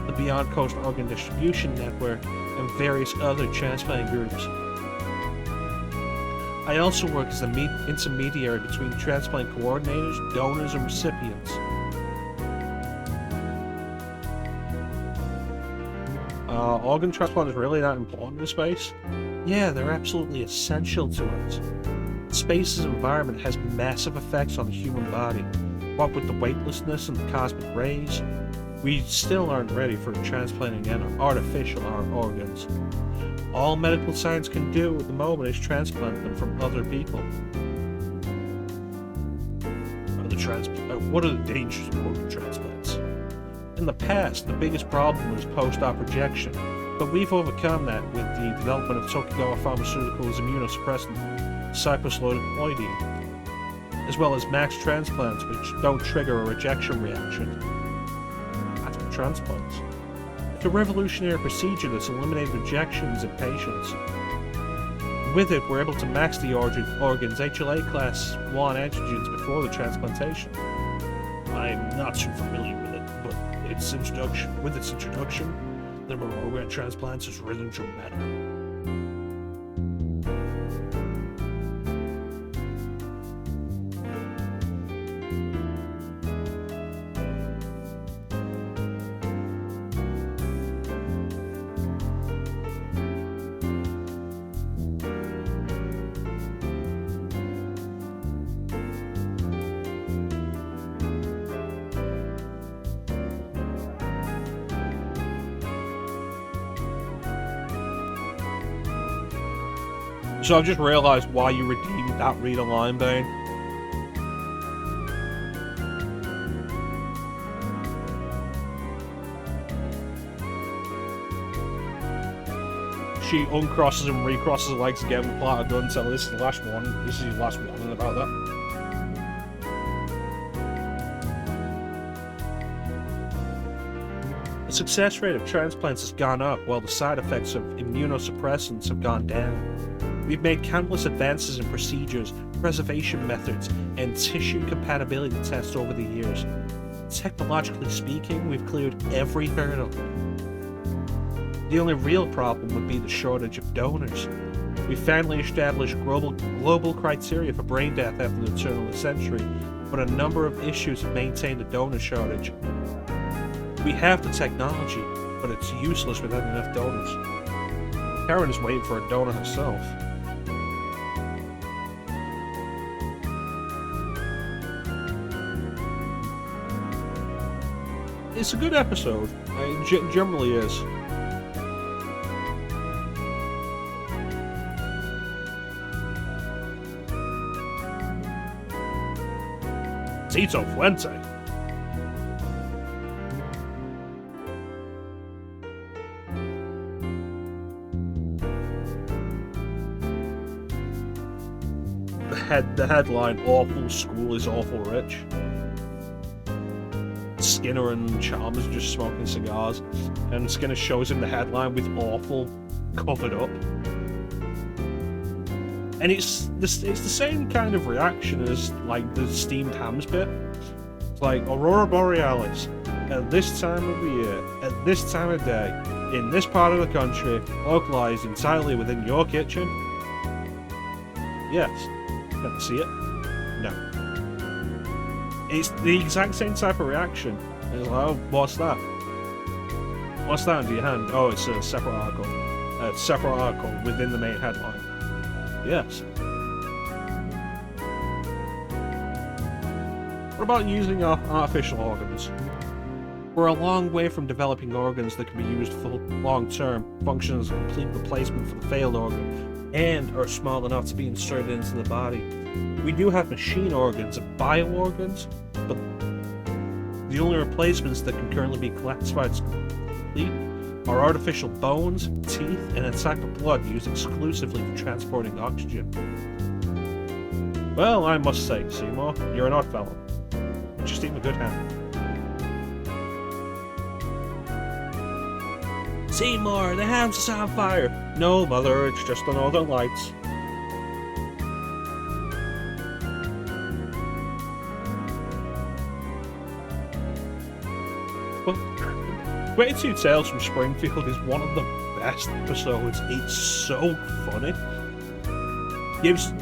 the Beyond Coast Organ Distribution Network, and various other transplant groups. I also work as an intermediary between transplant coordinators, donors, and recipients. Organ transplant is really that important in space? Yeah, they're absolutely essential to us. Space's environment has massive effects on the human body. What with the weightlessness and the cosmic rays, we still aren't ready for transplanting artificial organs. All medical science can do at the moment is transplant them from other people. What are the dangers of organ transplants? In the past, the biggest problem was post-op rejection, but we've overcome that with the development of Tokugawa Pharmaceuticals' immunosuppressant cyclosploidine, as well as max transplants which don't trigger a rejection reaction. That's for transplants. It's a revolutionary procedure that's eliminated rejections in patients. With it, we're able to max the organ's HLA class 1 antigens before the transplantation. I'm not too familiar with it, but with its introduction, the number of organ transplants has risen dramatically. So I've just realised why you redeemed that Rita line, Bane. She uncrosses and recrosses her legs again with Platter Gun, so this is the last one. This is your last one about that. The success rate of transplants has gone up while the side effects of immunosuppressants have gone down. We've made countless advances in procedures, preservation methods, and tissue compatibility tests over the years. Technologically speaking, we've cleared every hurdle. The only real problem would be the shortage of donors. We finally established global criteria for brain death after the turn of the century, but a number of issues have maintained a donor shortage. We have the technology, but it's useless without enough donors. Karen is waiting for a donor herself. It's a good episode. It generally is. Tito Fuente. The headline, Awful School is Awful Rich. Skinner and Chalmers just smoking cigars, and Skinner shows him the headline with awful covered up. And it's the same kind of reaction as like the steamed hams bit. It's like Aurora Borealis at this time of the year, at this time of day, in this part of the country, localized entirely within your kitchen. Yes. Can I see it? No. It's the exact same type of reaction. It's like, oh, what's that? What's that under your hand? Oh, it's a separate article. A separate article within the main headline. Yes. What about using artificial organs? We're a long way from developing organs that can be used for long-term, function as a complete replacement for the failed organ, and are small enough to be inserted into the body. We do have machine organs and bio-organs, but the only replacements that can currently be classified as complete are artificial bones, teeth, and a type of blood used exclusively for transporting oxygen. Well, I must say, Seymour, you're an odd fellow. But you seem a good hand. Seymour, the house is on fire! No, Mother, it's just the northern lights. Well, 22 Tales from Springfield is one of the best episodes. It's so funny. Gives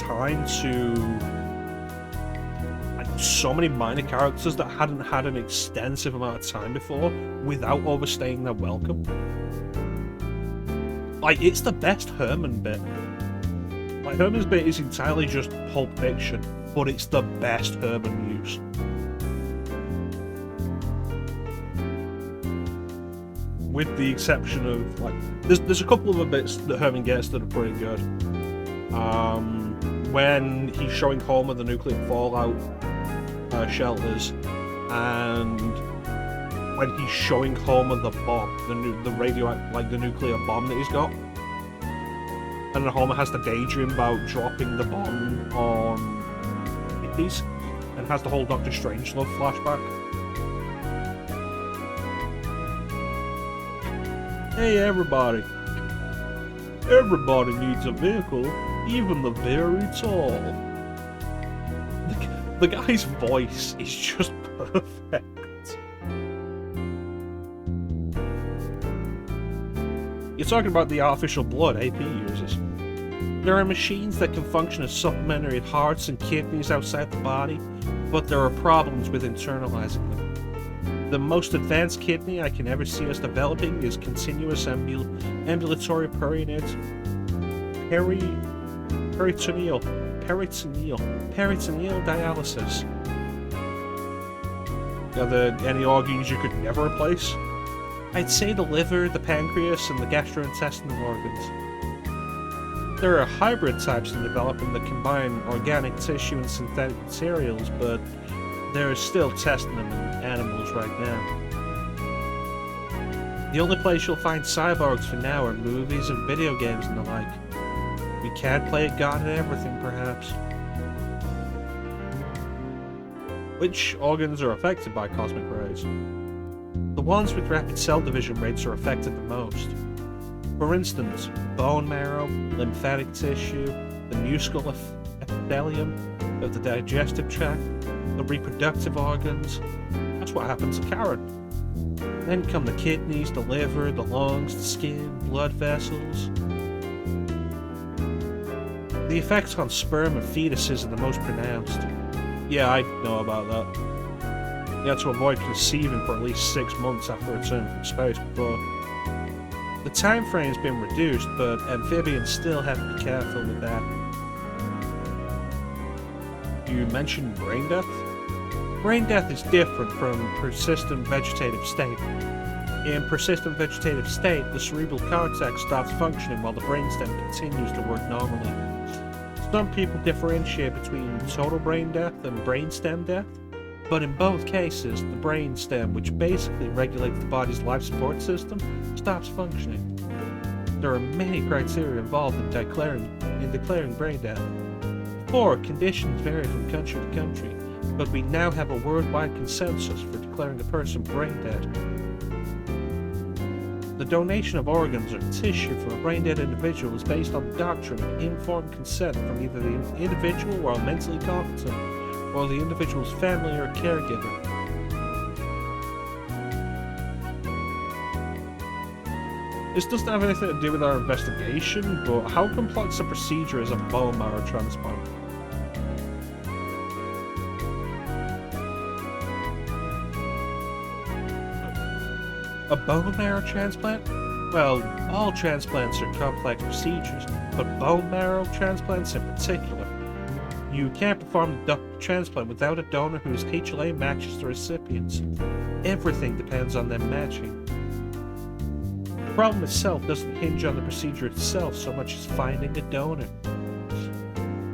time to so many minor characters that hadn't had an extensive amount of time before without overstaying their welcome. Like, it's the best Herman bit. Like, Herman's bit is entirely just Pulp Fiction, but it's the best Herman use. With the exception of, like, there's a couple of the bits that Herman gets that are pretty good. When he's showing Homer the nuclear fallout shelters, and when he's showing Homer the bomb, the nuclear bomb that he's got, and then Homer has to daydream about dropping the bomb on hippies, and has the whole Doctor Strangelove flashback. Hey everybody! Everybody needs a vehicle, even the very tall. The guy's voice is just perfect. You're talking about the artificial blood AP uses. There are machines that can function as supplementary hearts and kidneys outside the body, but there are problems with internalizing them. The most advanced kidney I can ever see us developing is continuous ambulatory peritoneal dialysis. Are there any organs you could never replace? I'd say the liver, the pancreas, and the gastrointestinal organs. There are hybrid types in development that combine organic tissue and synthetic materials, but there is still testing them in animals right now. The only place you'll find cyborgs for now are movies and video games and the like. We can't play at God and everything, perhaps. Which organs are affected by cosmic rays? The ones with rapid cell division rates are affected the most. For instance, bone marrow, lymphatic tissue, the musical epithelium of the digestive tract, the reproductive organs. That's what happens to Karen. Then come the kidneys, the liver, the lungs, the skin, blood vessels. The effects on sperm and fetuses are the most pronounced. Yeah, I know about that. You had to avoid conceiving for at least 6 months after returning from space before. The time frame's been reduced, but amphibians still have to be careful with that. You mentioned brain death? Brain death is different from persistent vegetative state. In persistent vegetative state, the cerebral cortex stops functioning while the brainstem continues to work normally. Some people differentiate between total brain death and brainstem death, but in both cases, the brainstem, which basically regulates the body's life support system, stops functioning. There are many criteria involved in declaring brain death. Before, conditions vary from country to country, but we now have a worldwide consensus for declaring a person brain dead. The donation of organs or tissue for a brain-dead individual is based on the doctrine of informed consent from either the individual while mentally competent, or the individual's family or caregiver. This doesn't have anything to do with our investigation, but how complex a procedure is a bone marrow transplant? A bone marrow transplant? Well, all transplants are complex procedures, but bone marrow transplants in particular. You can't perform the transplant without a donor whose HLA matches the recipient's. Everything depends on them matching. The problem itself doesn't hinge on the procedure itself so much as finding a donor.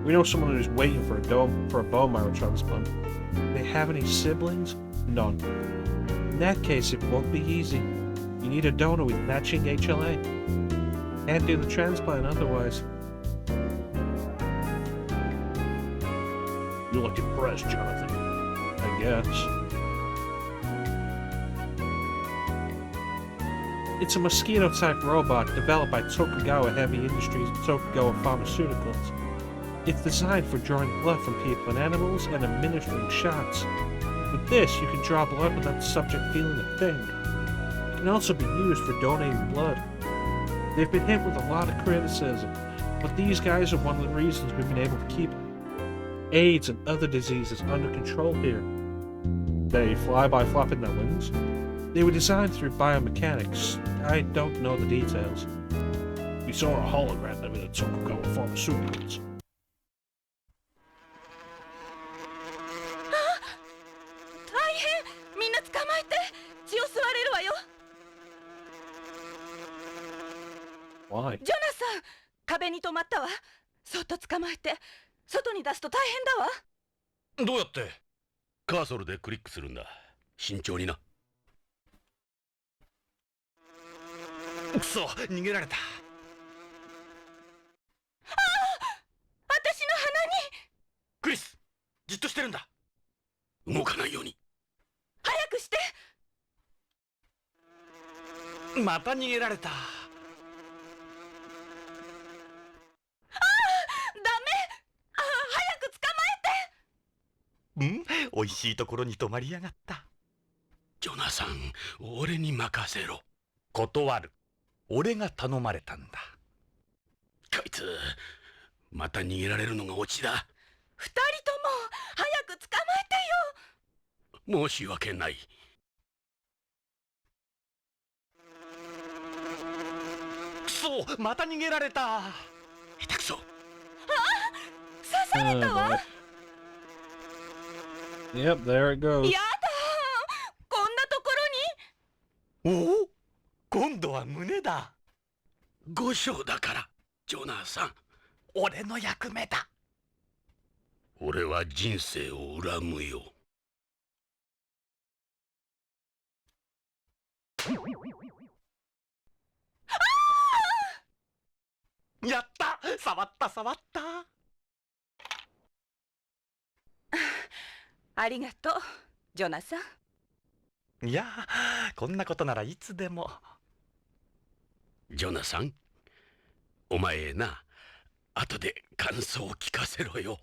We know someone who's waiting for a bone marrow transplant. Do they have any siblings? None. In that case, it won't be easy. You need a donor with matching HLA. Can't do the transplant otherwise. You look impressed, Jonathan. I guess. It's a mosquito-type robot developed by Tokugawa Heavy Industries and Tokugawa Pharmaceuticals. It's designed for drawing blood from people and animals and administering shots. With this, you can draw blood without the subject feeling a thing. It can also be used for donating blood. They've been hit with a lot of criticism, but these guys are one of the reasons we've been able to keep AIDS and other diseases under control here. They fly by flapping their wings. They were designed through biomechanics. I don't know the details. We saw a hologram of it at Tokugawa Pharmaceuticals. Why? ジョナサン、壁に止まったわ。そっと捕まえて、外に出すと大変だわ。どうやって？カーソルでクリックするんだ。慎重にな。くそ、逃げられた。私の鼻に。クリス、じっとしてるんだ。動かないように。早くして。また逃げられた。おいしいところに泊まりやがった。ジョナサン、俺に任せろ。断る。俺が頼まれたんだ。こいつ、また逃げられるのがオチだ。二人とも早く捕まえてよ。申し訳ない。くそ、また逃げられた。下手くそ。刺されたわ。Yep, there it goes. やだ、こんなところに。おお、今度は胸だ。5章だから、ジョナサン。俺の役目だ。俺は人生を恨むよ。やった、触った触った。ありがとう、ジョナサン。いや、こんなことならいつでも。ジョナサン、お前な、後で感想を聞かせろよ。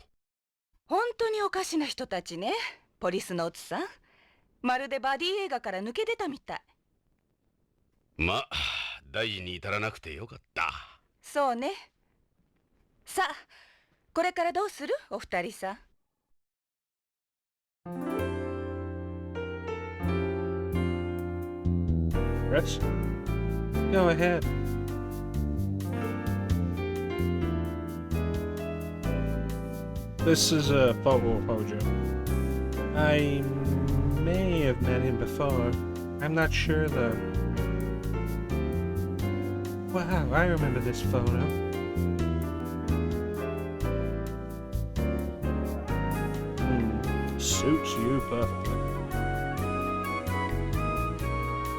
本当におかしな人たちね、ポリスノーツさん。まるでバディ映画から抜け出たみたい。まあ、大事に至らなくてよかった。そうね。さあ、これからどうする、お二人さん。Chris, go ahead. This is a photo of Hojo. I may have met him before. I'm not sure though. Wow, I remember this photo. Suits you perfectly.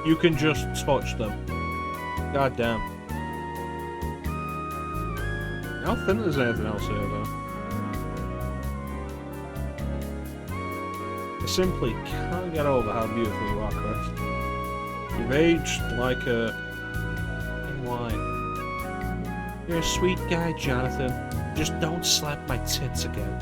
You can just touch them. God damn. I don't think there's anything else here though. I simply can't get over how beautiful you are, Chris. You've aged like a wine. You're a sweet guy, Jonathan. Just don't slap my tits again.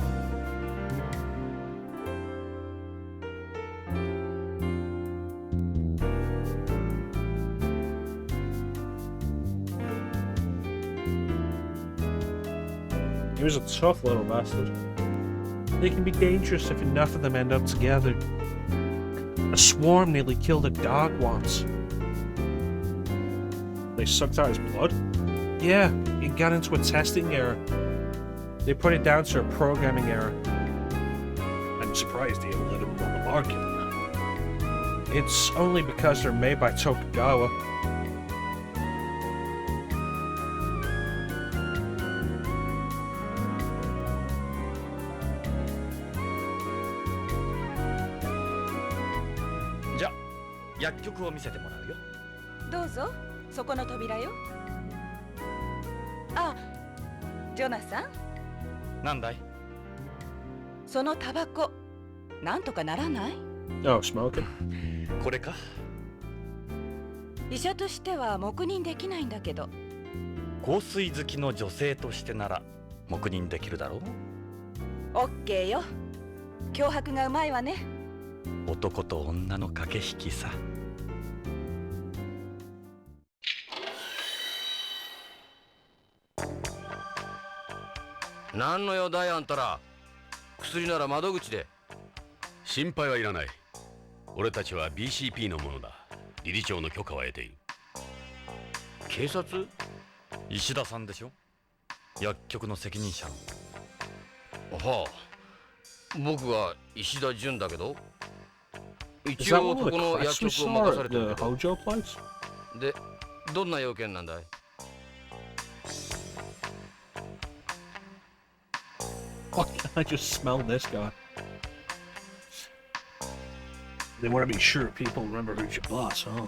He was a tough little bastard. They can be dangerous if enough of them end up together. A swarm nearly killed a dog once. They sucked out his blood? Yeah, it got into a testing error. They put it down to a programming error. I'm surprised they ever let him on the market. It's only because they're made by Tokugawa. Ja, 薬局を見せてもらうよ。どうぞ、そこの扉よ。あ、ジョナサン。なんだい？そのタバコ、なんとかならない？ Oh, smoking? これか？医者としては黙認できないんだけど。香水好きの女性としてなら黙認できるだろう。オッケーよ。脅迫がうまいわね。男と女の駆け引きさ。何の用だいあんたら。薬なら窓口で。心配はいらない。俺たちは BCP のものだ。理事長の許可は得ている。警察？石田さんでしょ？薬局の責任者の。はあ、僕は石田純だけど。 Is 一 that 応 one of こ the の quests 薬 we 局を saw 任さ at れてる the けど。 Hojo place? で、どんな要件なんだい？ Why can't I just smell this guy? They want to be sure people remember who's your boss, huh?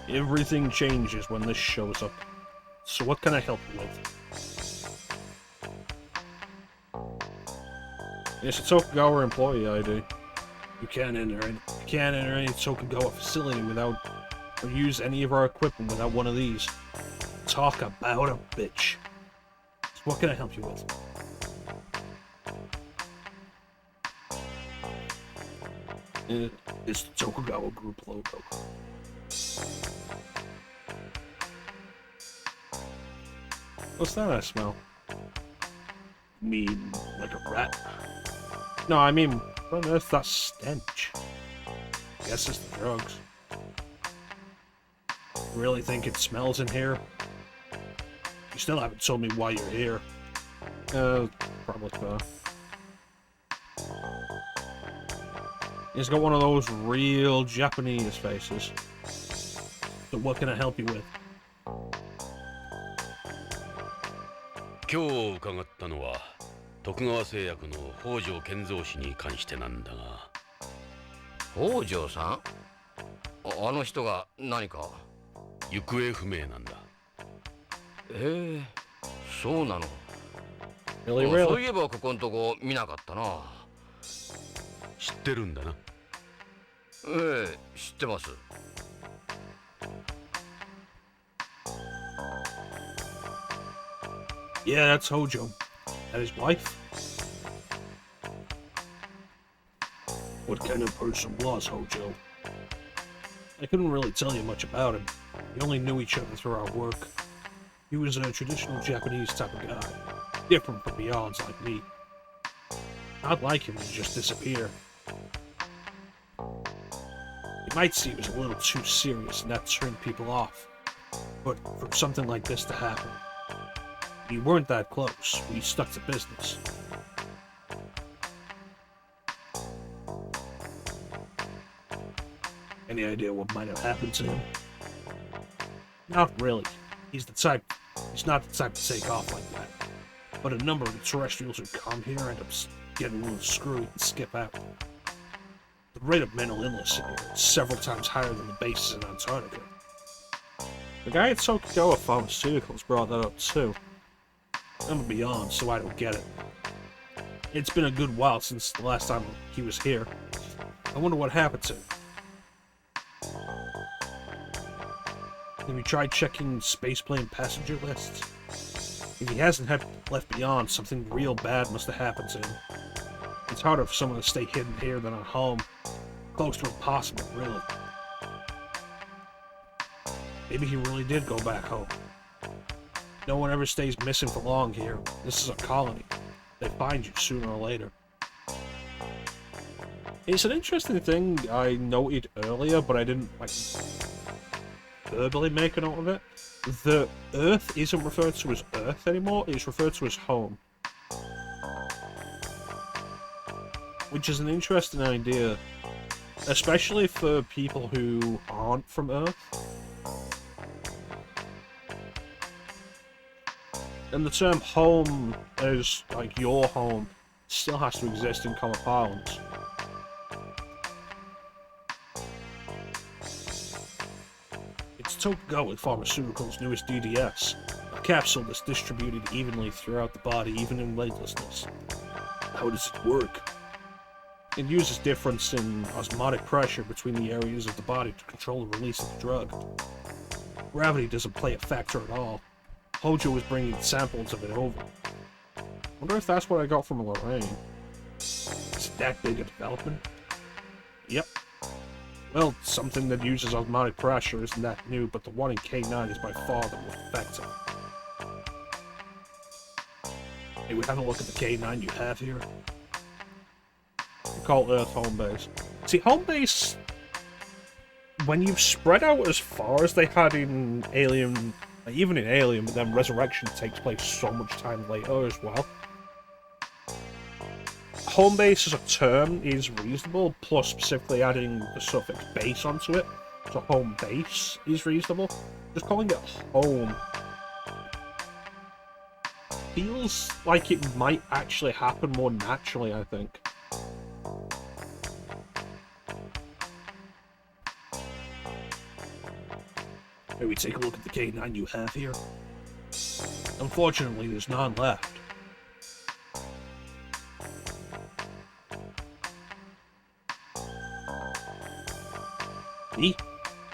Everything changes when this shows up. So what can I help you with? It's a Tokugawa employee ID. You can't enter any Tokugawa facility without or use any of our equipment without one of these. Talk about a bitch. So what can I help you with? It's the Tokugawa Group logo. What's that I smell? Mean like a rat? No, I mean, what on earth's that stench? Guess it's the drugs. Really think it smells in here? You still haven't told me why you're here. Probably not. He's got one of those real Japanese faces. So what can I help you with? 今日伺ったのは徳川製薬の北条健三氏に関してなんだが。北条さん？あの人が何か？行方不明なんだ。そうなの。 Really? そういえばここんとこ見なかったな。知ってるんだな。知ってます。Yeah, that's Hojo. And his wife? What kind of person was Hojo? I couldn't really tell you much about him. We only knew each other through our work. He was a traditional Japanese type of guy, different from beyonds like me. Not like him to just disappear. You might see he was a little too serious and that turned people off. But for something like this to happen, we weren't that close. We stuck to business. Any idea what might have happened to him? Not really. He's not the type to take off like that. But a number of the terrestrials who come here end up getting a little screwy and skip out. The rate of mental illness here is several times higher than the bases in Antarctica. The guy at Tokugawa Pharmaceuticals brought that up too. I'm a beyond, so I don't get it. It's been a good while since the last time he was here. I wonder what happened to him. Have you tried checking spaceplane passenger lists? If he hasn't left beyond, something real bad must have happened to him. It's harder for someone to stay hidden here than at home. Close to impossible, really. Maybe he really did go back home. No one ever stays missing for long here. This is a colony. They find you sooner or later. It's an interesting thing I noted earlier, but I didn't, like, verbally make a note of it. The Earth isn't referred to as Earth anymore, it's referred to as home. Which is an interesting idea, especially for people who aren't from Earth. And the term home as, like, your home still has to exist in common parlance. It's Tokugawa Pharmaceuticals' newest DDS, a capsule that's distributed evenly throughout the body, even in weightlessness. How does it work? It uses difference in osmotic pressure between the areas of the body to control the release of the drug. Gravity doesn't play a factor at all. Hojo was bringing samples of it over. Wonder if that's what I got from Lorraine. Is it that big a development? Yep. Well, something that uses osmotic pressure isn't that new, but the one in K9 is by far the most effective. Hey, we have a look at the K9 you have here. We call Earth home base. See, home base, when you've spread out as far as they had in Alien, even in Alien, but then Resurrection takes place so much time later as well. Home base as a term is reasonable, plus specifically adding the suffix base onto it, so home base is reasonable. Just calling it home feels like it might actually happen more naturally, I think. May we take a look at the K9 you have here? Unfortunately, there's none left. Me?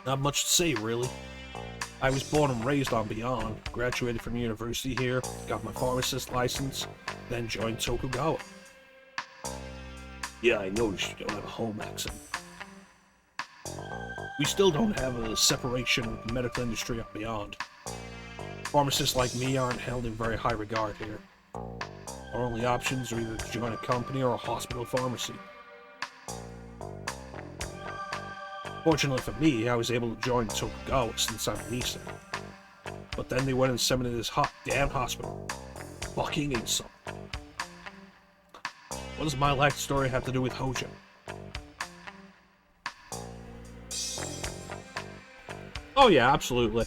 Not much to say, really. I was born and raised on Beyond, graduated from university here, got my pharmacist license, then joined Tokugawa. Yeah, I noticed you don't have a home accent. We still don't have a separation of the medical industry on Beyond. Pharmacists like me aren't held in very high regard here. Our only options are either to join a company or a hospital pharmacy. Fortunately for me, I was able to join Tokugawa since I'm Nisa. But then they went and sent me to this hot damn hospital. Fucking insult. What does my life story have to do with Hojo? Oh yeah, absolutely.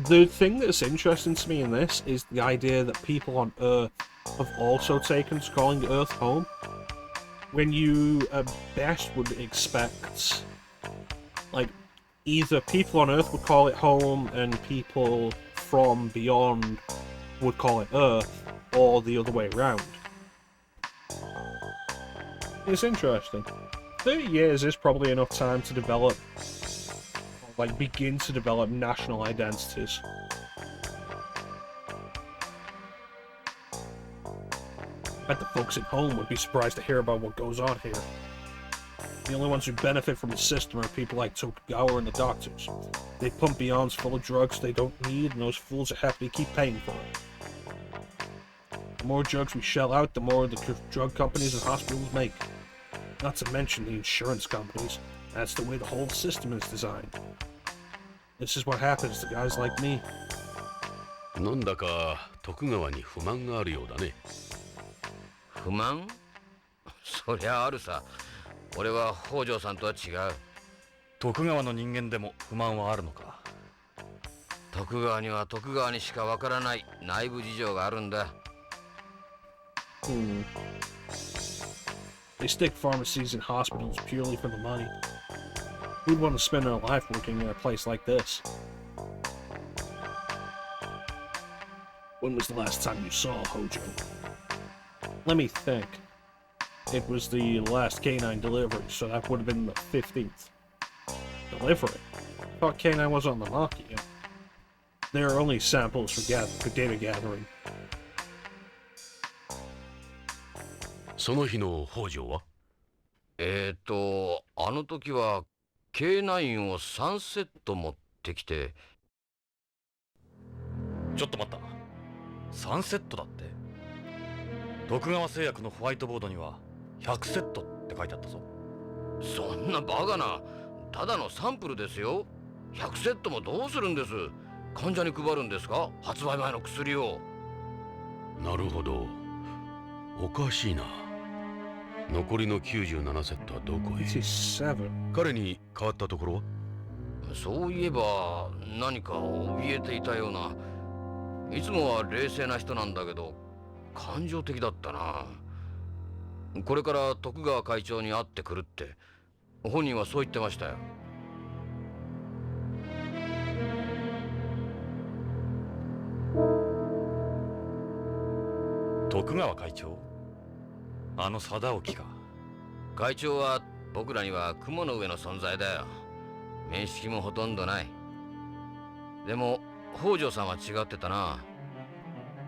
The thing that's interesting to me in this is the idea that people on Earth have also taken to calling Earth home. When you at best would expect, like, either people on Earth would call it home and people from beyond would call it Earth, or the other way around. It's interesting. 30 years is probably enough time to develop, like, begin to develop national identities. I bet the folks at home would be surprised to hear about what goes on here. The only ones who benefit from the system are people like Tokugawa and the doctors. They pump Beyonds full of drugs they don't need, and those fools are happy to keep paying for it. The more drugs we shell out, the more the drug companies and hospitals make. Not to mention the insurance companies. That's the way the whole system is designed. This is what happens to guys like me. なんだか徳川に不満があるようだね。不満？そりゃあるさ。俺は北条さんとは違う。徳川の人間でも不満はあるのか。徳川には徳川にしかわからない内部事情があるんだ。They stick pharmacies in hospitals purely for the money. Who'd want to spend their life working in a place like this? When was the last time you saw Hojo? Let me think. It was the last K9 delivery, so that would have been the 15th. Delivery? I thought K9 was on the market yet. There are only samples for data gathering. その日の北条は？あの時は K9 を3セット持ってきて。ちょっと待った。3セットだって。徳川製薬のホワイトボードには100セットって書いてあったぞ。そんなバカな。ただのサンプルですよ。100セットもどうするんです。患者に配るんですか、発売前の薬を。なるほど。おかしいな。残りの97セットはどこへ。彼に変わったところは。そういえば何か怯えていたような。いつもは冷静な人なんだけど感情的だったな。これから徳川会長に会ってくるって本人はそう言ってましたよ。徳川会長、あの貞興か。会長は僕らには雲の上の存在だよ。面識もほとんどない。でも北条さんは違ってたな。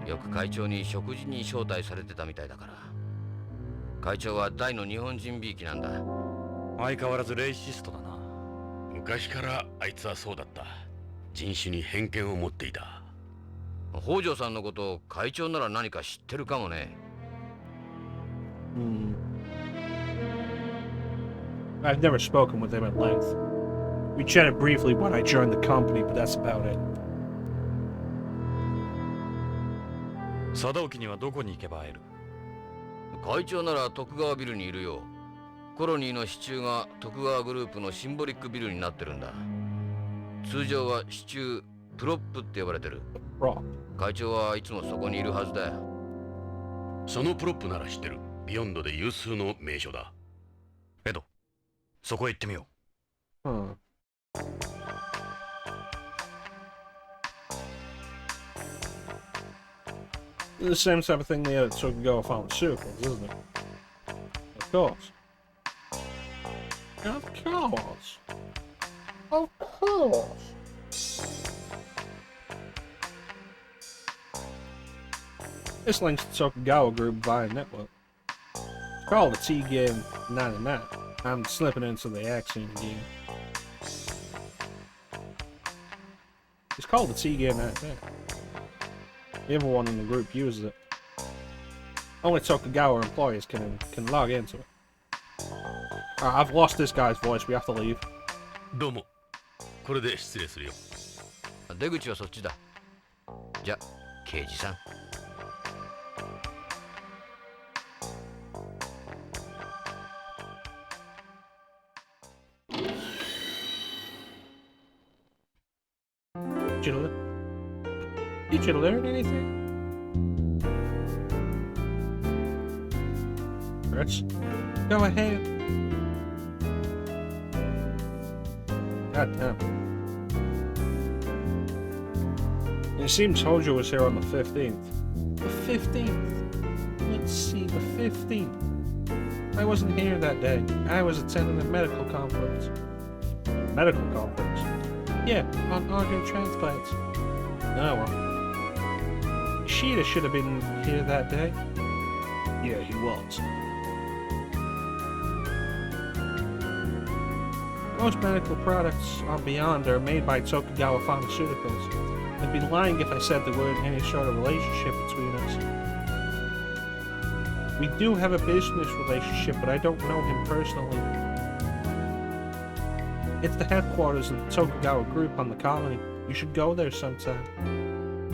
よく会長に食事に招待されてたみたいだから。会長は大の日本人びいきなんだ。相変わらずレイシストだな。昔からあいつはそうだった。人種に偏見を持っていた。北条さんのことを会長なら何か知ってるかもね。I've never spoken with him at length. We chatted briefly when I joined the company, but that's about it. 貞興にはどこに行けば会える？会長なら徳川ビルにいるよ。コロニーの支柱が徳川グループのシンボリックビルになってるんだ。通常は支柱プロップって呼ばれてる。会長はいつもそこにいるはずだよ。そのプロップなら知ってる。ビヨンドで有数の名所だ。エド、そこへ行ってみよう。The same type of thing they had at Tokugawa Pharmaceuticals, isn't it? Of course. Of course. Of course. This links to Tokugawa Group via network. It's called the T-Game 99. I'm slipping into the Axiom game. It's called the T-Game 99. Everyone in the group uses it. Only Tokugawa employees can log into it. Alright, I've lost this guy's voice. We have to leave. どうも。これで失礼するよ。出口はそっちだ。じゃ、刑事さん。Did you learn anything? Let's go ahead. God damn. It seems Hojo was here on the 15th. The 15th? Let's see, the 15th. I wasn't here that day. I was attending a medical conference. Medical conference? Yeah, on organ transplants. Oh well. Ishida should have been here that day. Yeah, he was. Most medical products on Beyond are made by Tokugawa Pharmaceuticals. I'd be lying if I said there weren't any sort of relationship between us. We do have a business relationship, but I don't know him personally. It's the headquarters of the Tokugawa Group on the colony. You should go there sometime.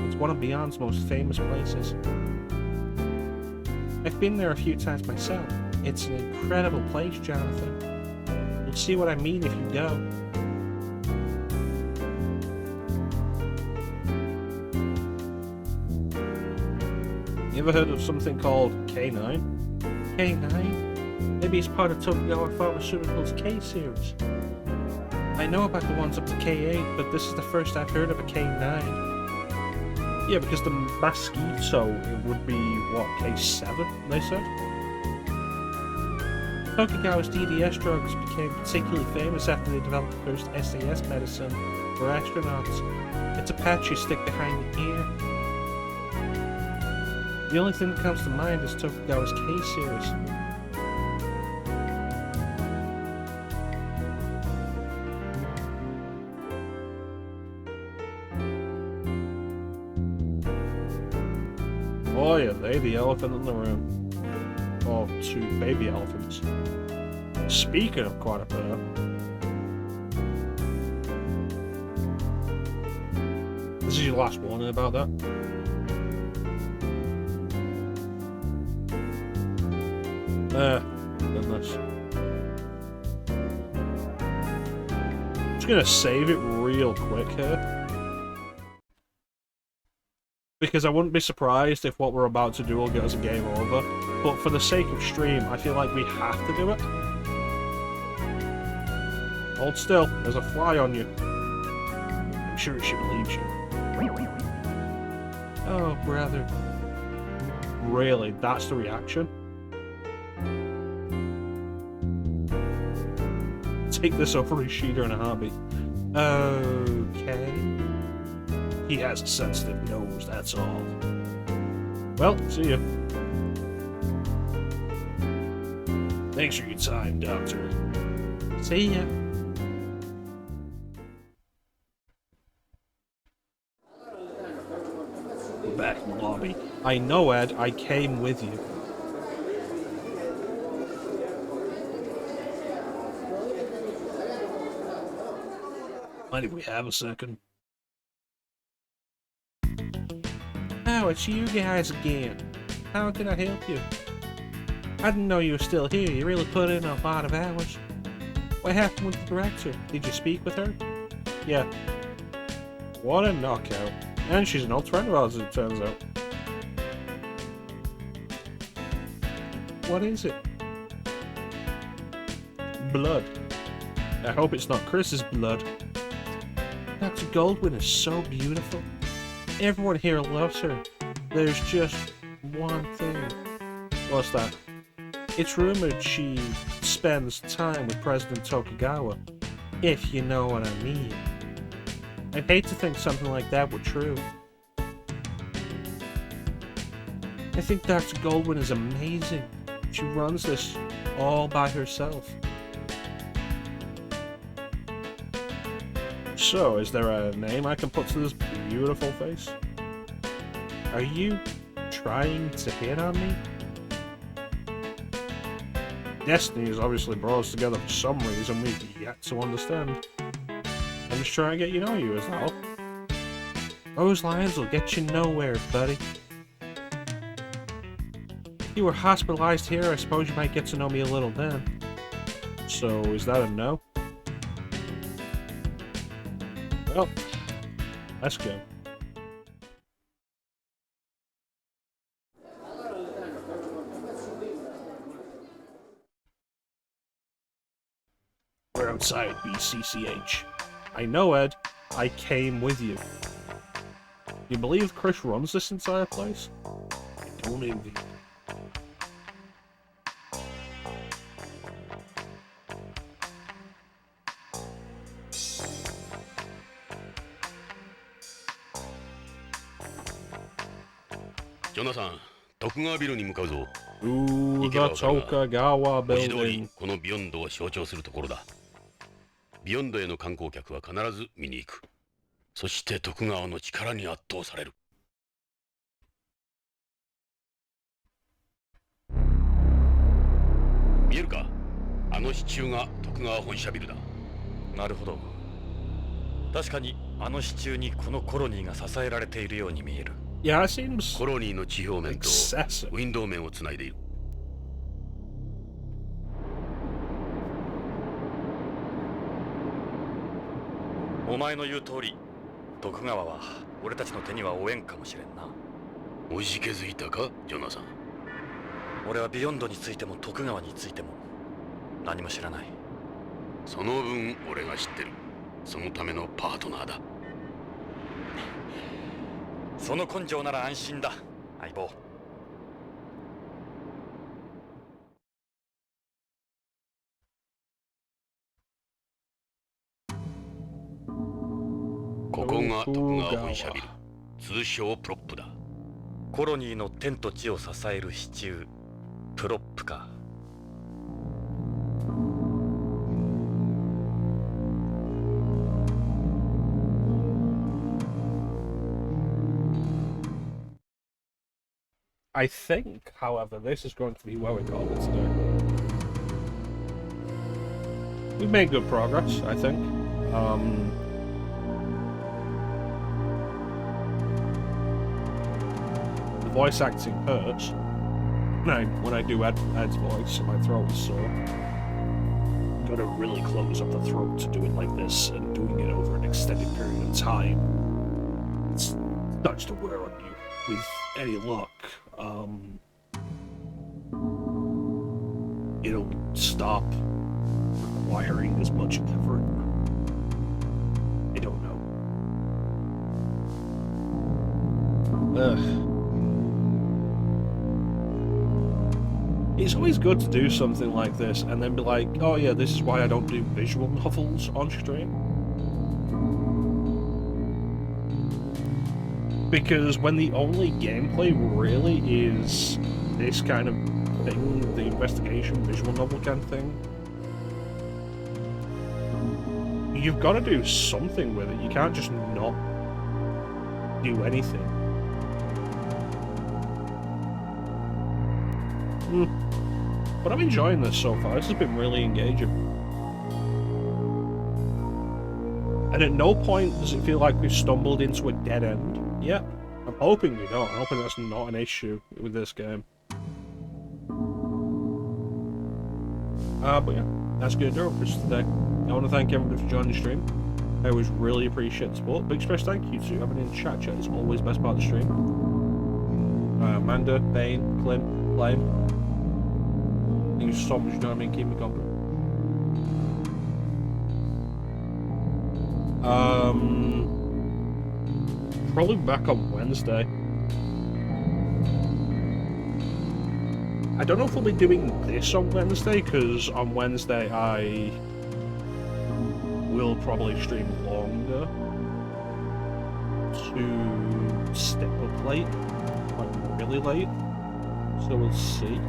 It's one of Beyond's most famous places. I've been there a few times myself. It's an incredible place, Jonathan. You'll see what I mean if you go. You ever heard of something called K9? K9? Maybe it's part of Tokugawa Pharmaceuticals K-series. I know about the ones up to K8, but this is the first I've heard of a K9. Yeah, because the Mosquito, it would be, what, K7, they said? Tokugawa's DDS drugs became particularly famous after they developed the first SAS medicine for astronauts. It's a patch you stick behind the ear. The only thing that comes to mind is Tokugawa's K-series. Boy, are they the elephant in the room. Or two baby elephants. Speaking of quite a pair. This is your last warning about that. Goodness. Just gonna save it real quick here. Because I wouldn't be surprised if what we're about to do will get us a game over. But for the sake of stream, I feel like we have to do it. Hold still, there's a fly on you. I'm sure she believes you. Oh, brother. Really, that's the reaction? Take this over Ishida in a heartbeat. Okay. He has a sensitive nose, that's all. Well, see ya. Thanks for your time, Doctor. See ya. We're back in the lobby. I know, Ed, I came with you. Mind if we have a second? Oh, it's you guys again. How can I help you? I didn't know you were still here. You really put in a lot of hours. What happened with the director? Did you speak with her? Yeah. What a knockout. And she's an old friend of ours, as it turns out. What is it? Blood. I hope it's not Chris's blood. Dr. Goldwyn is so beautiful. Everyone here loves her. There's just one thing. What's that? It's rumored she spends time with President Tokugawa, if you know what I mean. I'd hate to think something like that were true. I think Dr. Goldwyn is amazing. She runs this all by herself. So, is there a name I can put to this beautiful face? Are you trying to hit on me? Destiny has obviously brought us together for some reason we've yet to understand. I'm just trying to get you to know you, is that all? Those lines will get you nowhere, buddy. If you were hospitalized here, I suppose you might get to know me a little then. So, is that a no? Well, let's go. We're outside BCCH. I know, Ed. I came with you. You believe Chris runs this entire place? I don't envy you. Jonathan, 徳川ビルに向かうぞ。Ooh, the Tokugawa 文字通り building. このビヨンドを象徴するところだ。ビヨンドへの観光客は必ず見に行く。そして徳川の力に圧倒される。見えるか？あの支柱が徳川本社ビルだ。なるほど。確かにあの支柱にこのコロニーが支えられているように見える。Yeah, it seems コロニーの地表面と excessive. ウィンドウ面をつないでいる。お前の言う通り、徳川は俺たちの手には負えんかもしれんな。おじけづいたか、ジョナサン。俺はビヨンドについても徳川についても何も知らない。その分俺が知ってる。そのためのパートナーだ。その根性なら安心だ、相棒。ここが徳川本社ビル、通称プロップだ。コロニーの天と地を支える支柱、プロップか。I think, however, this is going to be where we call it today. We've made good progress, I think. The voice acting hurts. When I do Ed's voice, my throat is sore. Gotta really close up the throat to do it like this, and doing it over an extended period of time, it starts to wear on you. With any luck, it'll stop requiring as much effort. I don't know. Ugh. It's always good to do something like this and then be like, oh yeah, this is why I don't do visual novels on stream. Because when the only gameplay really is this kind of thing, the investigation, visual novel kind of thing, you've got to do something with it. You can't just not do anything. But I'm enjoying this so far. This has been really engaging. And at no point does it feel like we've stumbled into a dead end. Yeah, I'm hoping we don't. I'm hoping that's not an issue with this game. But yeah, that's going to do it for us today. I want to thank everybody for joining the stream. I always really appreciate the support. Big special thank you to everyone in the chat. Chat is always best part of the stream. Amanda, Bane, Clint, Flame. Thank you so much for joining me and keeping me company. Probably back on Wednesday. I don't know if we'll be doing this on Wednesday, because on Wednesday I will probably stream longer to stay up late, like really late, so we'll see.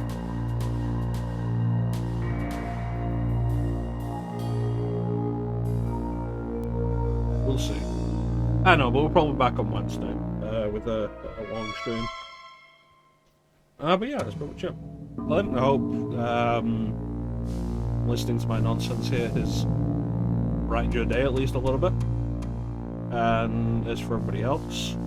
We'll see. I know, but we're probably back on Wednesday with a long stream. But yeah, that's pretty much it. Well, I hope listening to my nonsense here has brightened your day at least a little bit. And as for everybody else,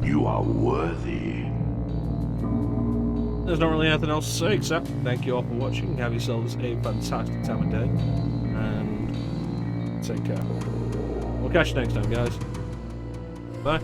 You are worthy. There's not really anything else to say except thank you all for watching. Have yourselves a fantastic time of day. And take care. We'll catch you next time, guys. Bye.